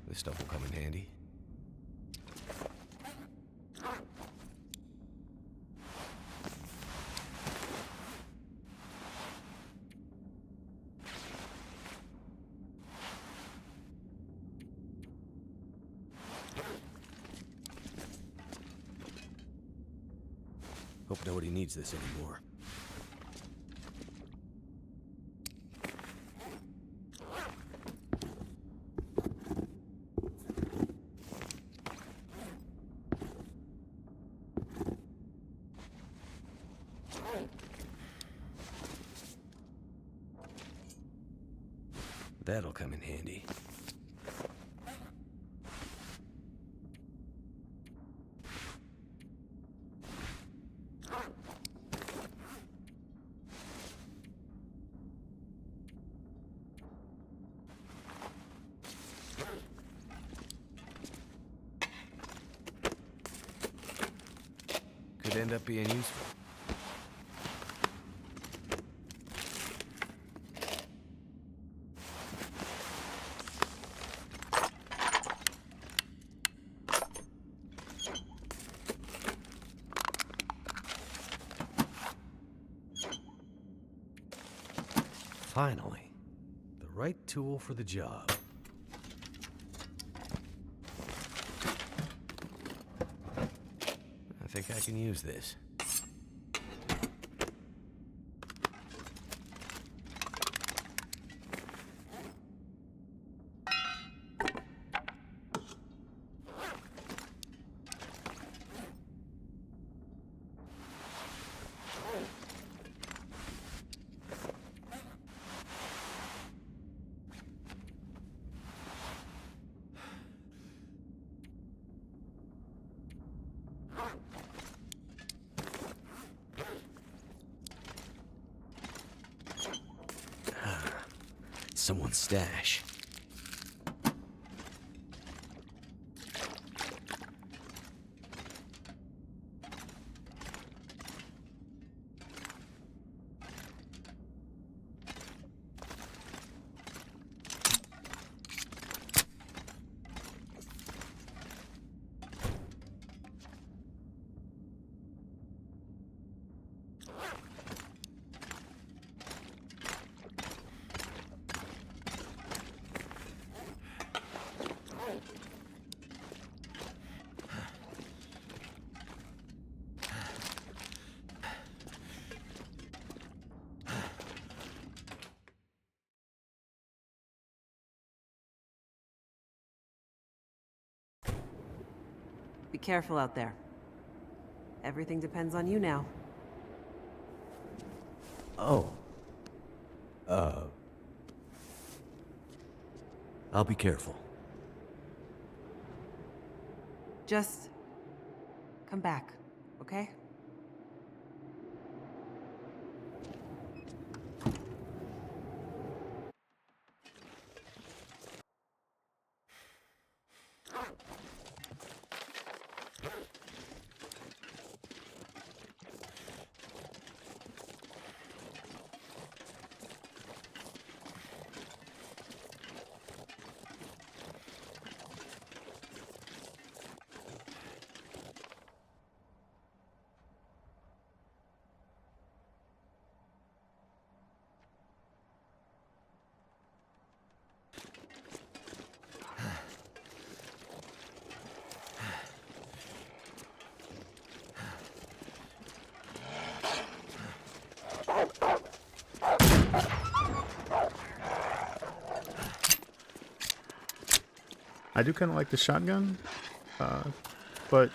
This stuff will come in handy. Hope nobody needs this anymore. That'll come in handy. Could end up being useful. Finally, the right tool for the job. I think I can use this. Someone's stash. careful out there. Everything depends on you now. Oh. I'll be careful. Just come back, okay? I do kind of like the shotgun, but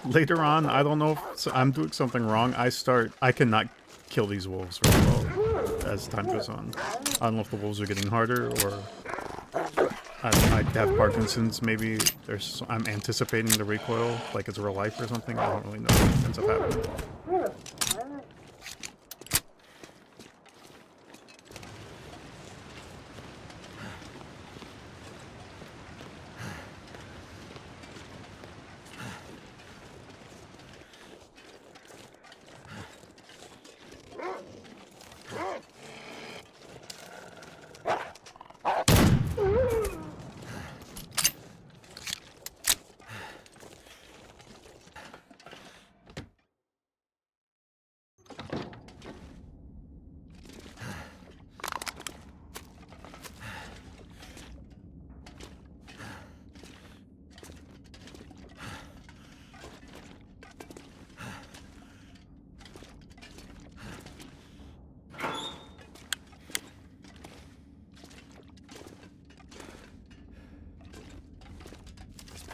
later on, I don't know if I'm doing something wrong. I cannot kill these wolves very well as time goes on. I don't know if the wolves are getting harder or I have Parkinson's. Maybe I'm anticipating the recoil like it's real life or something. I don't really know what ends up happening.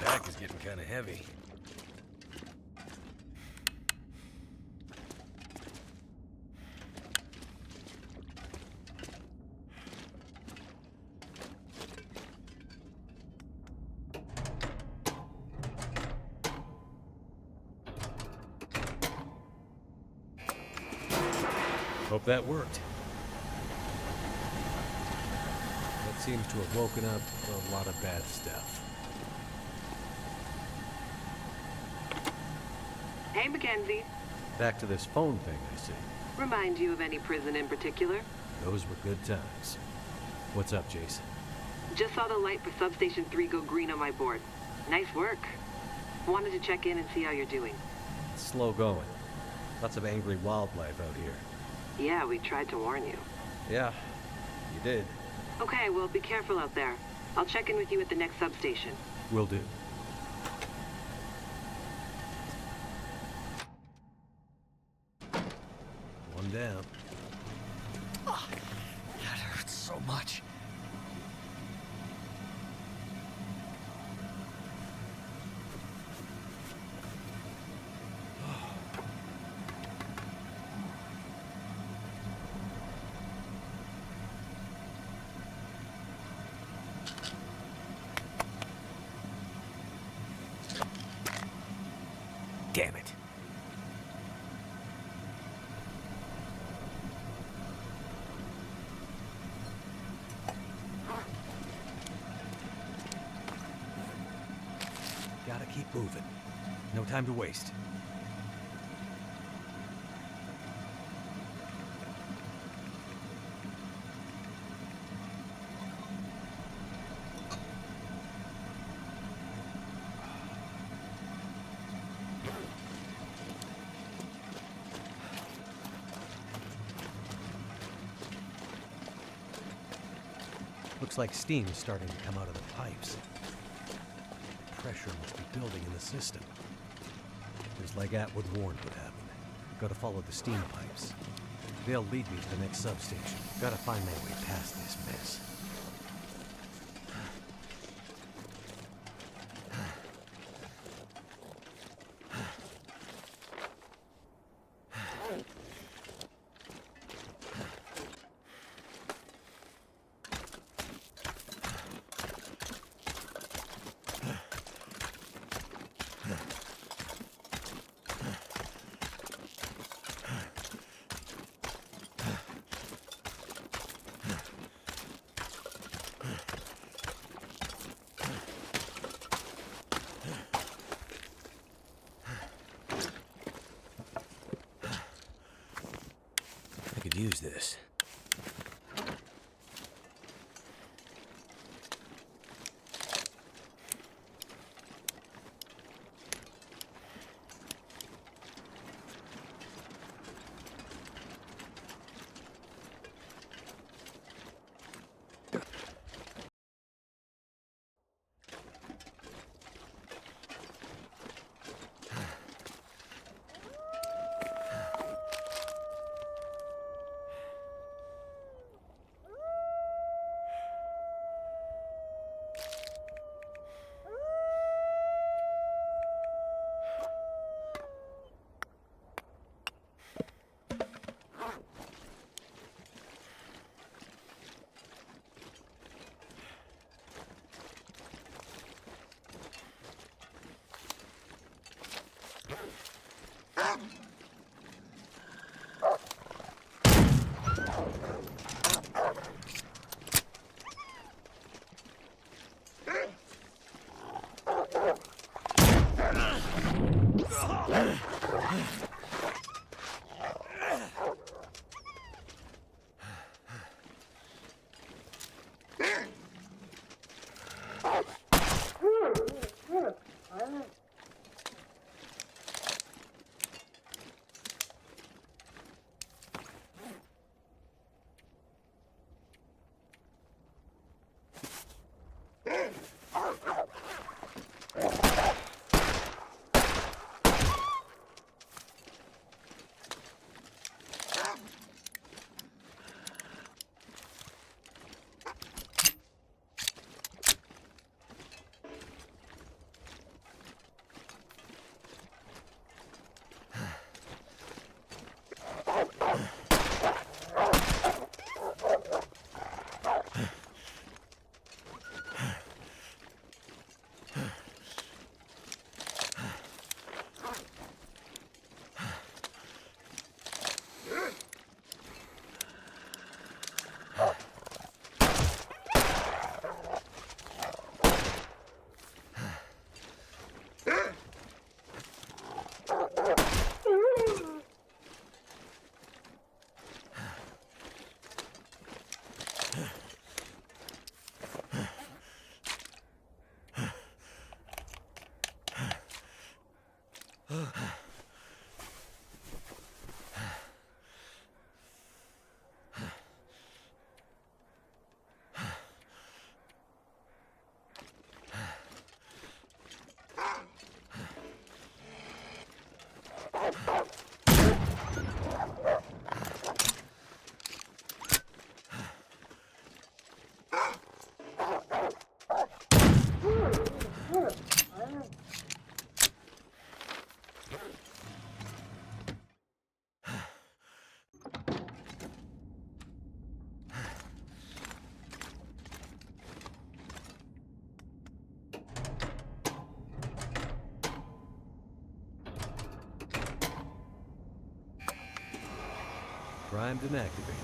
Pack is getting kind of heavy. Hope that worked. That seems to have woken up a lot of bad stuff. Hey, Mackenzie. Back to this phone thing, I see. Remind you of any prison in particular? Those were good times. What's up, Jason? Just saw the light for Substation 3 go green on my board. Nice work. Wanted to check in and see how you're doing. It's slow going. Lots of angry wildlife out here. Yeah, we tried to warn you. Yeah, you did. Okay, well, be careful out there. I'll check in with you at the next substation. Will do. One down. Oh, that hurts so much. Damn it. Gotta keep moving. No time to waste. Looks like steam is starting to come out of the pipes. Pressure must be building in the system. Just like Atwood warned would happen. Gotta follow the steam pipes. They'll lead me to the next substation. Gotta find my way past this mess. use this. Primed and activated.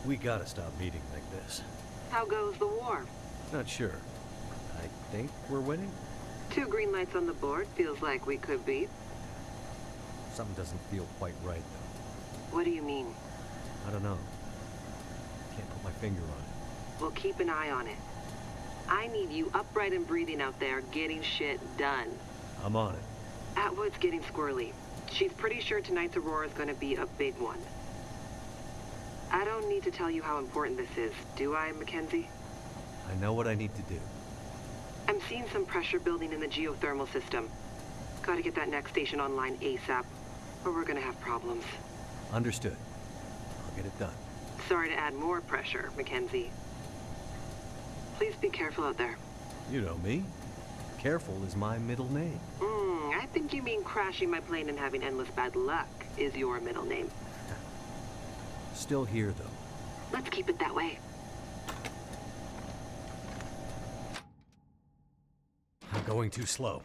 We gotta stop meeting like this. How goes the war? Not sure. I think we're winning? 2 green lights on the board feels like we could beat. Something doesn't feel quite right, though. What do you mean? I don't know. Can't put my finger on it. We'll keep an eye on it. I need you upright and breathing out there, getting shit done. I'm on it. Atwood's getting squirrely. She's pretty sure tonight's Aurora is going to be a big one. I don't need to tell you how important this is, do I, Mackenzie? I know what I need to do. I'm seeing some pressure building in the geothermal system. Gotta get that next station online ASAP, or we're gonna have problems. Understood. I'll get it done. Sorry to add more pressure, Mackenzie. Please be careful out there. You know me. Careful is my middle name. I think you mean crashing my plane and having endless bad luck is your middle name. Still here, though. Let's keep it that way. I'm going too slow.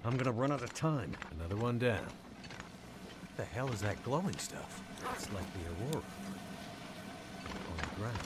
I'm gonna run out of time. Another one down. What the hell is that glowing stuff? It's like the aurora. On the ground.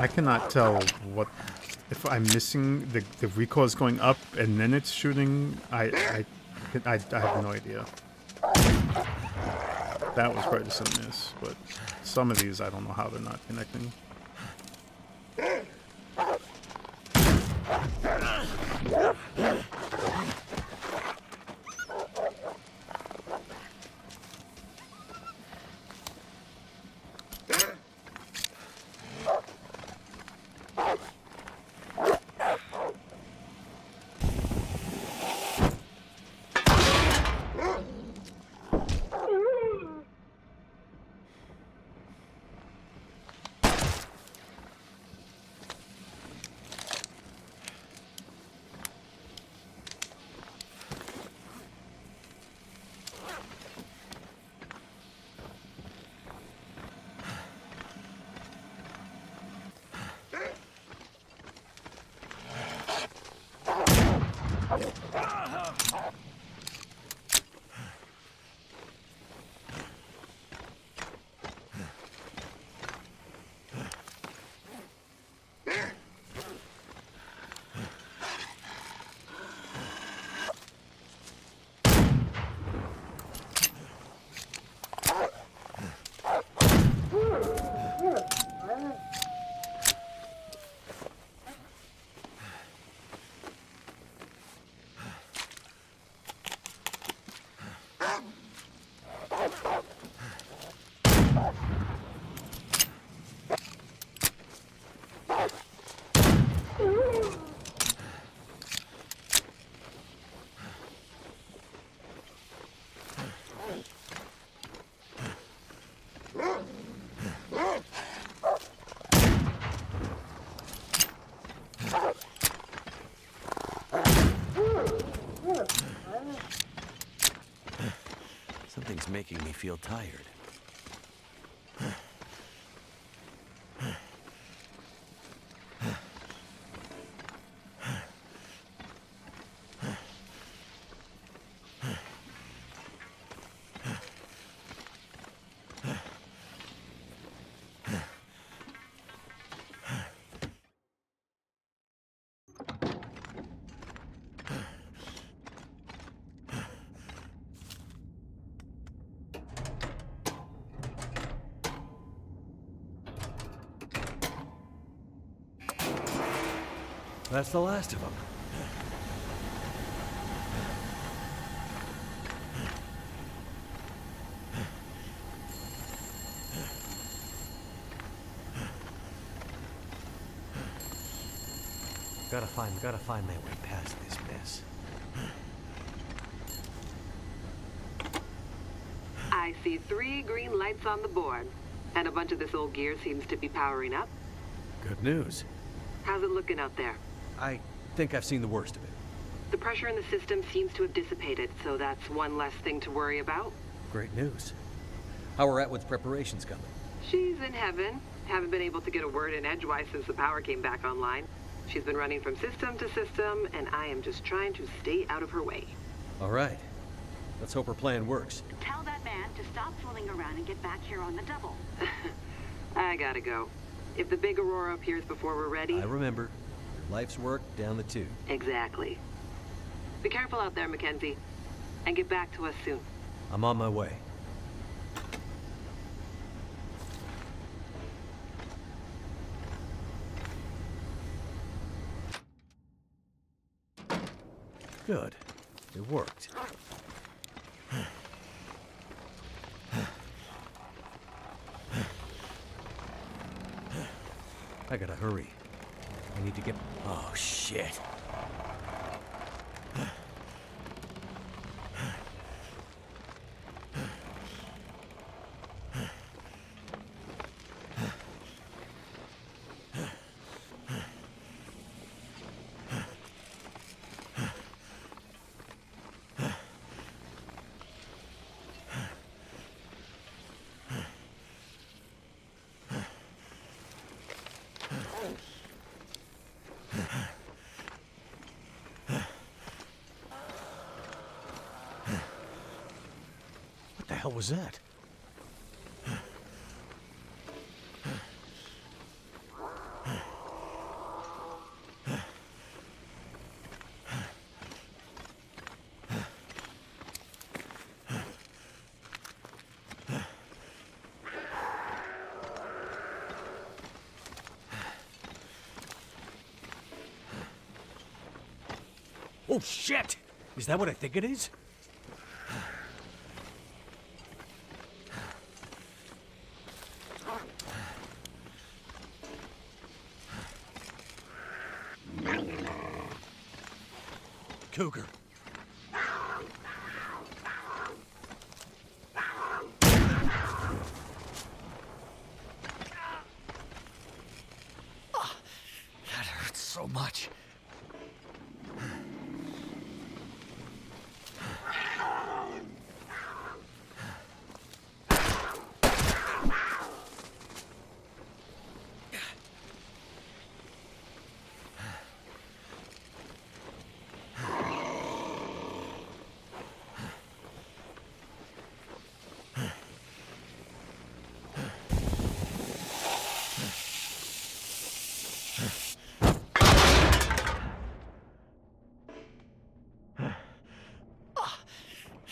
I cannot tell what if I'm missing the recoil is going up and then it's shooting. I have no idea. That was probably just a miss, but some of these I don't know how they're not connecting. Something's making me feel tired. That's the last of them. Gotta find my way past this mess. I see 3 green lights on the board, and a bunch of this old gear seems to be powering up. Good news. How's it looking out there? I think I've seen the worst of it. The pressure in the system seems to have dissipated, so that's one less thing to worry about. Great news. How are Atwood's preparations coming? She's in heaven. Haven't been able to get a word in edgewise since the power came back online. She's been running from system to system, and I am just trying to stay out of her way. All right. Let's hope her plan works. Tell that man to stop fooling around and get back here on the double. I gotta go. If the big Aurora appears before we're ready... I remember. Life's work down the tube. Exactly. Be careful out there, Mackenzie. And get back to us soon. I'm on my way. Good. It worked. I gotta hurry. I need to get... Oh, shit. What the hell was that? Oh, shit! Is that what I think it is? Cougar. That hurts so much.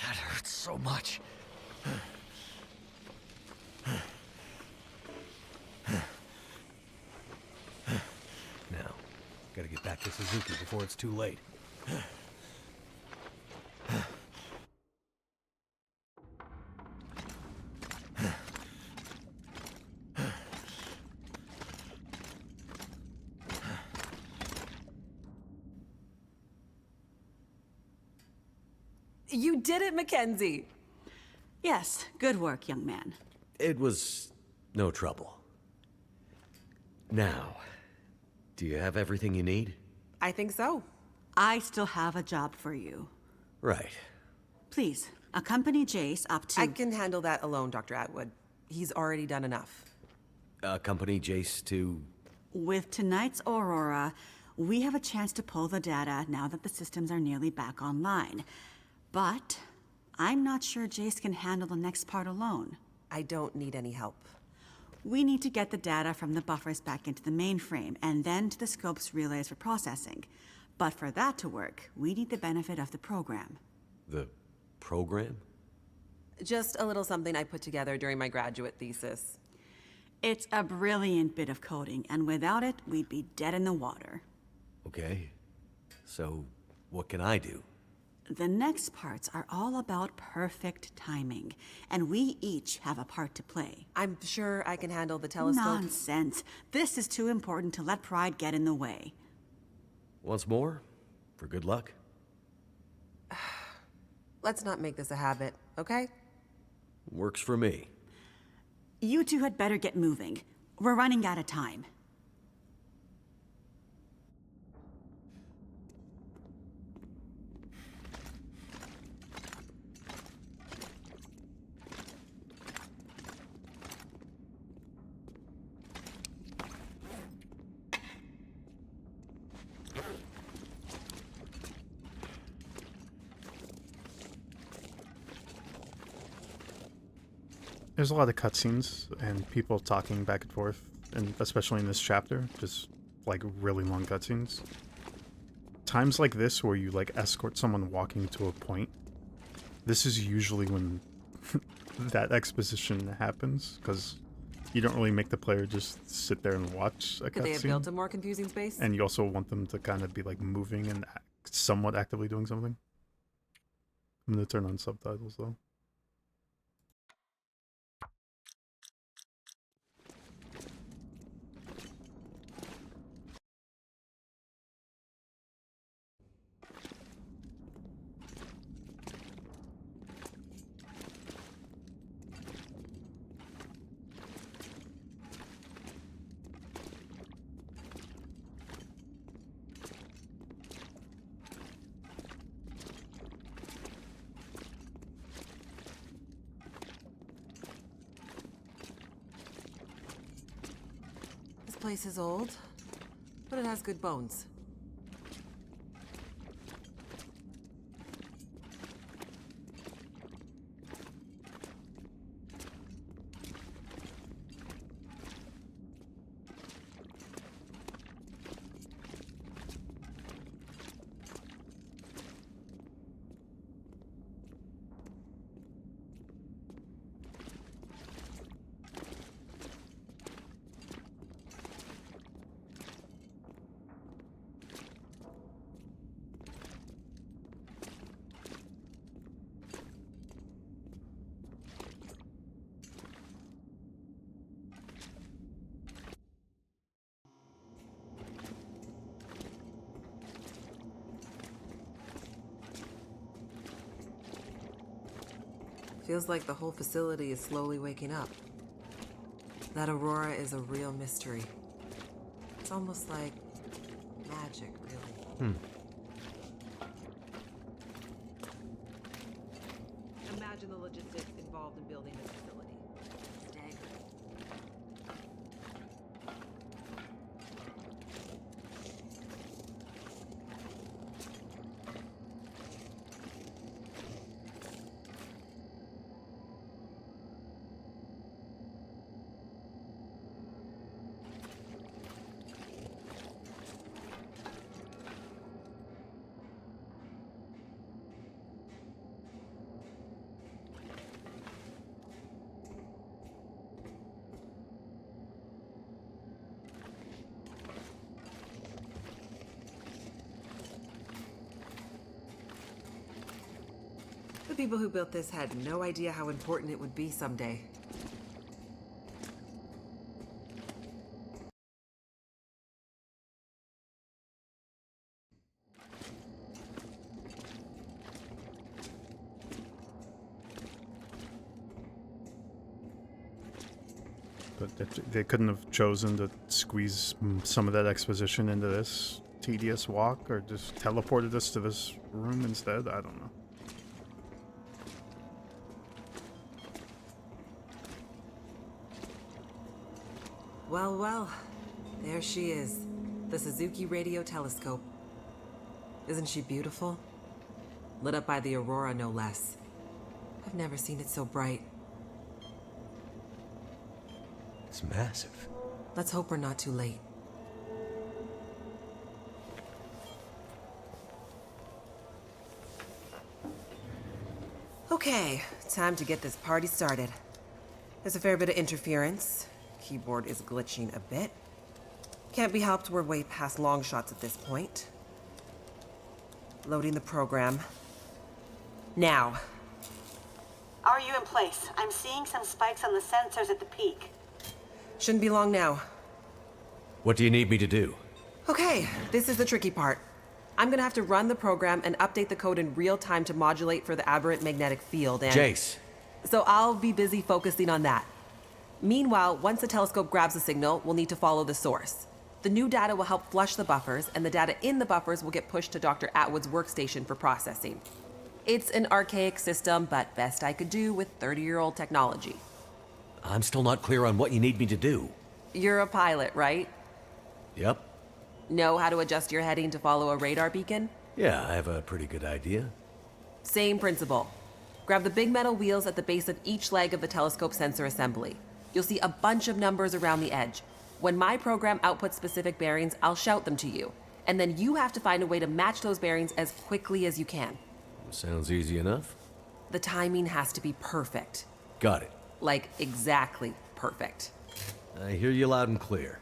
That hurts so much. Now, gotta get back to Suzuki before it's too late. You did it, Mackenzie! Yes, good work, young man. It was no trouble. Now, do you have everything you need? I think so. I still have a job for you. Right. Please, accompany Jace up to... I can handle that alone, Dr. Atwood. He's already done enough. Accompany Jace to... With tonight's Aurora, we have a chance to pull the data now that the systems are nearly back online. But I'm not sure Jace can handle the next part alone. I don't need any help. We need to get the data from the buffers back into the mainframe and then to the scope's relays for processing. But for that to work, we need the benefit of the program. The program? Just a little something I put together during my graduate thesis. It's a brilliant bit of coding, and without it, we'd be dead in the water. Okay. So, what can I do? The next parts are all about perfect timing, and we each have a part to play. I'm sure I can handle the telescope. Nonsense. This is too important to let pride get in the way. Once more, for good luck. Let's not make this a habit, okay? Works for me. You two had better get moving. We're running out of time. There's a lot of cutscenes and people talking back and forth, and especially in this chapter, just like really long cutscenes. Times like this where you like escort someone walking to a point, this is usually when that exposition happens, because you don't really make the player just sit there and watch a cutscene. Could they have built a more confusing space? And you also want them to kind of be like moving and somewhat actively doing something. I'm gonna turn on subtitles though. This place is old, but it has good bones. Feels like the whole facility is slowly waking up. That aurora is a real mystery. It's almost like magic, really. Imagine the logistics involved in building this facility. Staggering. The people who built this had no idea how important it would be someday. But they couldn't have chosen to squeeze some of that exposition into this tedious walk, or just teleported us to this room instead. I don't know. Well, well, there she is, the Suzuki Radio Telescope. Isn't she beautiful? Lit up by the aurora, no less. I've never seen it so bright. It's massive. Let's hope we're not too late. Okay, time to get this party started. There's a fair bit of interference. Keyboard is glitching a bit. Can't be helped, we're way past long shots at this point. Loading the program. Now. Are you in place? I'm seeing some spikes on the sensors at the peak. Shouldn't be long now. What do you need me to do? Okay, this is the tricky part. I'm gonna have to run the program and update the code in real time to modulate for the aberrant magnetic field and... Jace, So I'll be busy focusing on that. Meanwhile, once the telescope grabs the signal, we'll need to follow the source. The new data will help flush the buffers, and the data in the buffers will get pushed to Dr. Atwood's workstation for processing. It's an archaic system, but best I could do with 30-year-old technology. I'm still not clear on what you need me to do. You're a pilot, right? Yep. Know how to adjust your heading to follow a radar beacon? Yeah, I have a pretty good idea. Same principle. Grab the big metal wheels at the base of each leg of the telescope sensor assembly. You'll see a bunch of numbers around the edge. When my program outputs specific bearings, I'll shout them to you. And then you have to find a way to match those bearings as quickly as you can. Sounds easy enough. The timing has to be perfect. Got it. Like, exactly perfect. I hear you loud and clear.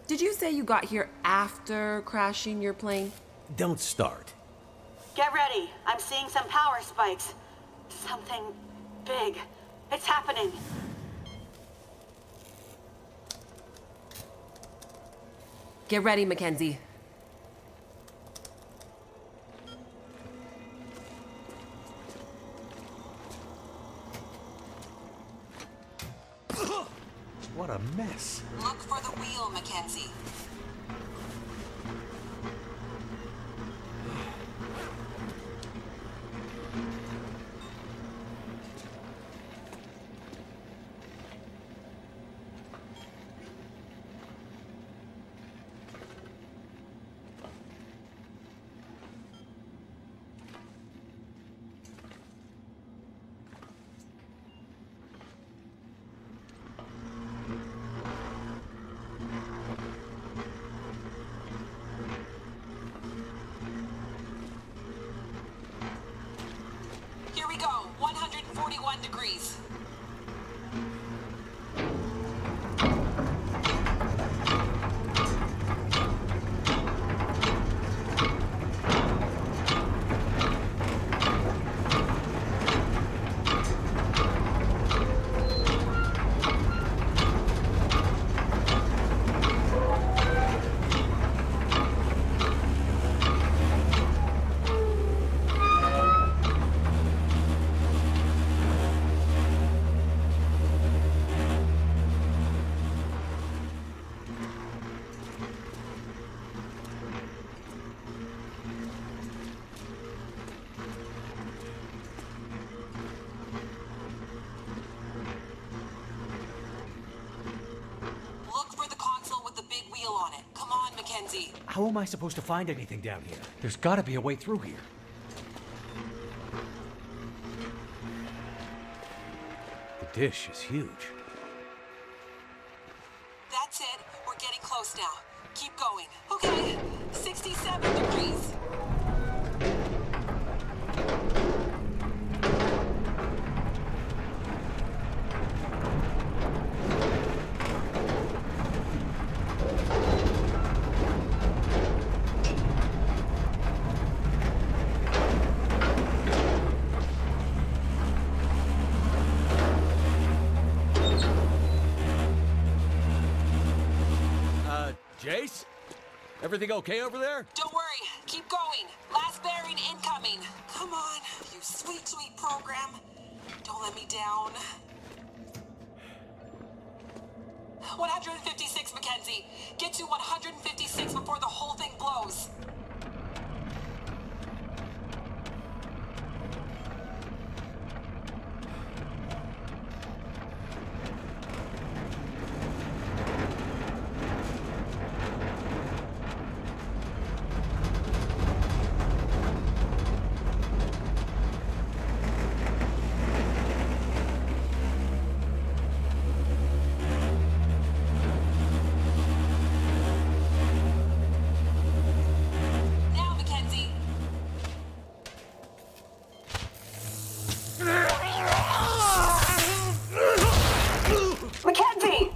Did you say you got here after crashing your plane? Don't start. Get ready. I'm seeing some power spikes. Something big. It's happening. Get ready, Mackenzie. What a mess. Look for the wheel, Mackenzie. Here we go, 141 degrees. How am I supposed to find anything down here? There's gotta be a way through here. The dish is huge. That's it. We're getting close now. Keep going. Okay, 67 degrees. Jace? Everything okay over there? Don't worry. Keep going. Last bearing incoming. Come on, you sweet, sweet program. Don't let me down. 156, Mackenzie. Get to 156 before the whole thing blows. Mackenzie!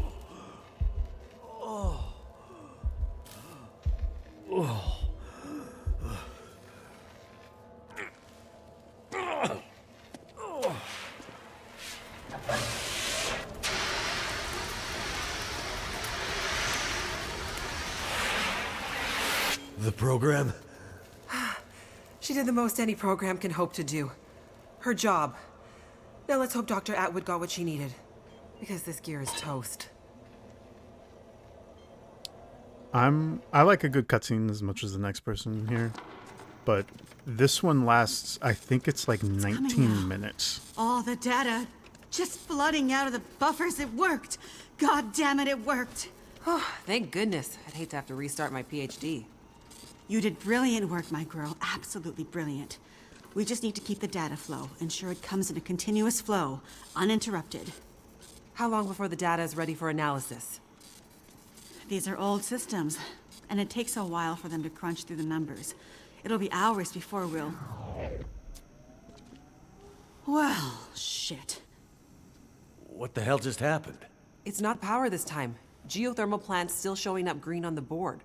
The program? She did the most any program can hope to do. Her job. Now let's hope Dr. Atwood got what she needed. Because this gear is toast. I like a good cutscene as much as the next person here, but this one lasts, I think it's like 19 minutes. All the data just flooding out of the buffers. It worked. God damn it, it worked. Oh, thank goodness. I'd hate to have to restart my PhD. You did brilliant work, my girl. Absolutely brilliant. We just need to keep the data flow, ensure it comes in a continuous flow, uninterrupted. How long before the data is ready for analysis? These are old systems, and it takes a while for them to crunch through the numbers. It'll be hours before we'll... Well, shit. What the hell just happened? It's not power this time. Geothermal plant's still showing up green on the board.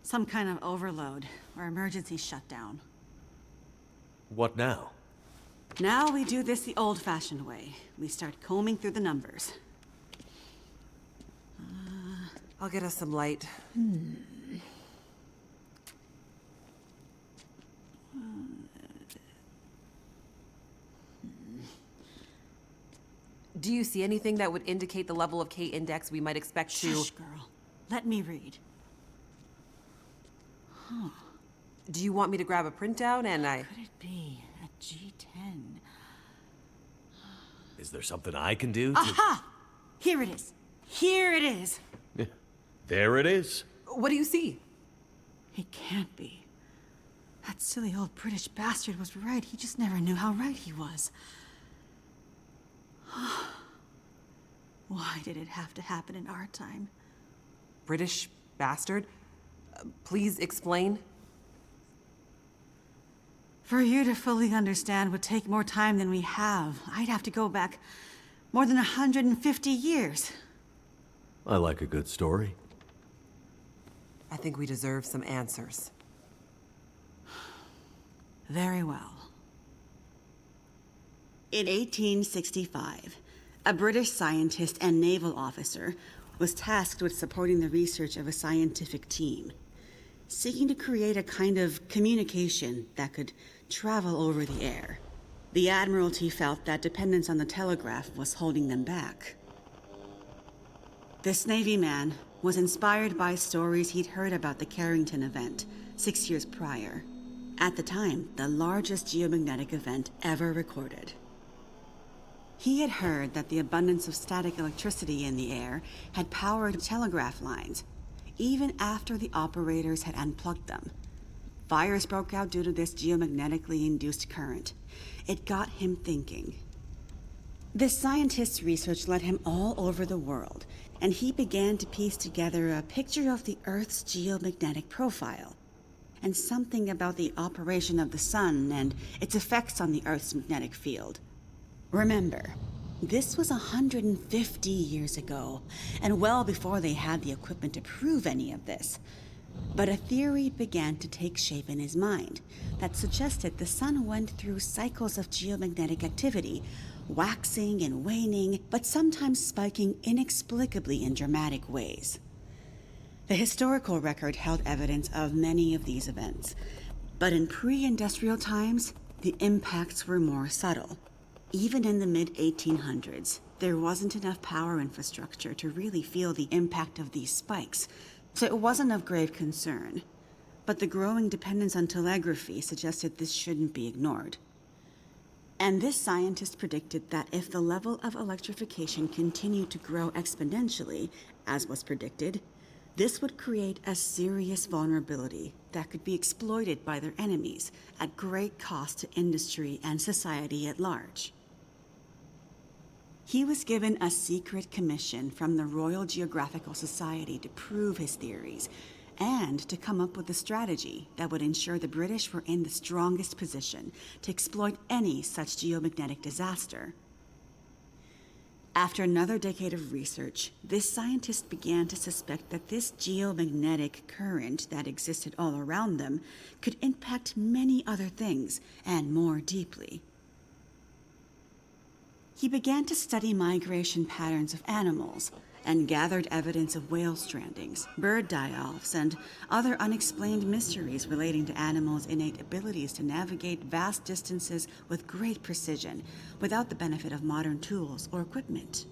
Some kind of overload, or emergency shutdown. What now? Now we do this the old-fashioned way. We start combing through the numbers. I'll get us some light. Do you see anything that would indicate the level of K-index we might expect to... Shush, girl. Let me read. Huh. Do you want me to grab a printout and Could it be a G10? Is there something I can do to... Aha! Here it is. Here it is. There it is. What do you see? It can't be. That silly old British bastard was right. He just never knew how right he was. Why did it have to happen in our time? British bastard? Please explain. For you to fully understand would take more time than we have. I'd have to go back more than 150 years. I like a good story. I think we deserve some answers. Very well. In 1865, a British scientist and naval officer was tasked with supporting the research of a scientific team, seeking to create a kind of communication that could travel over the air. The Admiralty felt that dependence on the telegraph was holding them back. This Navy man was inspired by stories he'd heard about the Carrington event 6 years prior. At the time, the largest geomagnetic event ever recorded. He had heard that the abundance of static electricity in the air had powered telegraph lines, even after the operators had unplugged them. Fires broke out due to this geomagnetically induced current. It got him thinking. This scientist's research led him all over the world, and he began to piece together a picture of the Earth's geomagnetic profile, and something about the operation of the sun and its effects on the Earth's magnetic field. Remember, this was 150 years ago, and well before they had the equipment to prove any of this. But a theory began to take shape in his mind that suggested the sun went through cycles of geomagnetic activity, waxing and waning, but sometimes spiking inexplicably in dramatic ways. The historical record held evidence of many of these events, but in pre-industrial times, the impacts were more subtle. Even in the mid-1800s, there wasn't enough power infrastructure to really feel the impact of these spikes, so it wasn't of grave concern. But the growing dependence on telegraphy suggested this shouldn't be ignored. And this scientist predicted that if the level of electrification continued to grow exponentially, as was predicted, this would create a serious vulnerability that could be exploited by their enemies at great cost to industry and society at large. He was given a secret commission from the Royal Geographical Society to prove his theories and to come up with a strategy that would ensure the British were in the strongest position to exploit any such geomagnetic disaster. After another decade of research, this scientist began to suspect that this geomagnetic current that existed all around them could impact many other things, and more deeply. He began to study migration patterns of animals and gathered evidence of whale strandings, bird die-offs, and other unexplained mysteries relating to animals' innate abilities to navigate vast distances with great precision without the benefit of modern tools or equipment.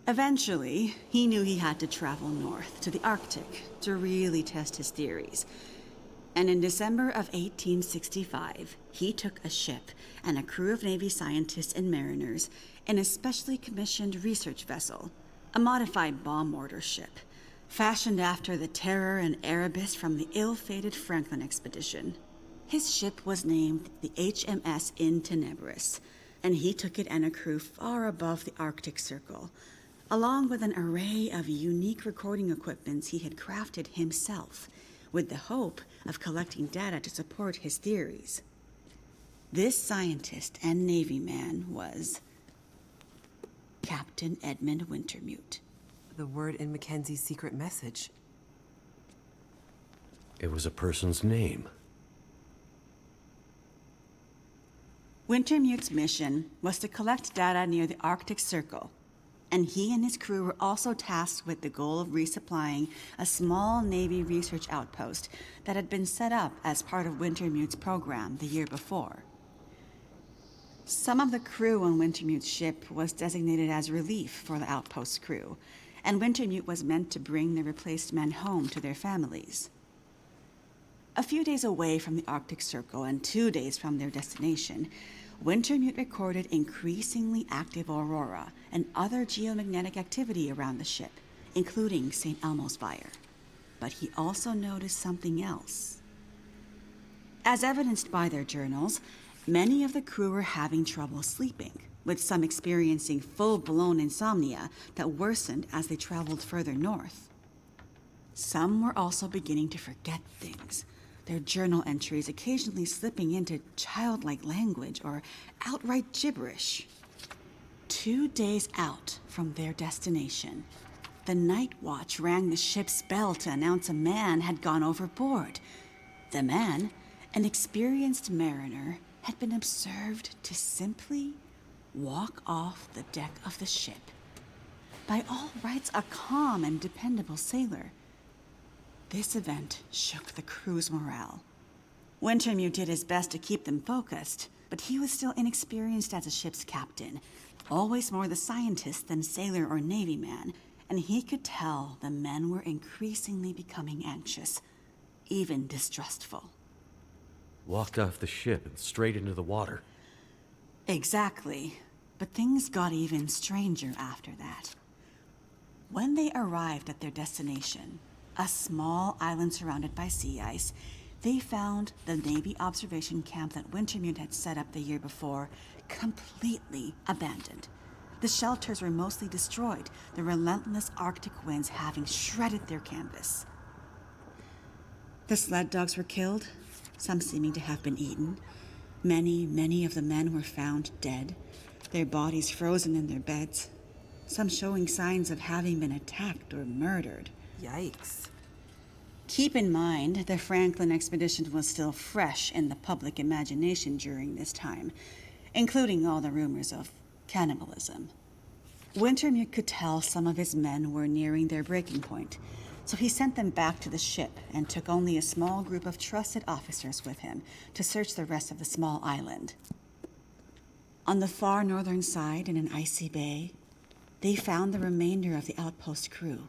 Eventually, he knew he had to travel north to the Arctic to really test his theories. And in December of 1865, he took a ship and a crew of Navy scientists and mariners in a specially commissioned research vessel, a modified bomb mortar ship, fashioned after the Terror and Erebus from the ill-fated Franklin expedition. His ship was named the HMS In Tenebris, and he took it and a crew far above the Arctic Circle, along with an array of unique recording equipments he had crafted himself, with the hope of collecting data to support his theories. This scientist and Navy man was Captain Edmund Wintermute. The word in Mackenzie's secret message. It was a person's name. Wintermute's mission was to collect data near the Arctic Circle, and he and his crew were also tasked with the goal of resupplying a small Navy research outpost that had been set up as part of Wintermute's program the year before. Some of the crew on Wintermute's ship was designated as relief for the outpost's crew, and Wintermute was meant to bring the replaced men home to their families. A few days away from the Arctic Circle and 2 days from their destination, Wintermute recorded increasingly active aurora and other geomagnetic activity around the ship, including St. Elmo's fire. But he also noticed something else. As evidenced by their journals, many of the crew were having trouble sleeping, with some experiencing full-blown insomnia that worsened as they traveled further north. Some were also beginning to forget things, their journal entries occasionally slipping into childlike language or outright gibberish. 2 days out from their destination, the night watch rang the ship's bell to announce a man had gone overboard. The man, an experienced mariner, had been observed to simply walk off the deck of the ship. By all rights, a calm and dependable sailor. This event shook the crew's morale. Wintermute did his best to keep them focused, but he was still inexperienced as a ship's captain, always more the scientist than sailor or Navy man, and he could tell the men were increasingly becoming anxious, even distrustful. Walked off the ship and straight into the water. Exactly, but things got even stranger after that. When they arrived at their destination, a small island surrounded by sea ice, they found the Navy observation camp that Wintermute had set up the year before completely abandoned. The shelters were mostly destroyed, the relentless Arctic winds having shredded their canvas. The sled dogs were killed, some seeming to have been eaten. Many of the men were found dead, their bodies frozen in their beds, some showing signs of having been attacked or murdered. Yikes. Keep in mind, the Franklin expedition was still fresh in the public imagination during this time, including all the rumors of cannibalism. Wintermute could tell some of his men were nearing their breaking point, so he sent them back to the ship and took only a small group of trusted officers with him to search the rest of the small island. On the far northern side, in an icy bay, they found the remainder of the outpost crew,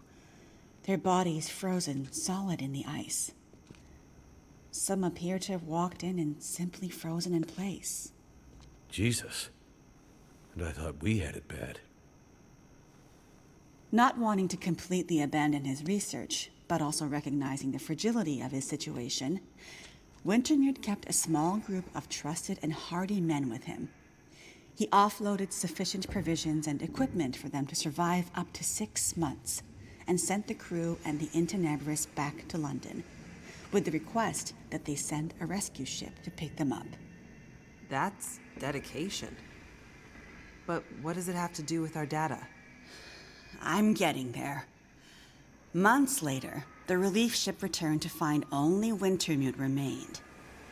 their bodies frozen solid in the ice. Some appear to have walked in and simply frozen in place. Jesus. And I thought we had it bad. Not wanting to completely abandon his research, but also recognizing the fragility of his situation, Wintermute kept a small group of trusted and hardy men with him. He offloaded sufficient provisions and equipment for them to survive up to 6 months, and sent the crew and the In Tenebris back to London, with the request that they send a rescue ship to pick them up. That's dedication. But what does it have to do with our data? I'm getting there. Months later, the relief ship returned to find only Wintermute remained.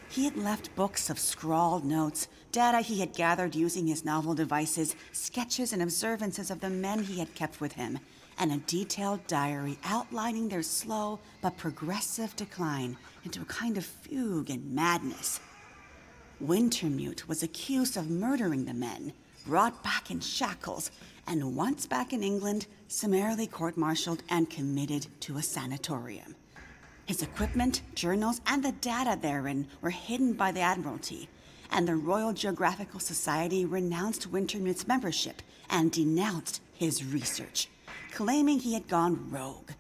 He had left books of scrawled notes, data he had gathered using his novel devices, sketches and observances of the men he had kept with him, and a detailed diary outlining their slow but progressive decline into a kind of fugue and madness. Wintermute was accused of murdering the men, brought back in shackles, and once back in England, summarily court-martialed and committed to a sanatorium. His equipment, journals, and the data therein were hidden by the Admiralty, and the Royal Geographical Society renounced Wintermute's membership and denounced his research, claiming he had gone rogue.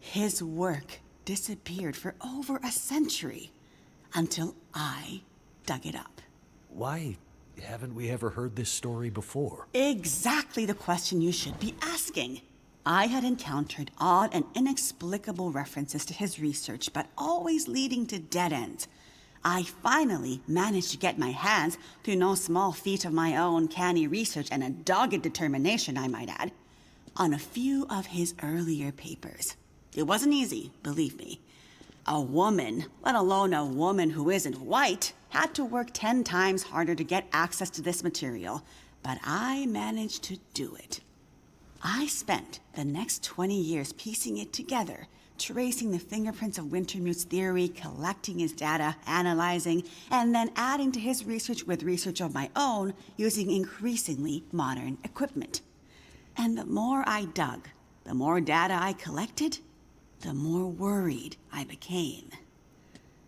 His work disappeared for over a century, until I dug it up. Why haven't we ever heard this story before? Exactly the question you should be asking. I had encountered odd and inexplicable references to his research, but always leading to dead ends. I finally managed to get my hands, through no small feat of my own canny research and a dogged determination, I might add, on a few of his earlier papers. It wasn't easy, believe me. A woman, let alone a woman who isn't white, had to work 10 times harder to get access to this material, but I managed to do it. I spent the next 20 years piecing it together, tracing the fingerprints of Wintermute's theory, collecting his data, analyzing, and then adding to his research with research of my own using increasingly modern equipment. And the more I dug, the more data I collected, the more worried I became.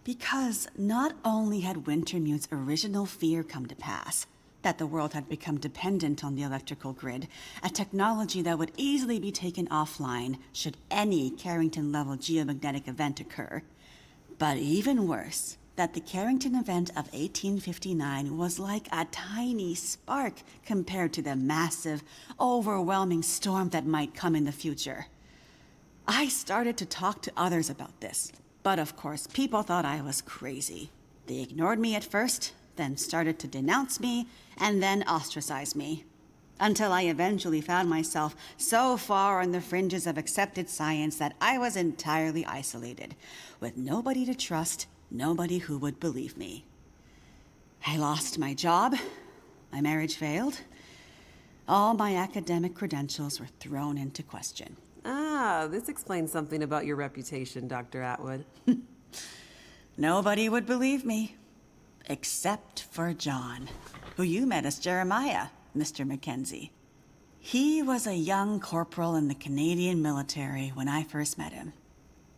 Because not only had Wintermute's original fear come to pass, that the world had become dependent on the electrical grid, a technology that would easily be taken offline should any Carrington-level geomagnetic event occur, but even worse, that the Carrington event of 1859 was like a tiny spark compared to the massive, overwhelming storm that might come in the future. I started to talk to others about this, but of course, people thought I was crazy. They ignored me at first, then started to denounce me, and then ostracize me. Until I eventually found myself so far on the fringes of accepted science that I was entirely isolated, with nobody to trust, nobody who would believe me. I lost my job, my marriage failed, all my academic credentials were thrown into question. Ah, this explains something about your reputation, Dr. Atwood. Nobody would believe me. Except for John, who you met as Jeremiah, Mr. Mackenzie. He was a young corporal in the Canadian military when I first met him.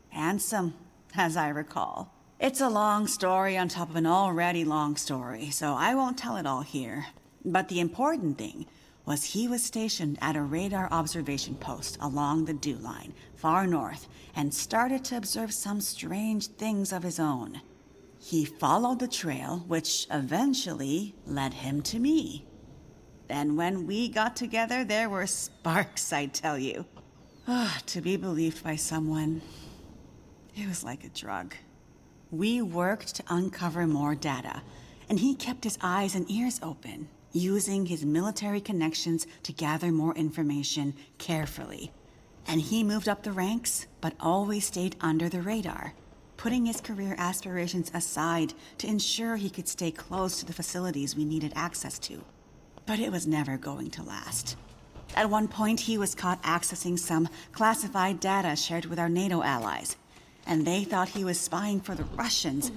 Handsome, as I recall. It's a long story on top of an already long story, so I won't tell it all here. But the important thing was he was stationed at a radar observation post along the Dew Line, far north, and started to observe some strange things of his own. He followed the trail, which eventually led him to me. And when we got together, there were sparks, I tell you. To be believed by someone, it was like a drug. We worked to uncover more data, and he kept his eyes and ears open, using his military connections to gather more information carefully. And he moved up the ranks, but always stayed under the radar, putting his career aspirations aside to ensure he could stay close to the facilities we needed access to. But it was never going to last. At one point, he was caught accessing some classified data shared with our NATO allies, and they thought he was spying for the Russians,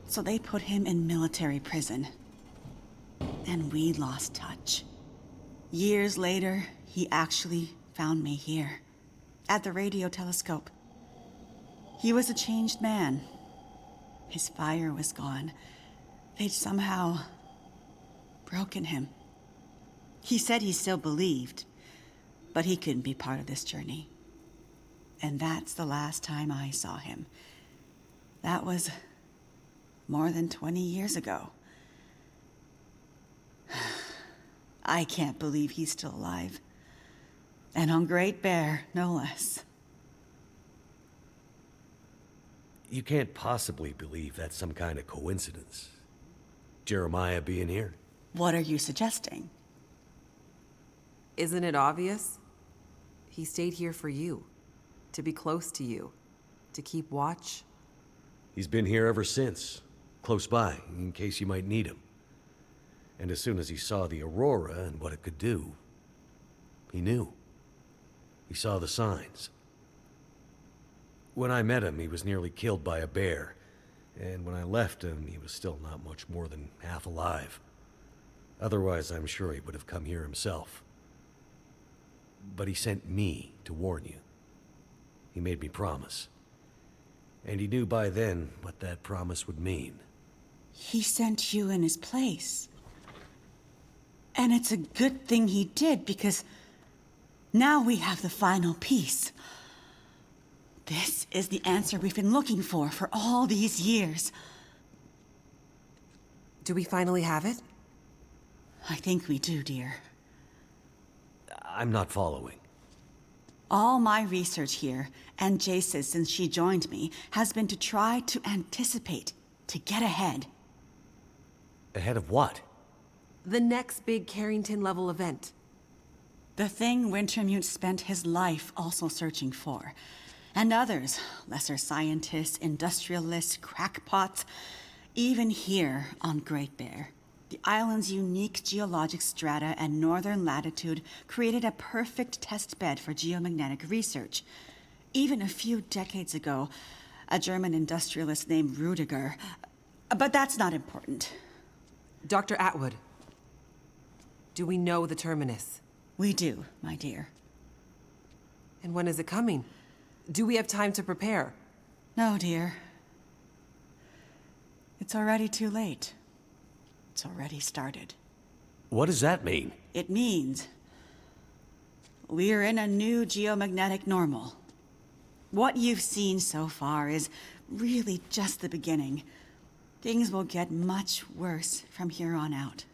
so they put him in military prison. And we lost touch. Years later, he actually found me here, at the radio telescope. He was a changed man. His fire was gone. They'd somehow broken him. He said he still believed, but he couldn't be part of this journey. And that's the last time I saw him. That was more than 20 years ago. I can't believe he's still alive. And on Great Bear, no less. You can't possibly believe that's some kind of coincidence. Jeremiah being here. What are you suggesting? Isn't it obvious? He stayed here for you, to be close to you, to keep watch. He's been here ever since. close by, in case you might need him. And as soon as he saw the Aurora and what it could do, he knew. He saw the signs. When I met him, he was nearly killed by a bear. And when I left him, he was still not much more than half alive. Otherwise, I'm sure he would have come here himself. But he sent me to warn you. He made me promise. And he knew by then what that promise would mean. He sent you in his place. And it's a good thing he did, because now we have the final piece. This is the answer we've been looking for all these years. Do we finally have it? I think we do, dear. I'm not following. All my research here, and Jace's since she joined me, has been to try to anticipate, to get ahead. Ahead of what? The next big Carrington-level event. The thing Wintermute spent his life also searching for. And others, lesser scientists, industrialists, crackpots, even here on Great Bear. The island's unique geologic strata and northern latitude created a perfect test bed for geomagnetic research. Even a few decades ago, a German industrialist named Rudiger. But that's not important. Dr. Atwood, do we know the terminus? We do, my dear. And when is it coming? Do we have time to prepare? No, dear. It's already too late. It's already started. What does that mean? It means we're in a new geomagnetic normal. What you've seen so far is really just the beginning. Things will get much worse from here on out.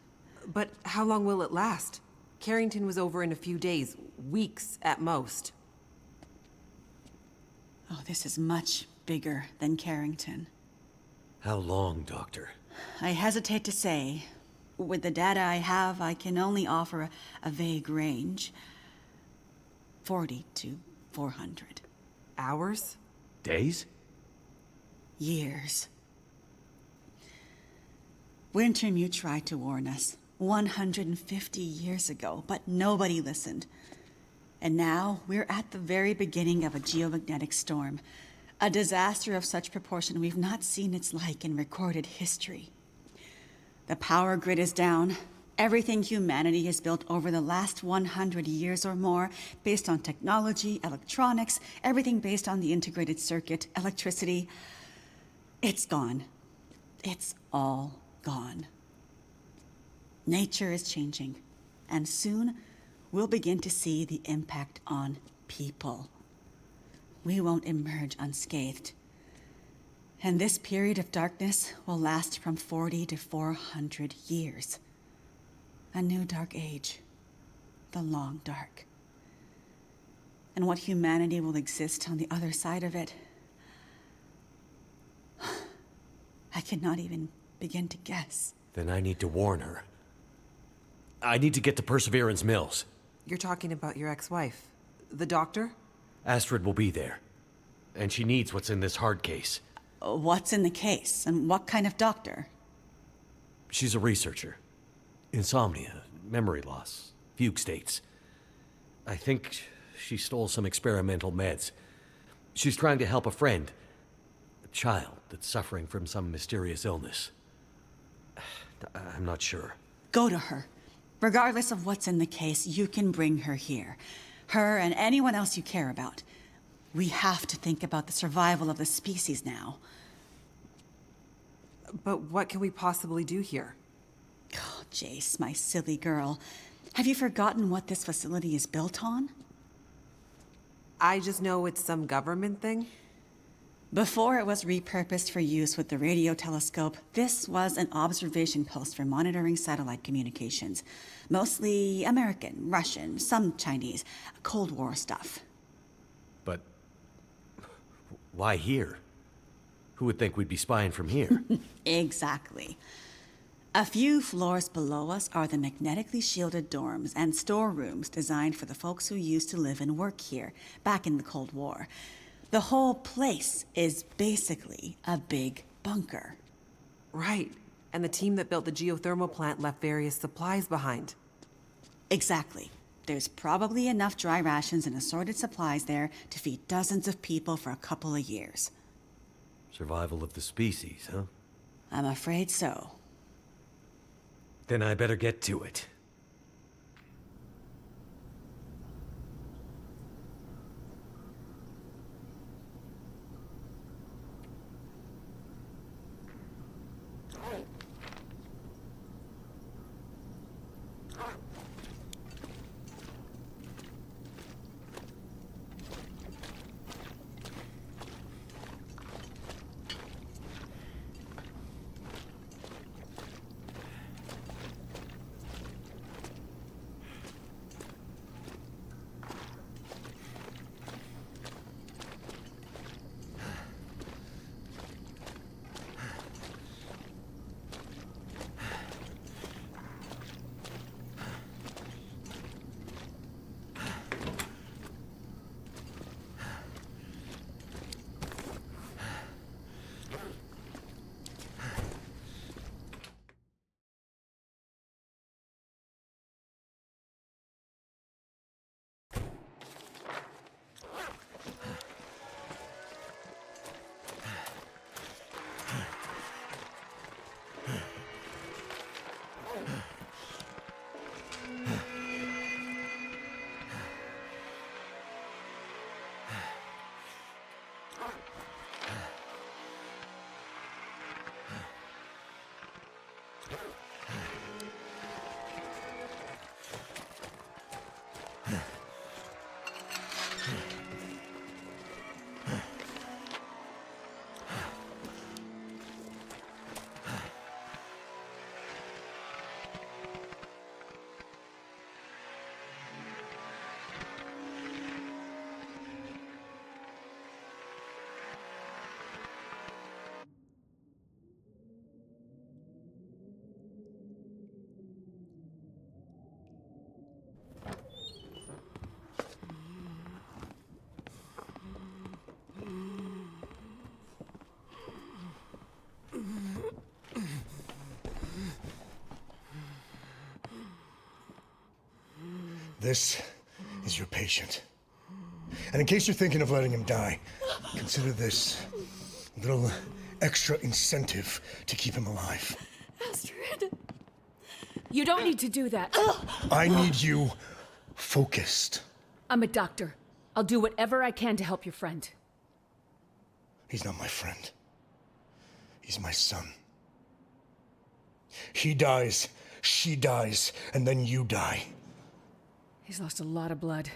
But how long will it last? Carrington was over in a few days, weeks at most. Oh, this is much bigger than Carrington. How long, Doctor? I hesitate to say. With the data I have, I can only offer a vague range. 40 to 400. Hours? Days? Years. Wintermute tried to warn us 150 years ago, but nobody listened. And now we're at the very beginning of a geomagnetic storm. A disaster of such proportion we've not seen its like in recorded history. The power grid is down. Everything humanity has built over the last 100 years or more, based on technology, electronics, everything based on the integrated circuit, electricity, it's gone. It's all gone. Nature is changing, and soon we'll begin to see the impact on people. We won't emerge unscathed. And this period of darkness will last from 40 to 400 years. A new dark age. The Long Dark. And what humanity will exist on the other side of it, I cannot even begin to guess. Then I need to warn her. I need to get to Perseverance Mills. You're talking about your ex-wife, the doctor? Astrid will be there. And she needs what's in this hard case. What's in the case? And what kind of doctor? She's a researcher. Insomnia, memory loss, fugue states. I think she stole some experimental meds. She's trying to help a friend. A child that's suffering from some mysterious illness. I'm not sure. Go to her. Regardless of what's in the case, you can bring her here. Her and anyone else you care about. We have to think about the survival of the species now. But what can we possibly do here? Oh, Jace, my silly girl. Have you forgotten what this facility is built on? I just know it's some government thing. Before it was repurposed for use with the radio telescope, this was an observation post for monitoring satellite communications. Mostly American, Russian, some Chinese, Cold War stuff. But why here? Who would think we'd be spying from here? Exactly. A few floors below us are the magnetically shielded dorms and storerooms designed for the folks who used to live and work here, back in the Cold War. The whole place is basically a big bunker. Right. And the team that built the geothermal plant left various supplies behind. Exactly. There's probably enough dry rations and assorted supplies there to feed dozens of people for a couple of years. Survival of the species, huh? I'm afraid so. Then I better get to it. This is your patient. And in case you're thinking of letting him die, consider this a little extra incentive to keep him alive. Astrid! You don't need to do that. I need you focused. I'm a doctor. I'll do whatever I can to help your friend. He's not my friend. He's my son. He dies, she dies, and then you die. He's lost a lot of blood,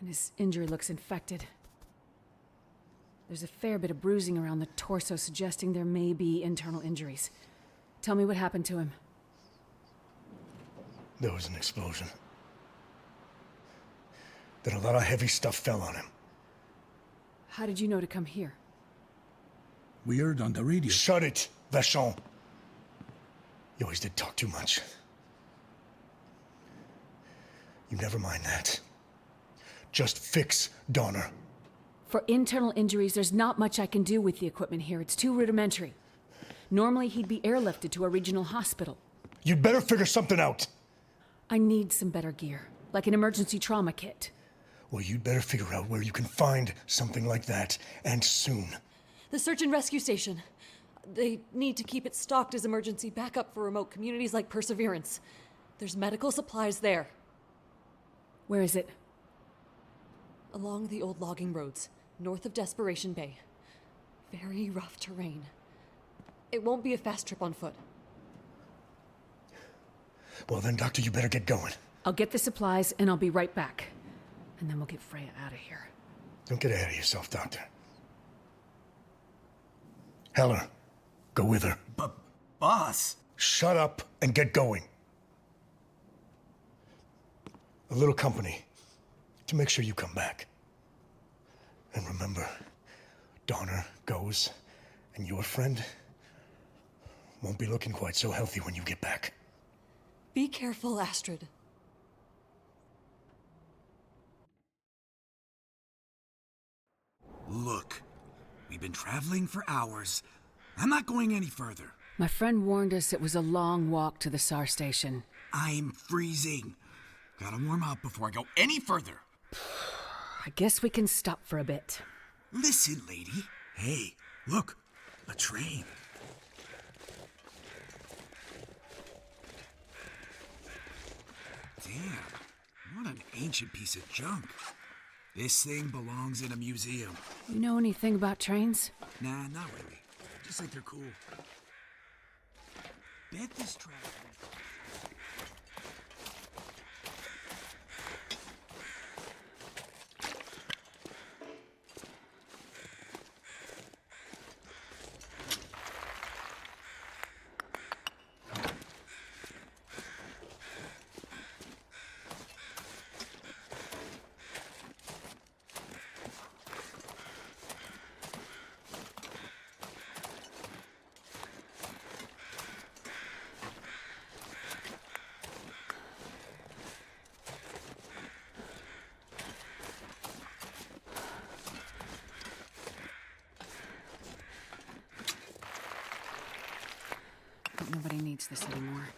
and his injury looks infected. There's a fair bit of bruising around the torso, suggesting there may be internal injuries. Tell me what happened to him. There was an explosion. Then a lot of heavy stuff fell on him. How did you know to come here? We heard on the radio. Shut it, Vachon. You always did talk too much. You never mind that. Just fix Donner. For internal injuries, there's not much I can do with the equipment here. It's too rudimentary. Normally, he'd be airlifted to a regional hospital. You'd better figure something out. I need some better gear, like an emergency trauma kit. Well, you'd better figure out where you can find something like that, and soon. The search and rescue station. They need to keep it stocked as emergency backup for remote communities like Perseverance. There's medical supplies there. Where is it? Along the old logging roads, north of Desperation Bay. Very rough terrain. It won't be a fast trip on foot. Well then, Doctor, you better get going. I'll get the supplies and I'll be right back. And then we'll get Freya out of here. Don't get ahead of yourself, Doctor. Heller, go with her. Boss! Shut up and get going. A little company to make sure you come back. And remember, Donner goes, and your friend won't be looking quite so healthy when you get back. Be careful, Astrid. Look, we've been traveling for hours. I'm not going any further. My friend warned us it was a long walk to the SAR station. I'm freezing. Gotta warm up before I go any further. I guess we can stop for a bit. Listen, lady. Hey, look. A train. Damn. What an ancient piece of junk. This thing belongs in a museum. You know anything about trains? Nah, not really. Just like they're cool. Bet this track. Nobody needs this anymore.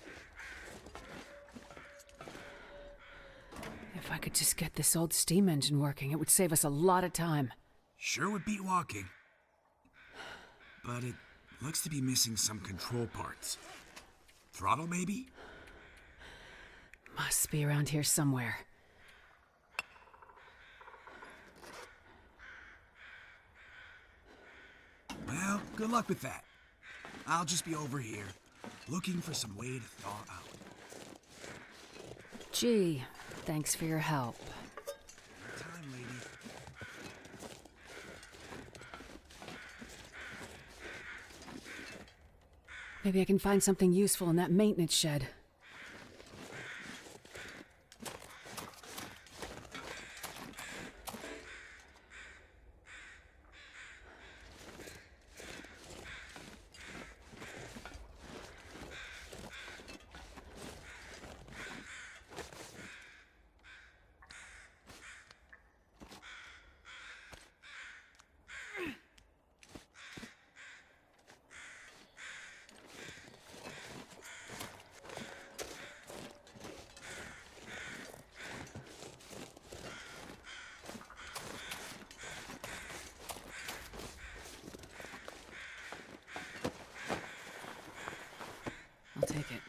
If I could just get this old steam engine working, it would save us a lot of time. Sure would beat walking. But it looks to be missing some control parts. Throttle, maybe? Must be around here somewhere. Well, good luck with that. I'll just be over here, looking for some way to thaw out. Gee, thanks for your help. Time, lady. Maybe I can find something useful in that maintenance shed. I'll take it.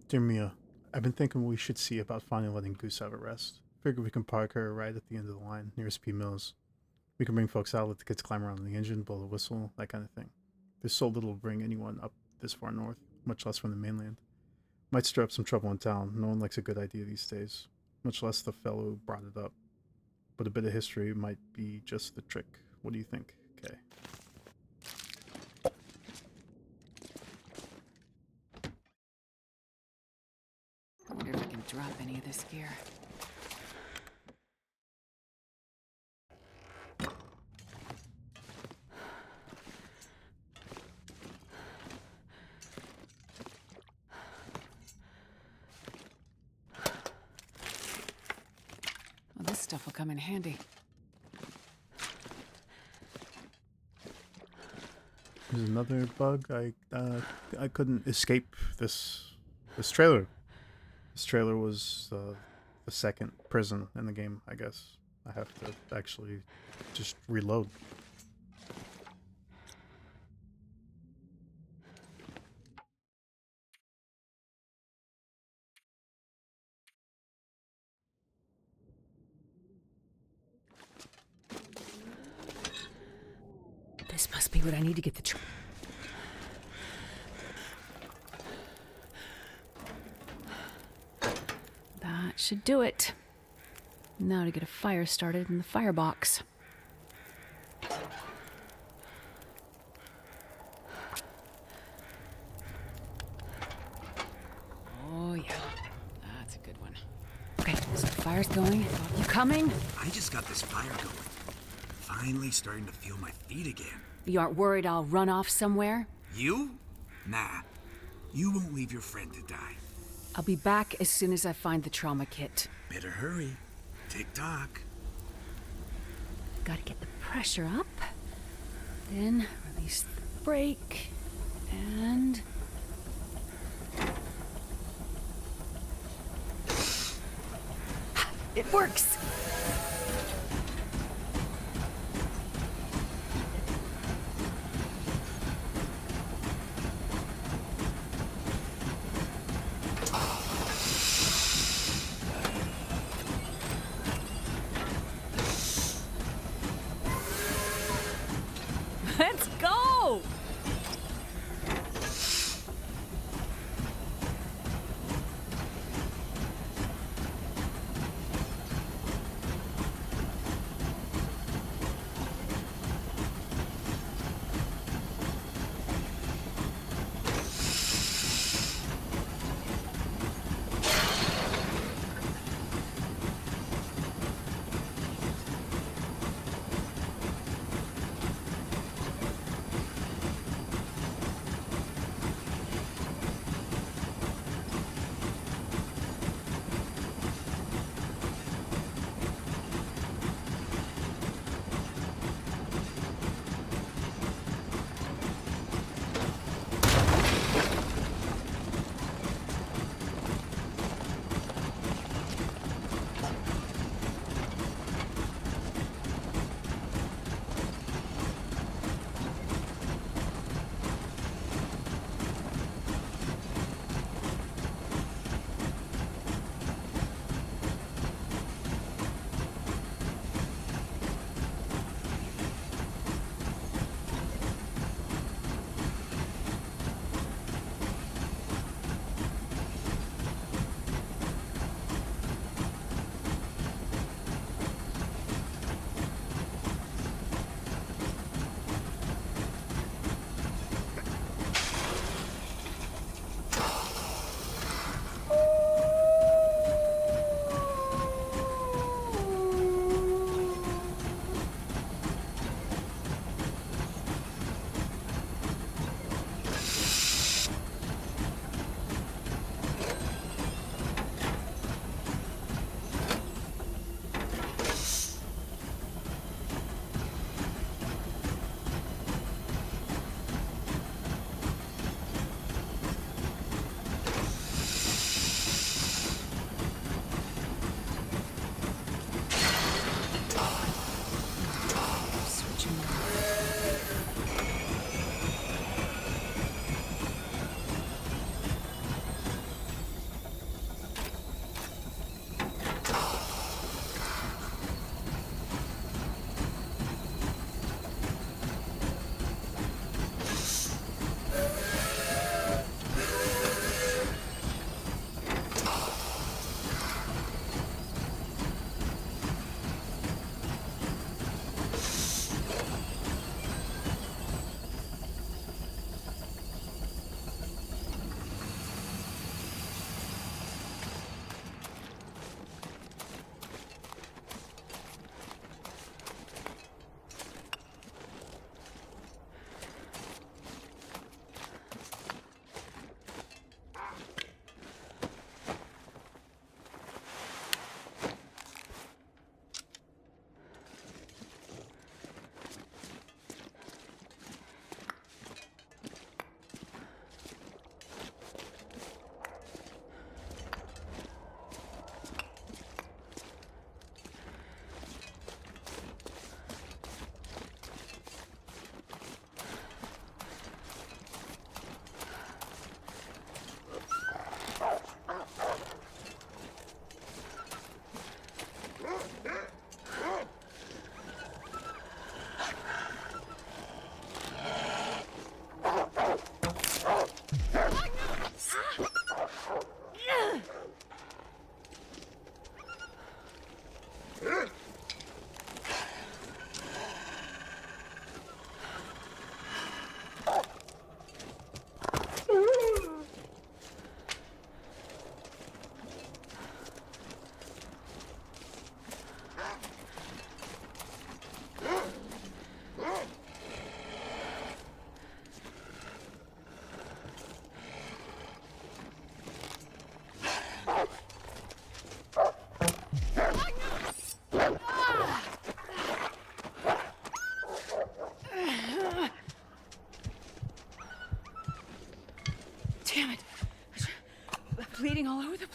Dear Mia, I've been thinking we should see about finally letting Goose have a rest. Figure we can park her right at the end of the line, nearest P Mills. We can bring folks out, let the kids climb around the engine, blow the whistle, that kind of thing. There's so little to bring anyone up this far north, much less from the mainland. Might stir up some trouble in town. No one likes a good idea these days, much less the fellow who brought it up. But a bit of history might be just the trick. What do you think, Kay? I wonder if I can drop any of this gear. Well, this stuff will come in handy. There's another bug. I couldn't escape this trailer. This trailer was the second prison in the game, I guess. I have to actually just reload. This must be what I need to get the That should do it. Now to get a fire started in the firebox. Fire's going. You coming? I just got this fire going. Finally starting to feel my feet again. You aren't worried I'll run off somewhere? You? Nah. You won't leave your friend to die. I'll be back as soon as I find the trauma kit. Better hurry. Tick-tock. Gotta get the pressure up. Then release the brake. And... it works! Let's go!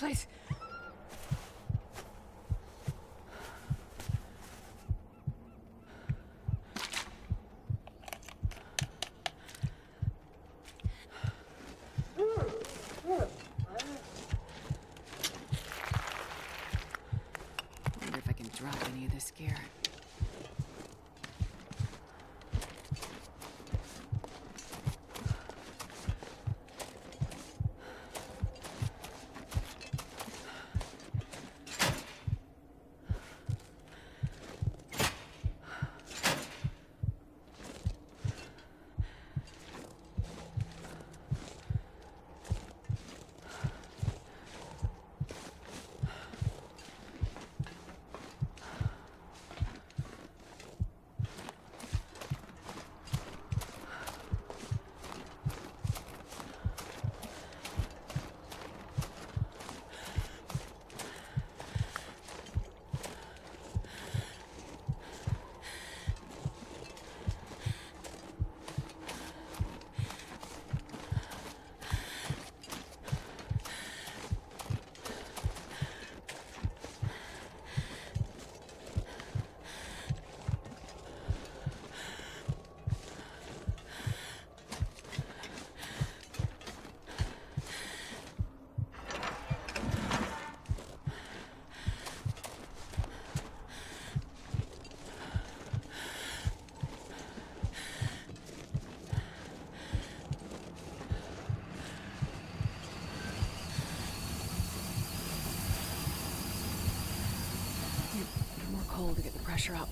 place. Wonder if I can drop any of this gear. Need more coal to get the pressure up.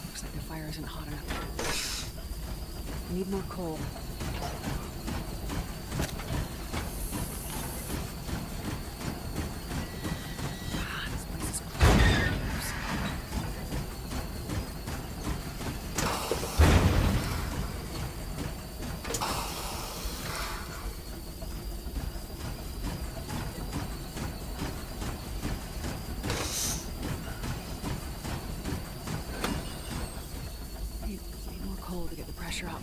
Looks like the fire isn't hot enough. I need more coal. This place is need more coal to get the pressure up.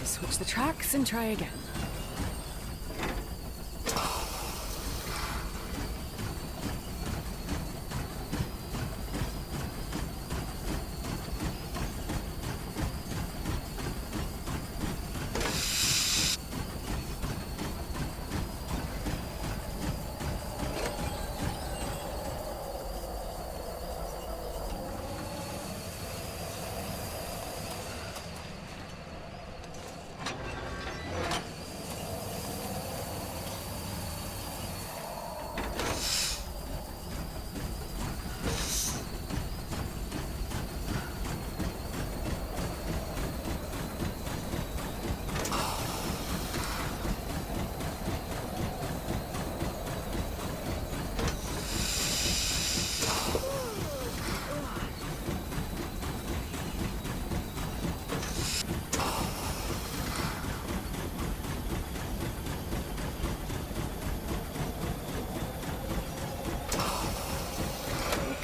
Switch the tracks and try again.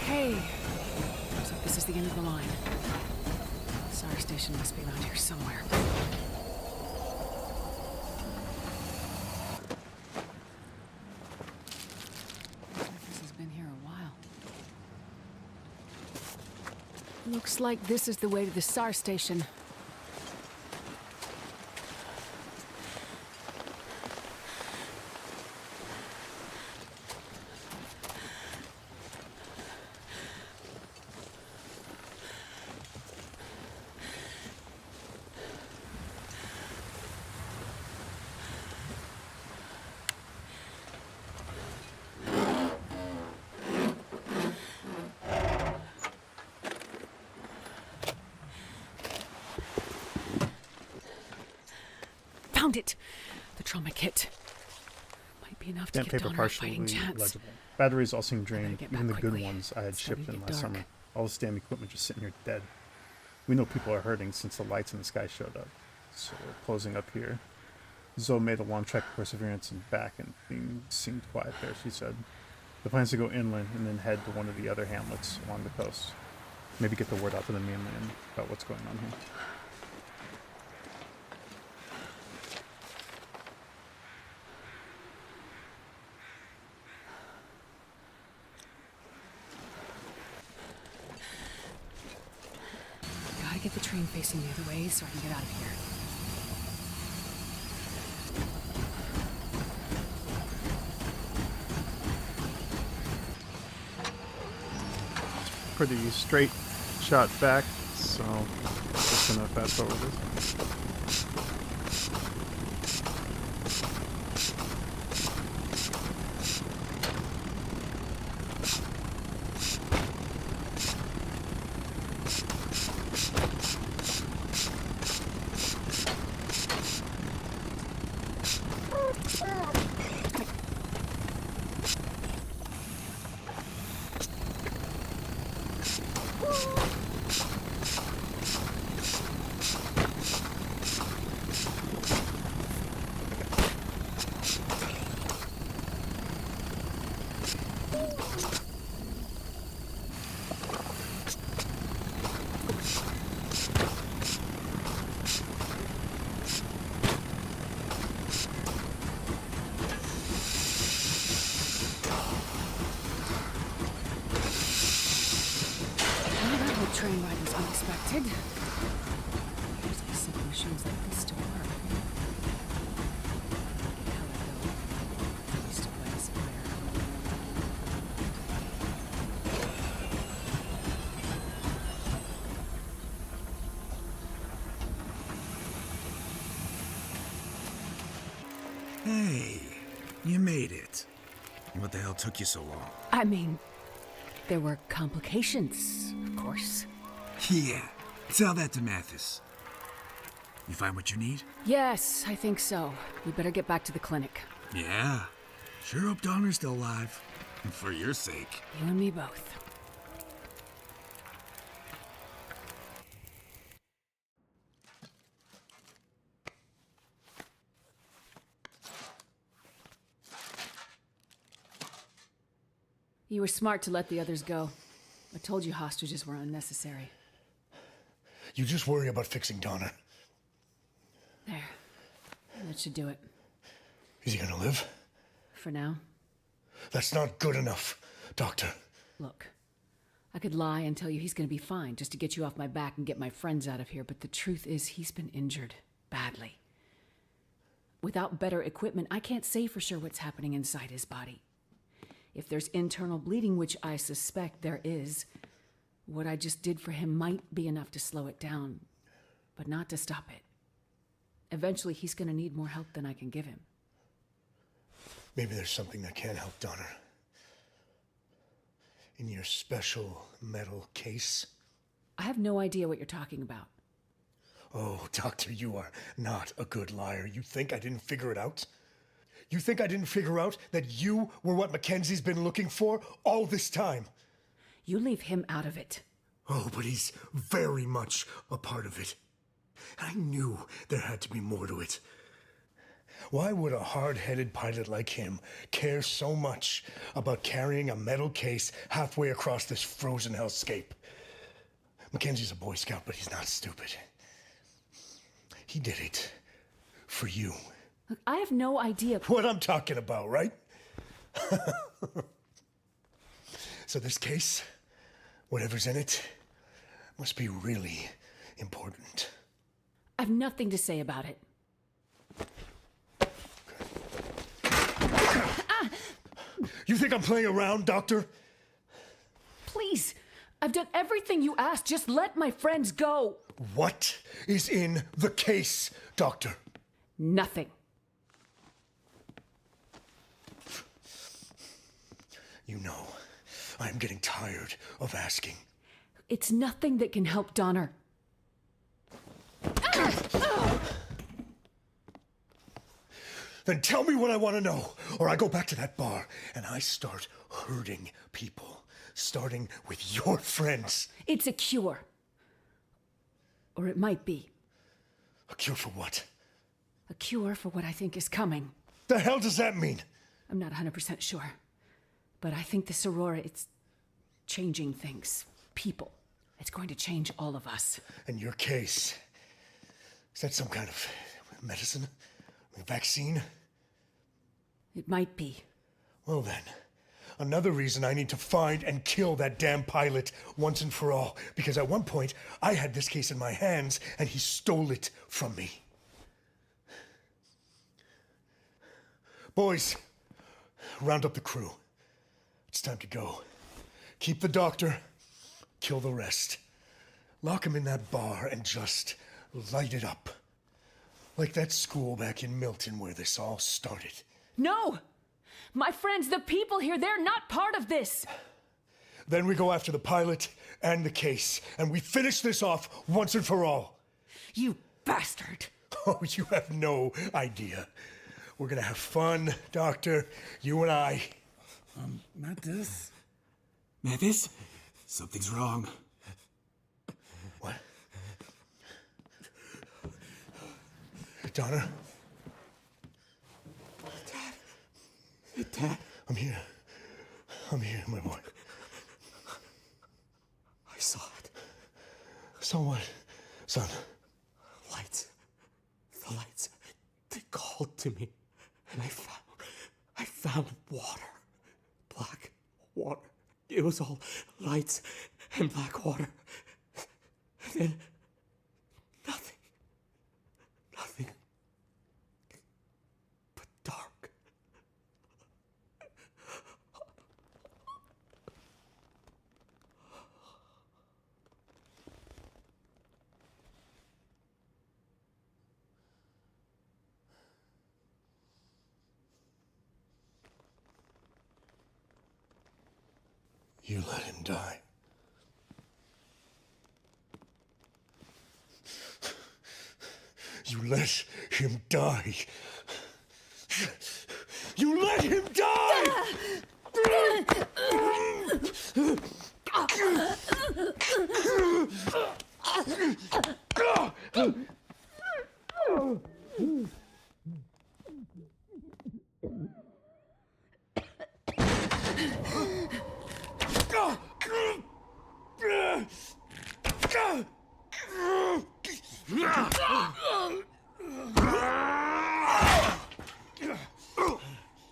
Okay. Looks like this is the end of the line. SAR station must be around here somewhere. Looks like this has been here a while. Looks like this is the way to the SAR station. Found it! The trauma kit. Might be enough to Stamp give paper Donner a partially fighting chance. legible. Batteries all seem drained, get even the back good quickly. ones I had It's shipped starting in to last get dark. summer. All the stamp equipment just sitting here dead. We know people are hurting since the lights in the sky showed up. So we're closing up here. Zoe made a long trek of perseverance and back, and things seemed quiet there, she said. The plan is to go inland and then head to one of the other hamlets along the coast. Maybe get the word out to the mainland about what's going on here. Gotta get the train facing the other way so I can get out of here. pretty straight shot back, so I'm just gonna fast forward this. Train ride was unexpected. There's some machines like this to work. Used to play as a player. Hey, you made it. What the hell took you so long? I mean, there were complications, of course. Yeah, tell that to Mathis. You find what you need? Yes, I think so. We better get back to the clinic. Yeah. Sure hope Donner's still alive. For your sake. You and me both. You were smart to let the others go. I told you hostages were unnecessary. You just worry about fixing Donner. There. That should do it. Is he gonna live? For now. That's not good enough, Doctor. Look, I could lie and tell you he's gonna be fine just to get you off my back and get my friends out of here, but the truth is he's been injured. Badly. Without better equipment, I can't say for sure what's happening inside his body. If there's internal bleeding, which I suspect there is, what I just did for him might be enough to slow it down, but not to stop it. Eventually, he's gonna need more help than I can give him. Maybe there's something that can help Donner. In your special metal case? I have no idea what you're talking about. Oh, Doctor, you are not a good liar. You think I didn't figure it out? You think I didn't figure out that you were what Mackenzie's been looking for all this time? You leave him out of it. Oh, but he's very much a part of it. I knew there had to be more to it. Why would a hard-headed pilot like him care so much about carrying a metal case halfway across this frozen hellscape? Mackenzie's a Boy Scout, but he's not stupid. He did it for you. Look, I have no idea what I'm talking about, right? So this case, whatever's in it, must be really important. I have nothing to say about it. You think I'm playing around, Doctor? Please, I've done everything you asked. Just let my friends go. What is in the case, Doctor? Nothing. You know, I'm getting tired of asking. It's nothing that can help Donner. Then tell me what I want to know, or I go back to that bar and I start hurting people, starting with your friends. It's a cure. Or it might be. A cure for what? A cure for what I think is coming. The hell does that mean? I'm not 100% sure. But I think this Aurora, it's changing things. People. It's going to change all of us. And your case, is that some kind of medicine? A vaccine? It might be. Well then, another reason I need to find and kill that damn pilot once and for all. Because at one point, I had this case in my hands and he stole it from me. Boys, round up the crew. It's time to go. Keep the doctor, kill the rest. Lock him in that bar and just light it up. Like that school back in Milton where this all started. No! My friends, the people here, they're not part of this! Then we go after the pilot and the case, and we finish this off once and for all. You bastard! Oh, you have no idea. We're gonna have fun, Doctor, you and I. Mathis? Mathis? Something's wrong. What? Donna? Dad? I'm here. I'm here, my boy. I saw it. So what, son? Lights. The lights. They called to me. And I found water. Black water. It was all lights and black water. And then nothing. Nothing. But dark. You let him die. You let him die. You let him die!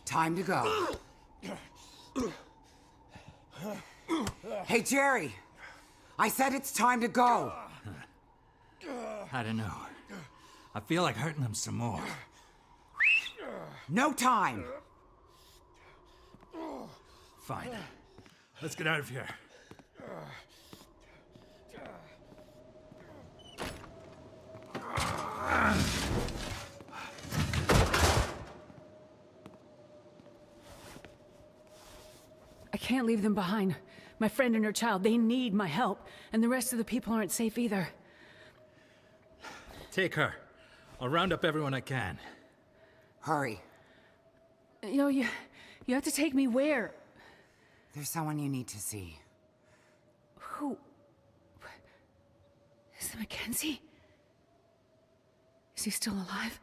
Time to go. Hey, Jerry. I said it's time to go. I don't know. I feel like hurting them some more. No time. Fine. Let's get out of here. I can't leave them behind. My friend and her child, they need my help. And the rest of the people aren't safe either. Take her. I'll round up everyone I can. Hurry. You have to take me where? There's someone you need to see. Who? Is it Mackenzie? Is he still alive?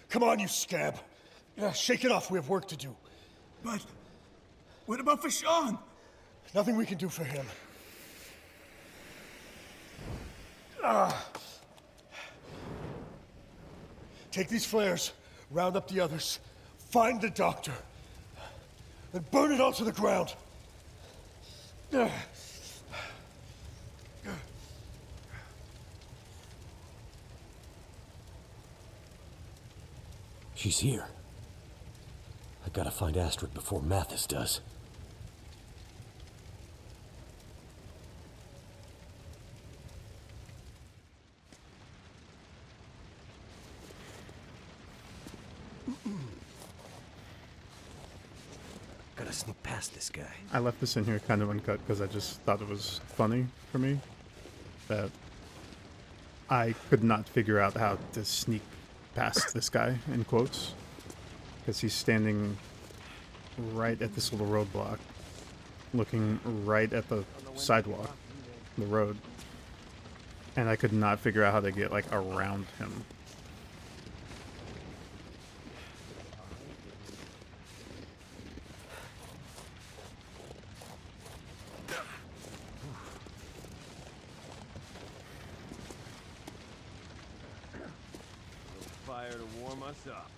Come on, you scab. Shake it off. We have work to do. But what about for Sean? Nothing we can do for him. Take these flares, round up the others, find the doctor, and burn it all to the ground. She's here. I gotta find Astrid before Mathis does. Gotta sneak past this guy. I left this in here kind of uncut because I just thought it was funny for me that I could not figure out how to sneak past this guy, in quotes, because he's standing right at this little roadblock, looking right at the sidewalk, the road, and I could not figure out how to get, like, around him. fire to warm us up.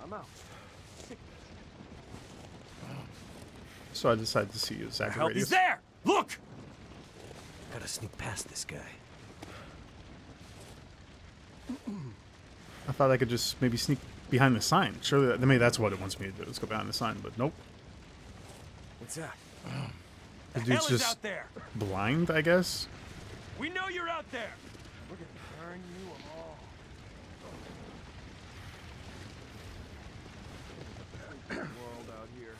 I'm out. So I decided to see you, Zach. He's there! Look! Gotta sneak past this guy. I thought I could just maybe sneak behind the sign. Surely, maybe that's what it wants me to do. Let's go behind the sign, but nope. What's that? The The dude's hell is just out there? blind, I guess. We know you're out there! We're gonna burn you all. World out here.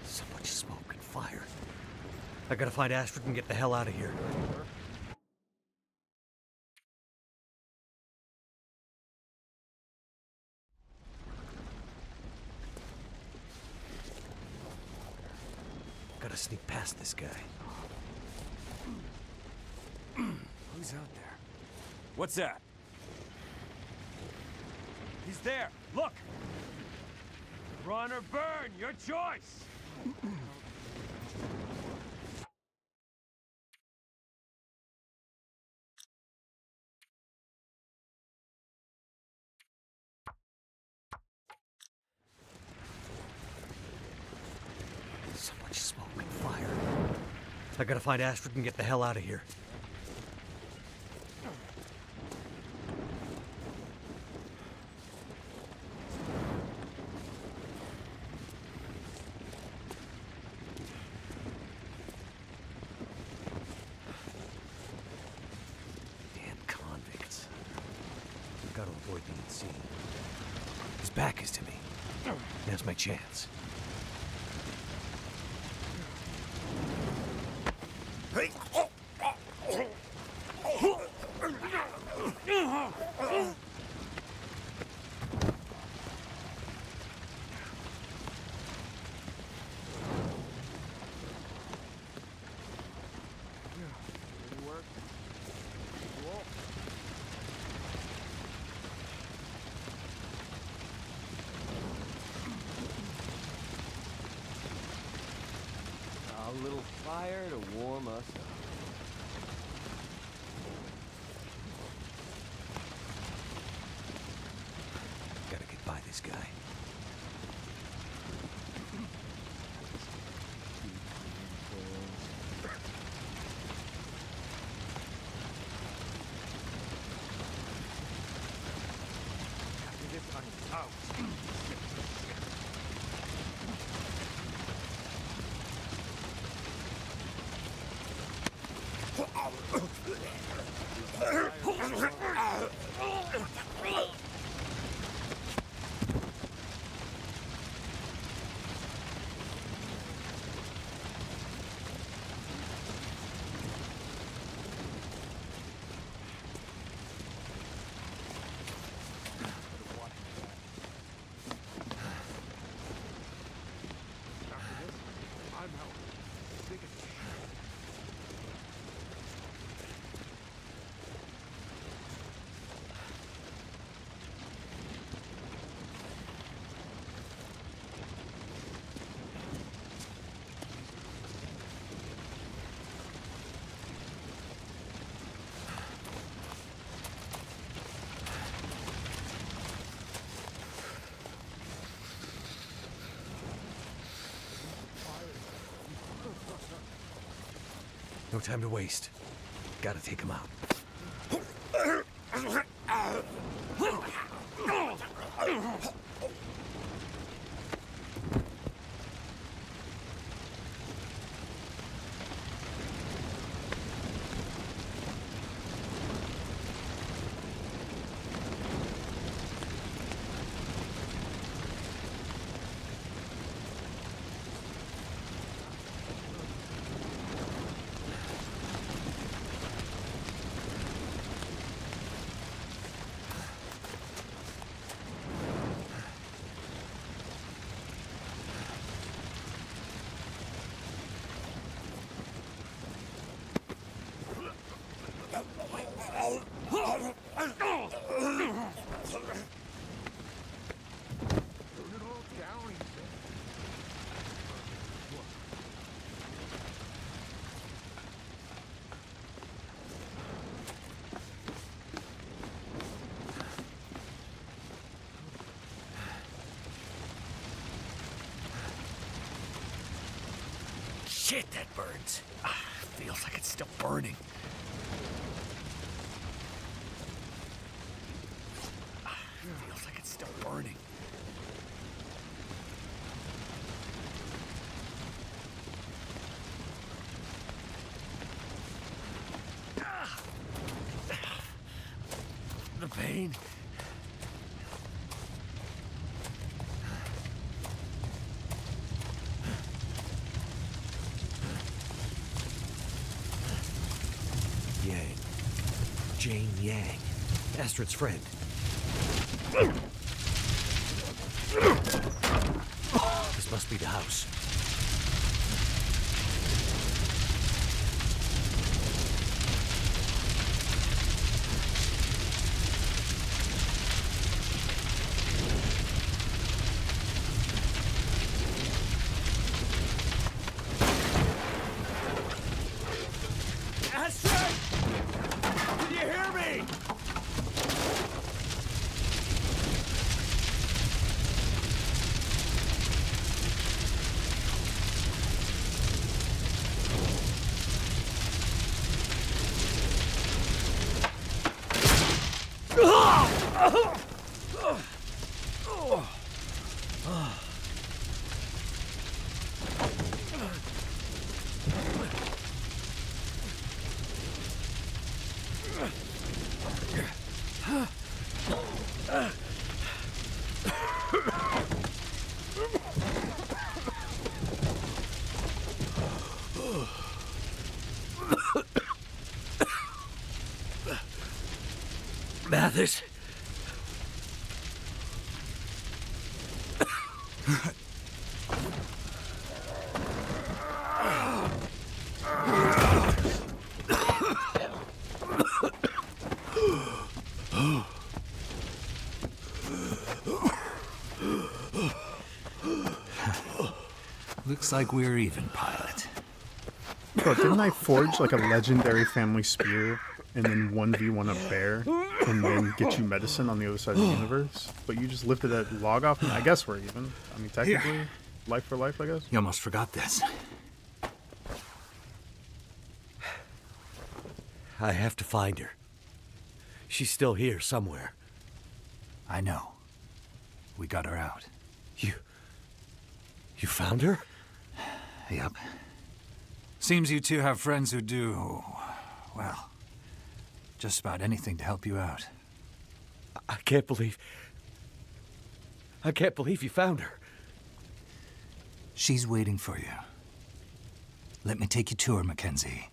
So much smoke and fire. I gotta find Ashford and get the hell out of here. Gotta sneak past this guy. Who's out there? What's that? He's there! Look! Run or burn, your choice! So much smoke and fire. I gotta find Ashford and get the hell out of here. Damn convicts. I've gotta avoid being seen. His back is to me. Now's my chance. A little fire to warm us up. Gotta get by this guy. After this, I'm out. No time to waste. Gotta take him out. Shit, that burns. Feels like it's still burning. Feels like it's still burning. The pain. Yang. Jane Yang. Astrid's friend. This must be the house. Astrid! Can you hear me? Mathis. Looks like we're even, pilot. Bro, didn't I forge like a legendary family spear and then 1v1 a bear and then get you medicine on the other side of the universe? But you just lifted that log off me? I guess we're even. I mean, technically, Here. life for life, I guess. You almost forgot this. I have to find her. She's still here somewhere. I know. We got her out. You found her? Yep. Seems you two have friends who do, well, just about anything to help you out. I can't believe you found her. She's waiting for you. Let me take you to her, Mackenzie.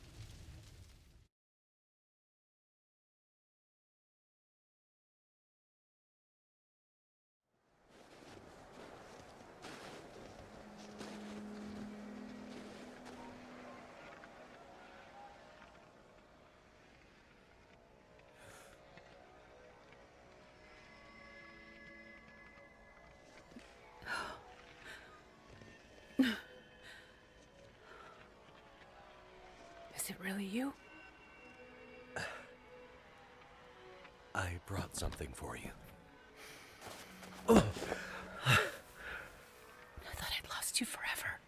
Is it really you? I brought something for you. I thought I'd lost you forever.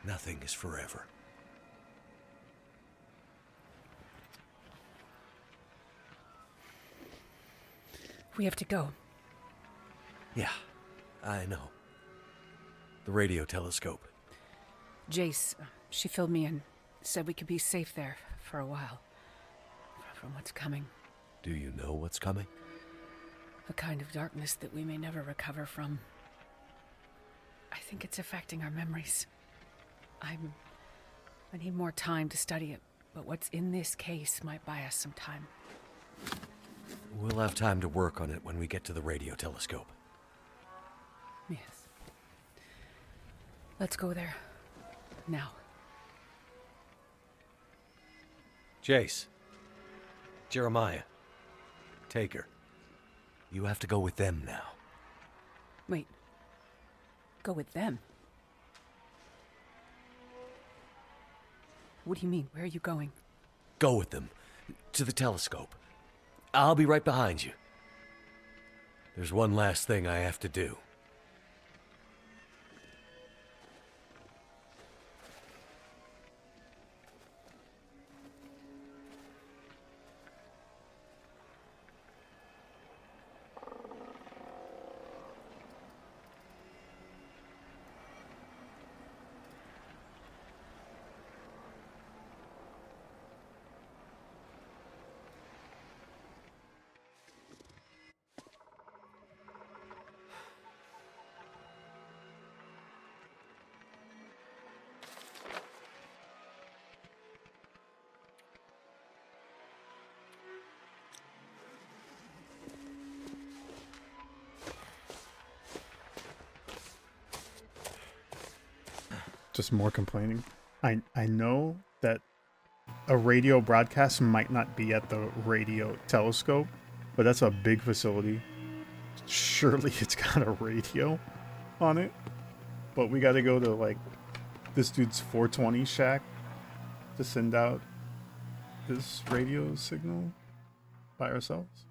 Nothing is forever. We have to go. Yeah, I know. The radio telescope. Jace, she filled me in. Said we could be safe there for a while. From what's coming. Do you know what's coming? A kind of darkness that we may never recover from. I think it's affecting our memories. I need more time to study it, but what's in this case might buy us some time. We'll have time to work on it when we get to the radio telescope. Yes. Let's go there. Now. Jace. Jeremiah. Take her. You have to go with them now. Wait. Go with them? What do you mean? Where are you going? Go with them. To the telescope. I'll be right behind you. There's one last thing I have to do. Just more complaining. I know that a radio broadcast might not be at the radio telescope, but that's a big facility. Surely it's got a radio on it. But we got to go to like this dude's 420 shack to send out this radio signal by ourselves.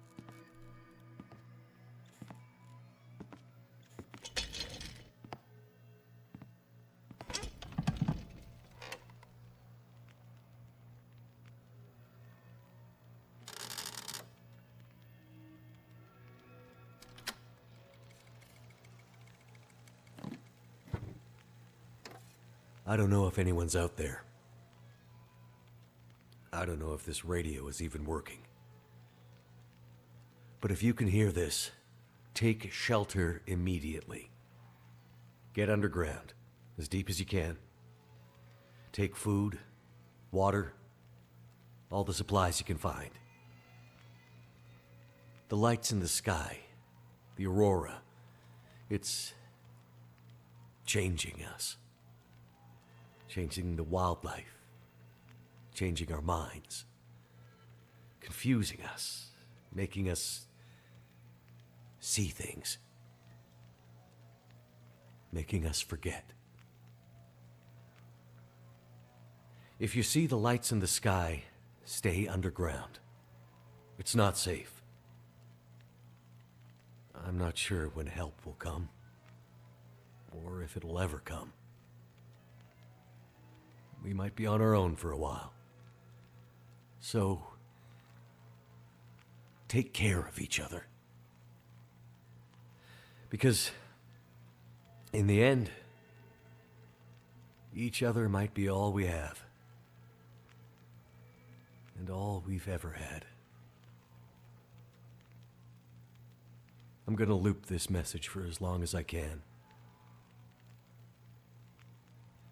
I don't know if anyone's out there. I don't know if this radio is even working. But if you can hear this, take shelter immediately. Get underground, as deep as you can. Take food, water, all the supplies you can find. The lights in the sky, the aurora, it's changing us. Changing the wildlife, changing our minds, confusing us, making us see things, making us forget. If you see the lights in the sky, stay underground. It's not safe. I'm not sure when help will come, or if it'll ever come. We might be on our own for a while. So, take care of each other. Because, in the end, each other might be all we have. And all we've ever had. I'm gonna loop this message for as long as I can.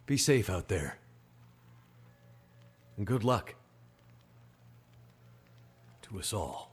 Be safe out there. And good luck to us all.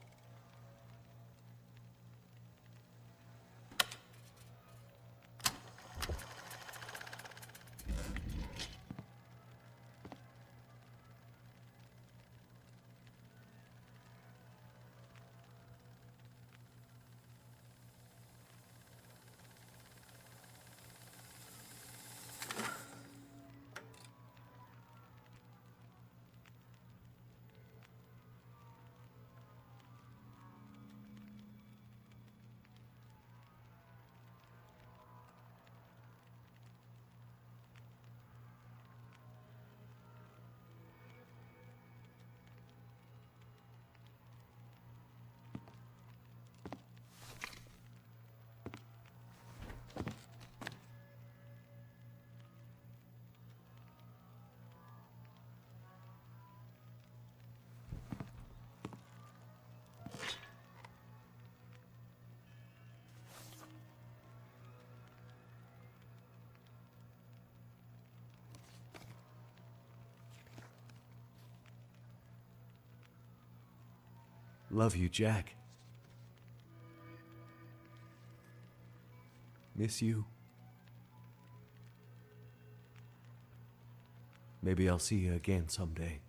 Love you, Jack. Miss you. Maybe I'll see you again someday.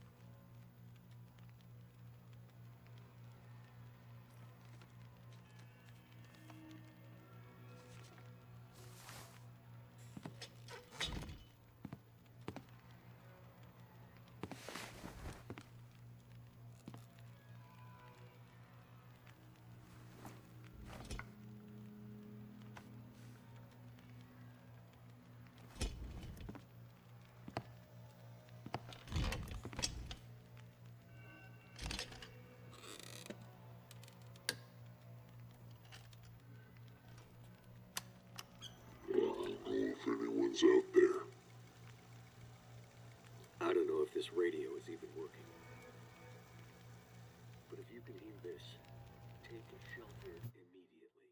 thinking this. Take shelter immediately.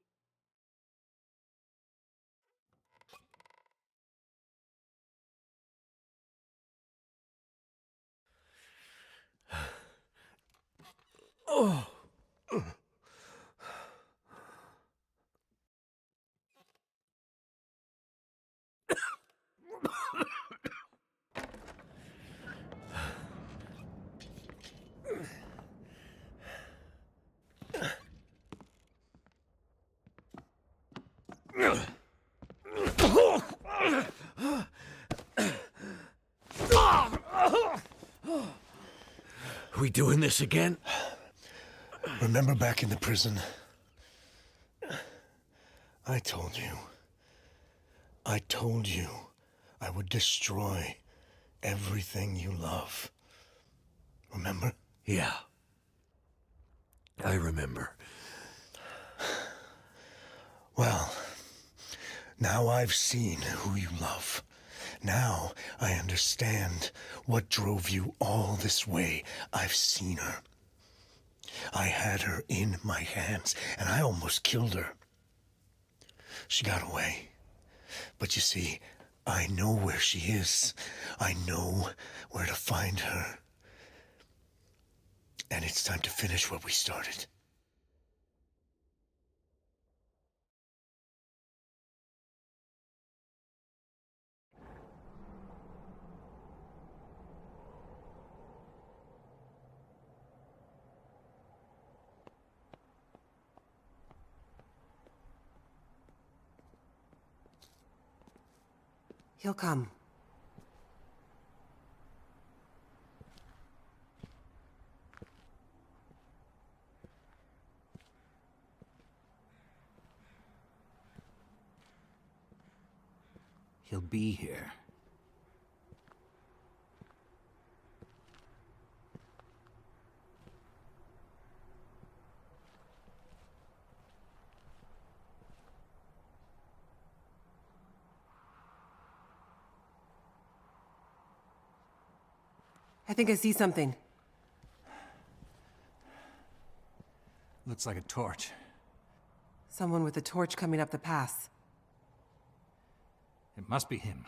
Oh. Are we doing this again? Remember back in the prison? I told you I would destroy everything you love. Remember? Yeah. I remember. Well, now I've seen who you love. Now I understand what drove you all this way. I've seen her. I had her in my hands, and I almost killed her. She got away. But you see, I know where she is. I know where to find her. And it's time to finish what we started. He'll come. He'll be here. I think I see something. Looks like a torch. Someone with a torch coming up the pass. It must be him.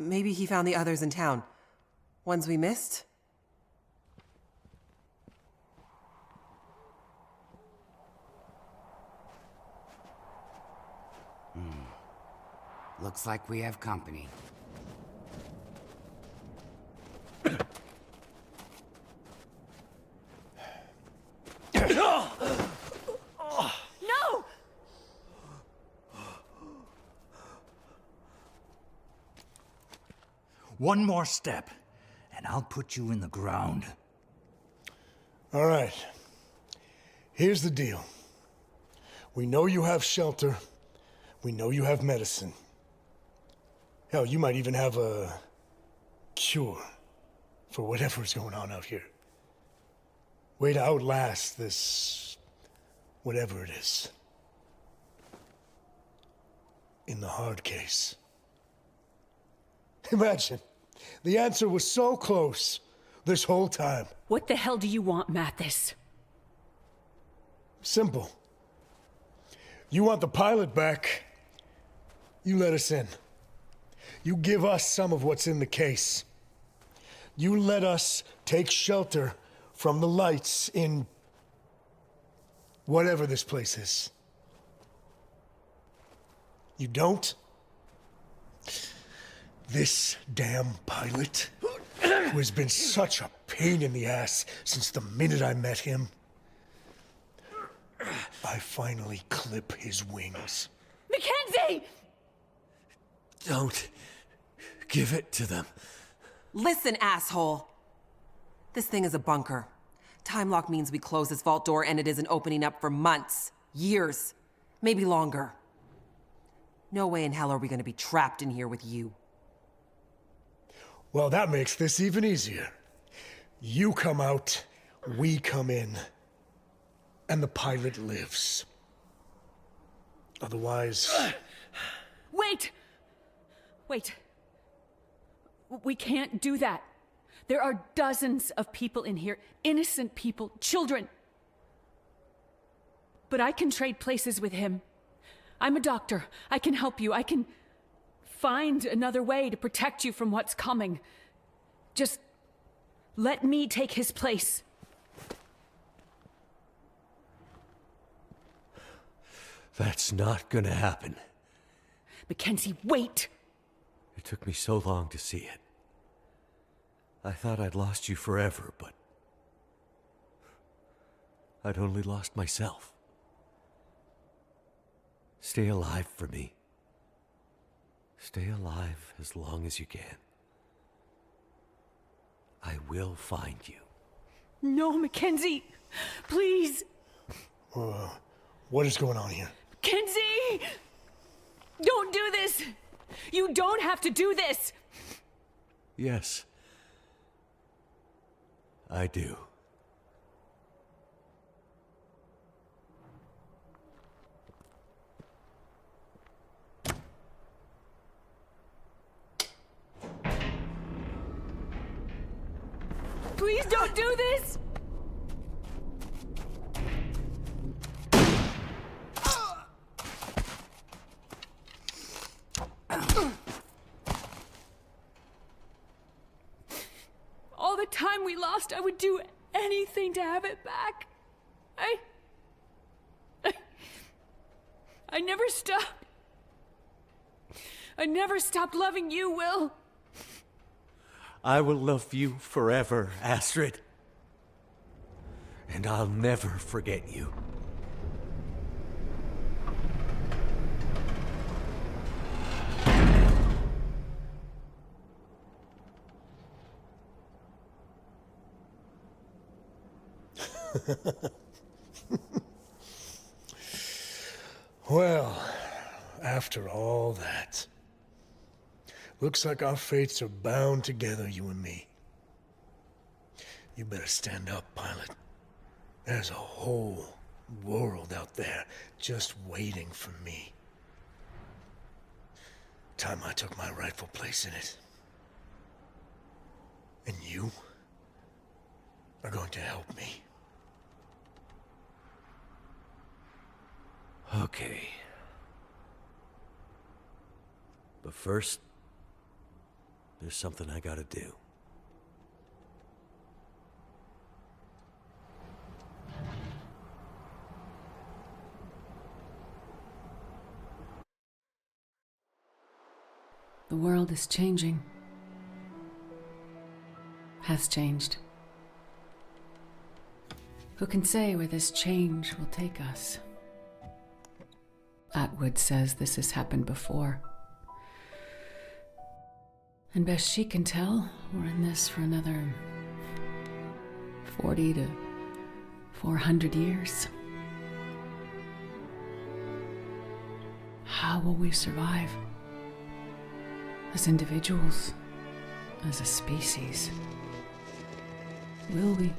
Maybe he found the others in town. Ones we missed? Looks like we have company. No! One more step, and I'll put you in the ground. All right. Here's the deal. We know you have shelter. We know you have medicine. Hell, you might even have a cure for whatever's going on out here. Way to outlast this, whatever it is. In the hard case. Imagine, the answer was so close this whole time. What the hell do you want, Mathis? Simple. You want the pilot back, you let us in. You give us some of what's in the case. You let us take shelter from the lights in whatever this place is. You don't? This damn pilot, who has been such a pain in the ass since the minute I met him, I finally clip his wings. Mackenzie! Don't give it to them. Listen, asshole! This thing is a bunker. Time lock means we close this vault door and it isn't opening up for months, years, maybe longer. No way in hell are we gonna be trapped in here with you. Well, that makes this even easier. You come out, we come in, and the pilot lives. Otherwise... Wait! Wait. We can't do that. There are dozens of people in here, innocent people, children. But I can trade places with him. I'm a doctor. I can help you. I can find another way to protect you from what's coming. Just let me take his place. That's not gonna happen. Mackenzie, wait! It took me so long to see it. I thought I'd lost you forever, but I'd only lost myself. Stay alive for me. Stay alive as long as you can. I will find you. No, Mackenzie! Please! What is going on here? Mackenzie! Don't do this! You don't have to do this! Yes. I do. Please don't do this! All the time we lost, I would do anything to have it back. I never stopped. I never stopped loving you, Will. I will love you forever, Astrid. And I'll never forget you. Well, after all that, looks like our fates are bound together, you and me. You better stand up, pilot. There's a whole world out there just waiting for me. Time I took my rightful place in it. And you are going to help me. Okay. But first, there's something I gotta do. The world is changing. Has changed. Who can say where this change will take us? Atwood says this has happened before. And best she can tell, we're in this for another 40 to 400 years. How will we survive? As individuals, as a species? Will we?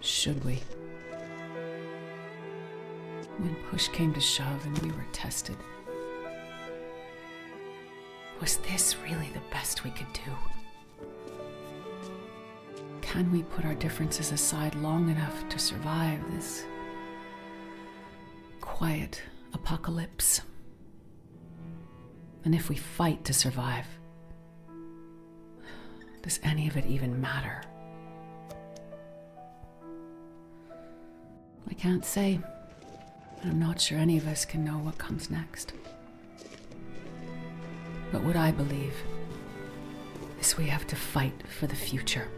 Should we? When push came to shove and we were tested, was this really the best we could do? Can we put our differences aside long enough to survive this quiet apocalypse? And if we fight to survive, does any of it even matter? I can't say. I'm not sure any of us can know what comes next. But what I believe is we have to fight for the future.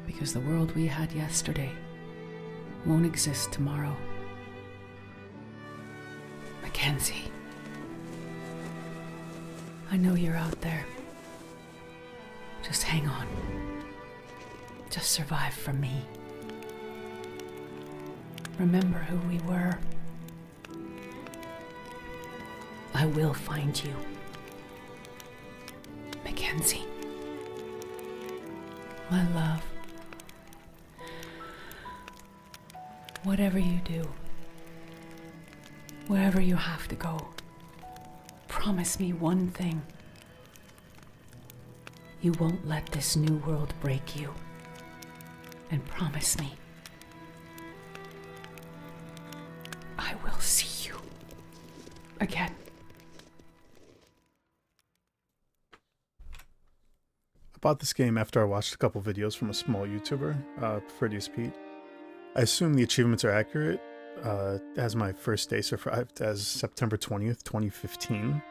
Because the world we had yesterday won't exist tomorrow. Mackenzie, I know you're out there. Just hang on. Just survive for me. Remember who we were. I will find you. Mackenzie. My love. Whatever you do, wherever you have to go, promise promise me one thing. You won't let this new world break you. And promise me, I will see you again. I bought this game after I watched a couple videos from a small YouTuber, Prettiest Pete. I assume the achievements are accurate, as my first day survived as September 20th, 2015.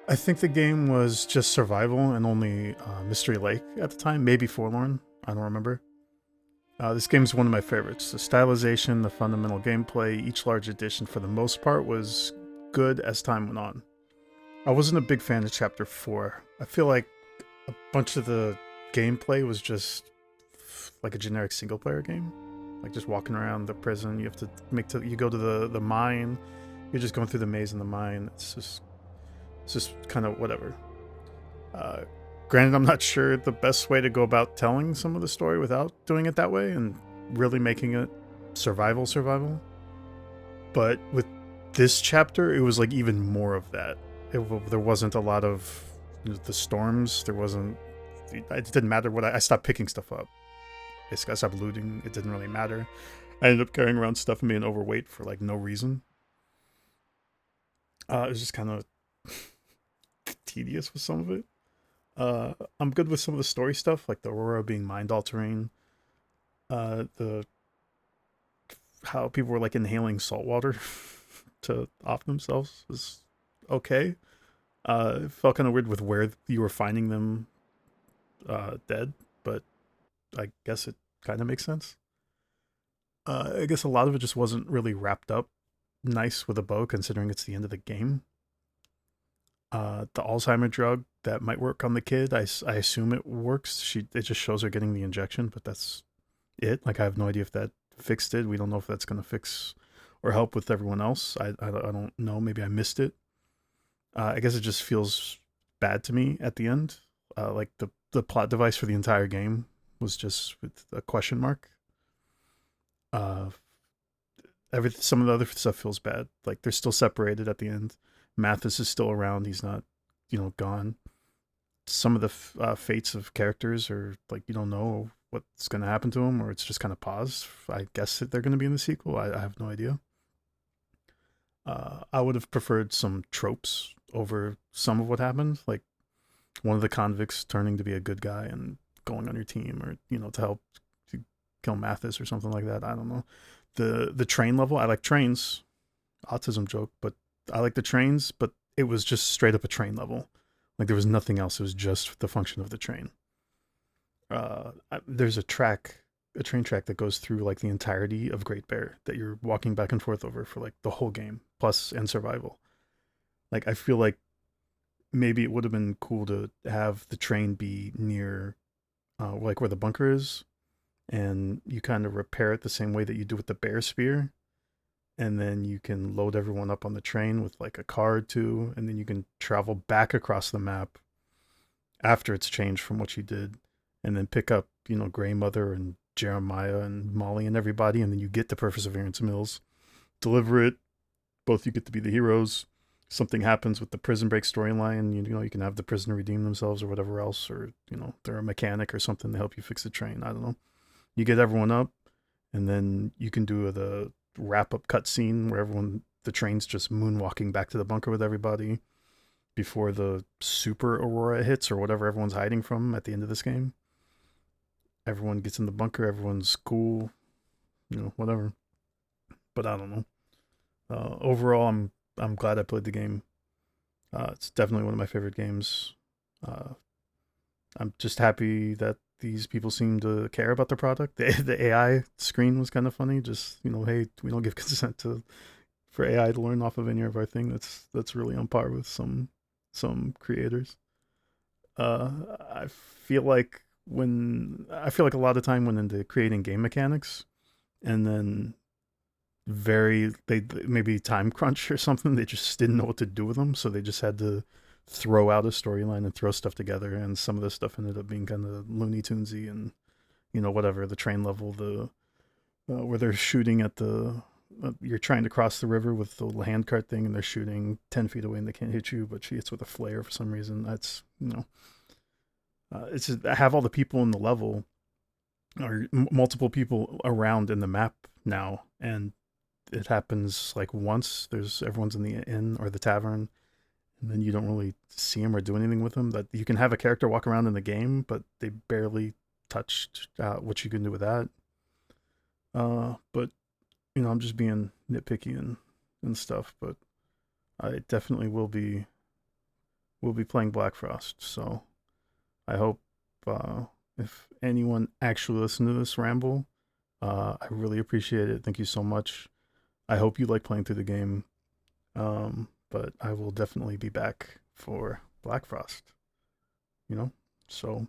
I think the game was just survival and only Mystery Lake at the time, maybe Forlorn, I don't remember. This game is one of my favorites. The stylization, the fundamental gameplay, each large edition for the most part was good as time went on. I wasn't a big fan of Chapter 4. I feel like a bunch of the gameplay was just like a generic single player game. Like just walking around the prison, you have to you go to the mine, you're just going through the maze in the mine. It's just kind of whatever. Granted, I'm not sure the best way to go about telling some of the story without doing it that way and really making it survival. But with this chapter, it was like even more of that. There wasn't a lot of the storms. It didn't matter what I stopped picking stuff up. Basically, I stopped looting. It didn't really matter. I ended up carrying around stuff and being overweight for like no reason. It was just kind of tedious with some of it. I'm good with some of the story stuff, like the Aurora being mind altering. How people were like inhaling salt water to off themselves was okay. It felt kind of weird with where you were finding them dead, but I guess it kind of makes sense. I guess a lot of it just wasn't really wrapped up nice with a bow, considering it's the end of the game. The Alzheimer drug that might work on the kid, I assume it works. It just shows her getting the injection, but that's it. Like, I have no idea if that fixed it. We don't know if that's going to fix or help with everyone else. I don't know. Maybe I missed it. I guess it just feels bad to me at the end. Like the plot device for the entire game was just with a question mark. Some of the other stuff feels bad. Like, they're still separated at the end. Mathis is still around. He's not, gone. Some of the fates of characters are like, you don't know what's going to happen to them, or it's just kind of paused. I guess that they're going to be in the sequel. I have no idea. I would have preferred some tropes over some of what happened, like one of the convicts turning to be a good guy and going on your team, or to help to kill Mathis or something like that. I don't know. The train level, I like trains. Autism joke, but I like the trains, but it was just straight up a train level. Like, there was nothing else. It was just the function of the train. There's a train track that goes through like the entirety of Great Bear that you're walking back and forth over for like the whole game, plus and survival. Like, I feel like maybe it would have been cool to have the train be near like where the bunker is, and you kind of repair it the same way that you do with the bear spear, and then you can load everyone up on the train with like a car or two, and then you can travel back across the map after it's changed from what you did, and then pick up, Grey Mother and Jeremiah and Molly and everybody, and then you get to Perseverance Mills, deliver it, both you get to be the heroes. Something happens with the prison break storyline, you can have the prisoner redeem themselves or whatever else, or they're a mechanic or something to help you fix the train. I don't know. You get everyone up, and then you can do the wrap-up cutscene where the train's just moonwalking back to the bunker with everybody before the super Aurora hits, or whatever everyone's hiding from at the end of this game. Everyone gets in the bunker, everyone's cool, whatever. But I don't know. Overall, I'm glad I played the game. It's definitely one of my favorite games. I'm just happy that these people seem to care about the product. The AI screen was kind of funny. Just, hey, we don't give consent for AI to learn off of any of our thing. That's really on par with some creators. I feel like a lot of time went into creating game mechanics, and then they maybe time crunch or something. They just didn't know what to do with them, so they just had to throw out a storyline and throw stuff together. And some of this stuff ended up being kind of Looney Tunesy, and whatever, the train level, where they're shooting at the you're trying to cross the river with the little handcart thing, and they're shooting 10 feet away and they can't hit you, but she hits with a flare for some reason. That's, it's just, I have all the people in the level, or multiple people around in the map now, and it happens like once. Everyone's in the inn or the tavern, and then you don't really see them or do anything with them. That you can have a character walk around in the game, but they barely touched what you can do with that. But I'm just being nitpicky and stuff. But I definitely will be playing Black Frost. So I hope if anyone actually listened to this ramble, I really appreciate it. Thank you so much. I hope you like playing through the game. But I will definitely be back for Black Frost. So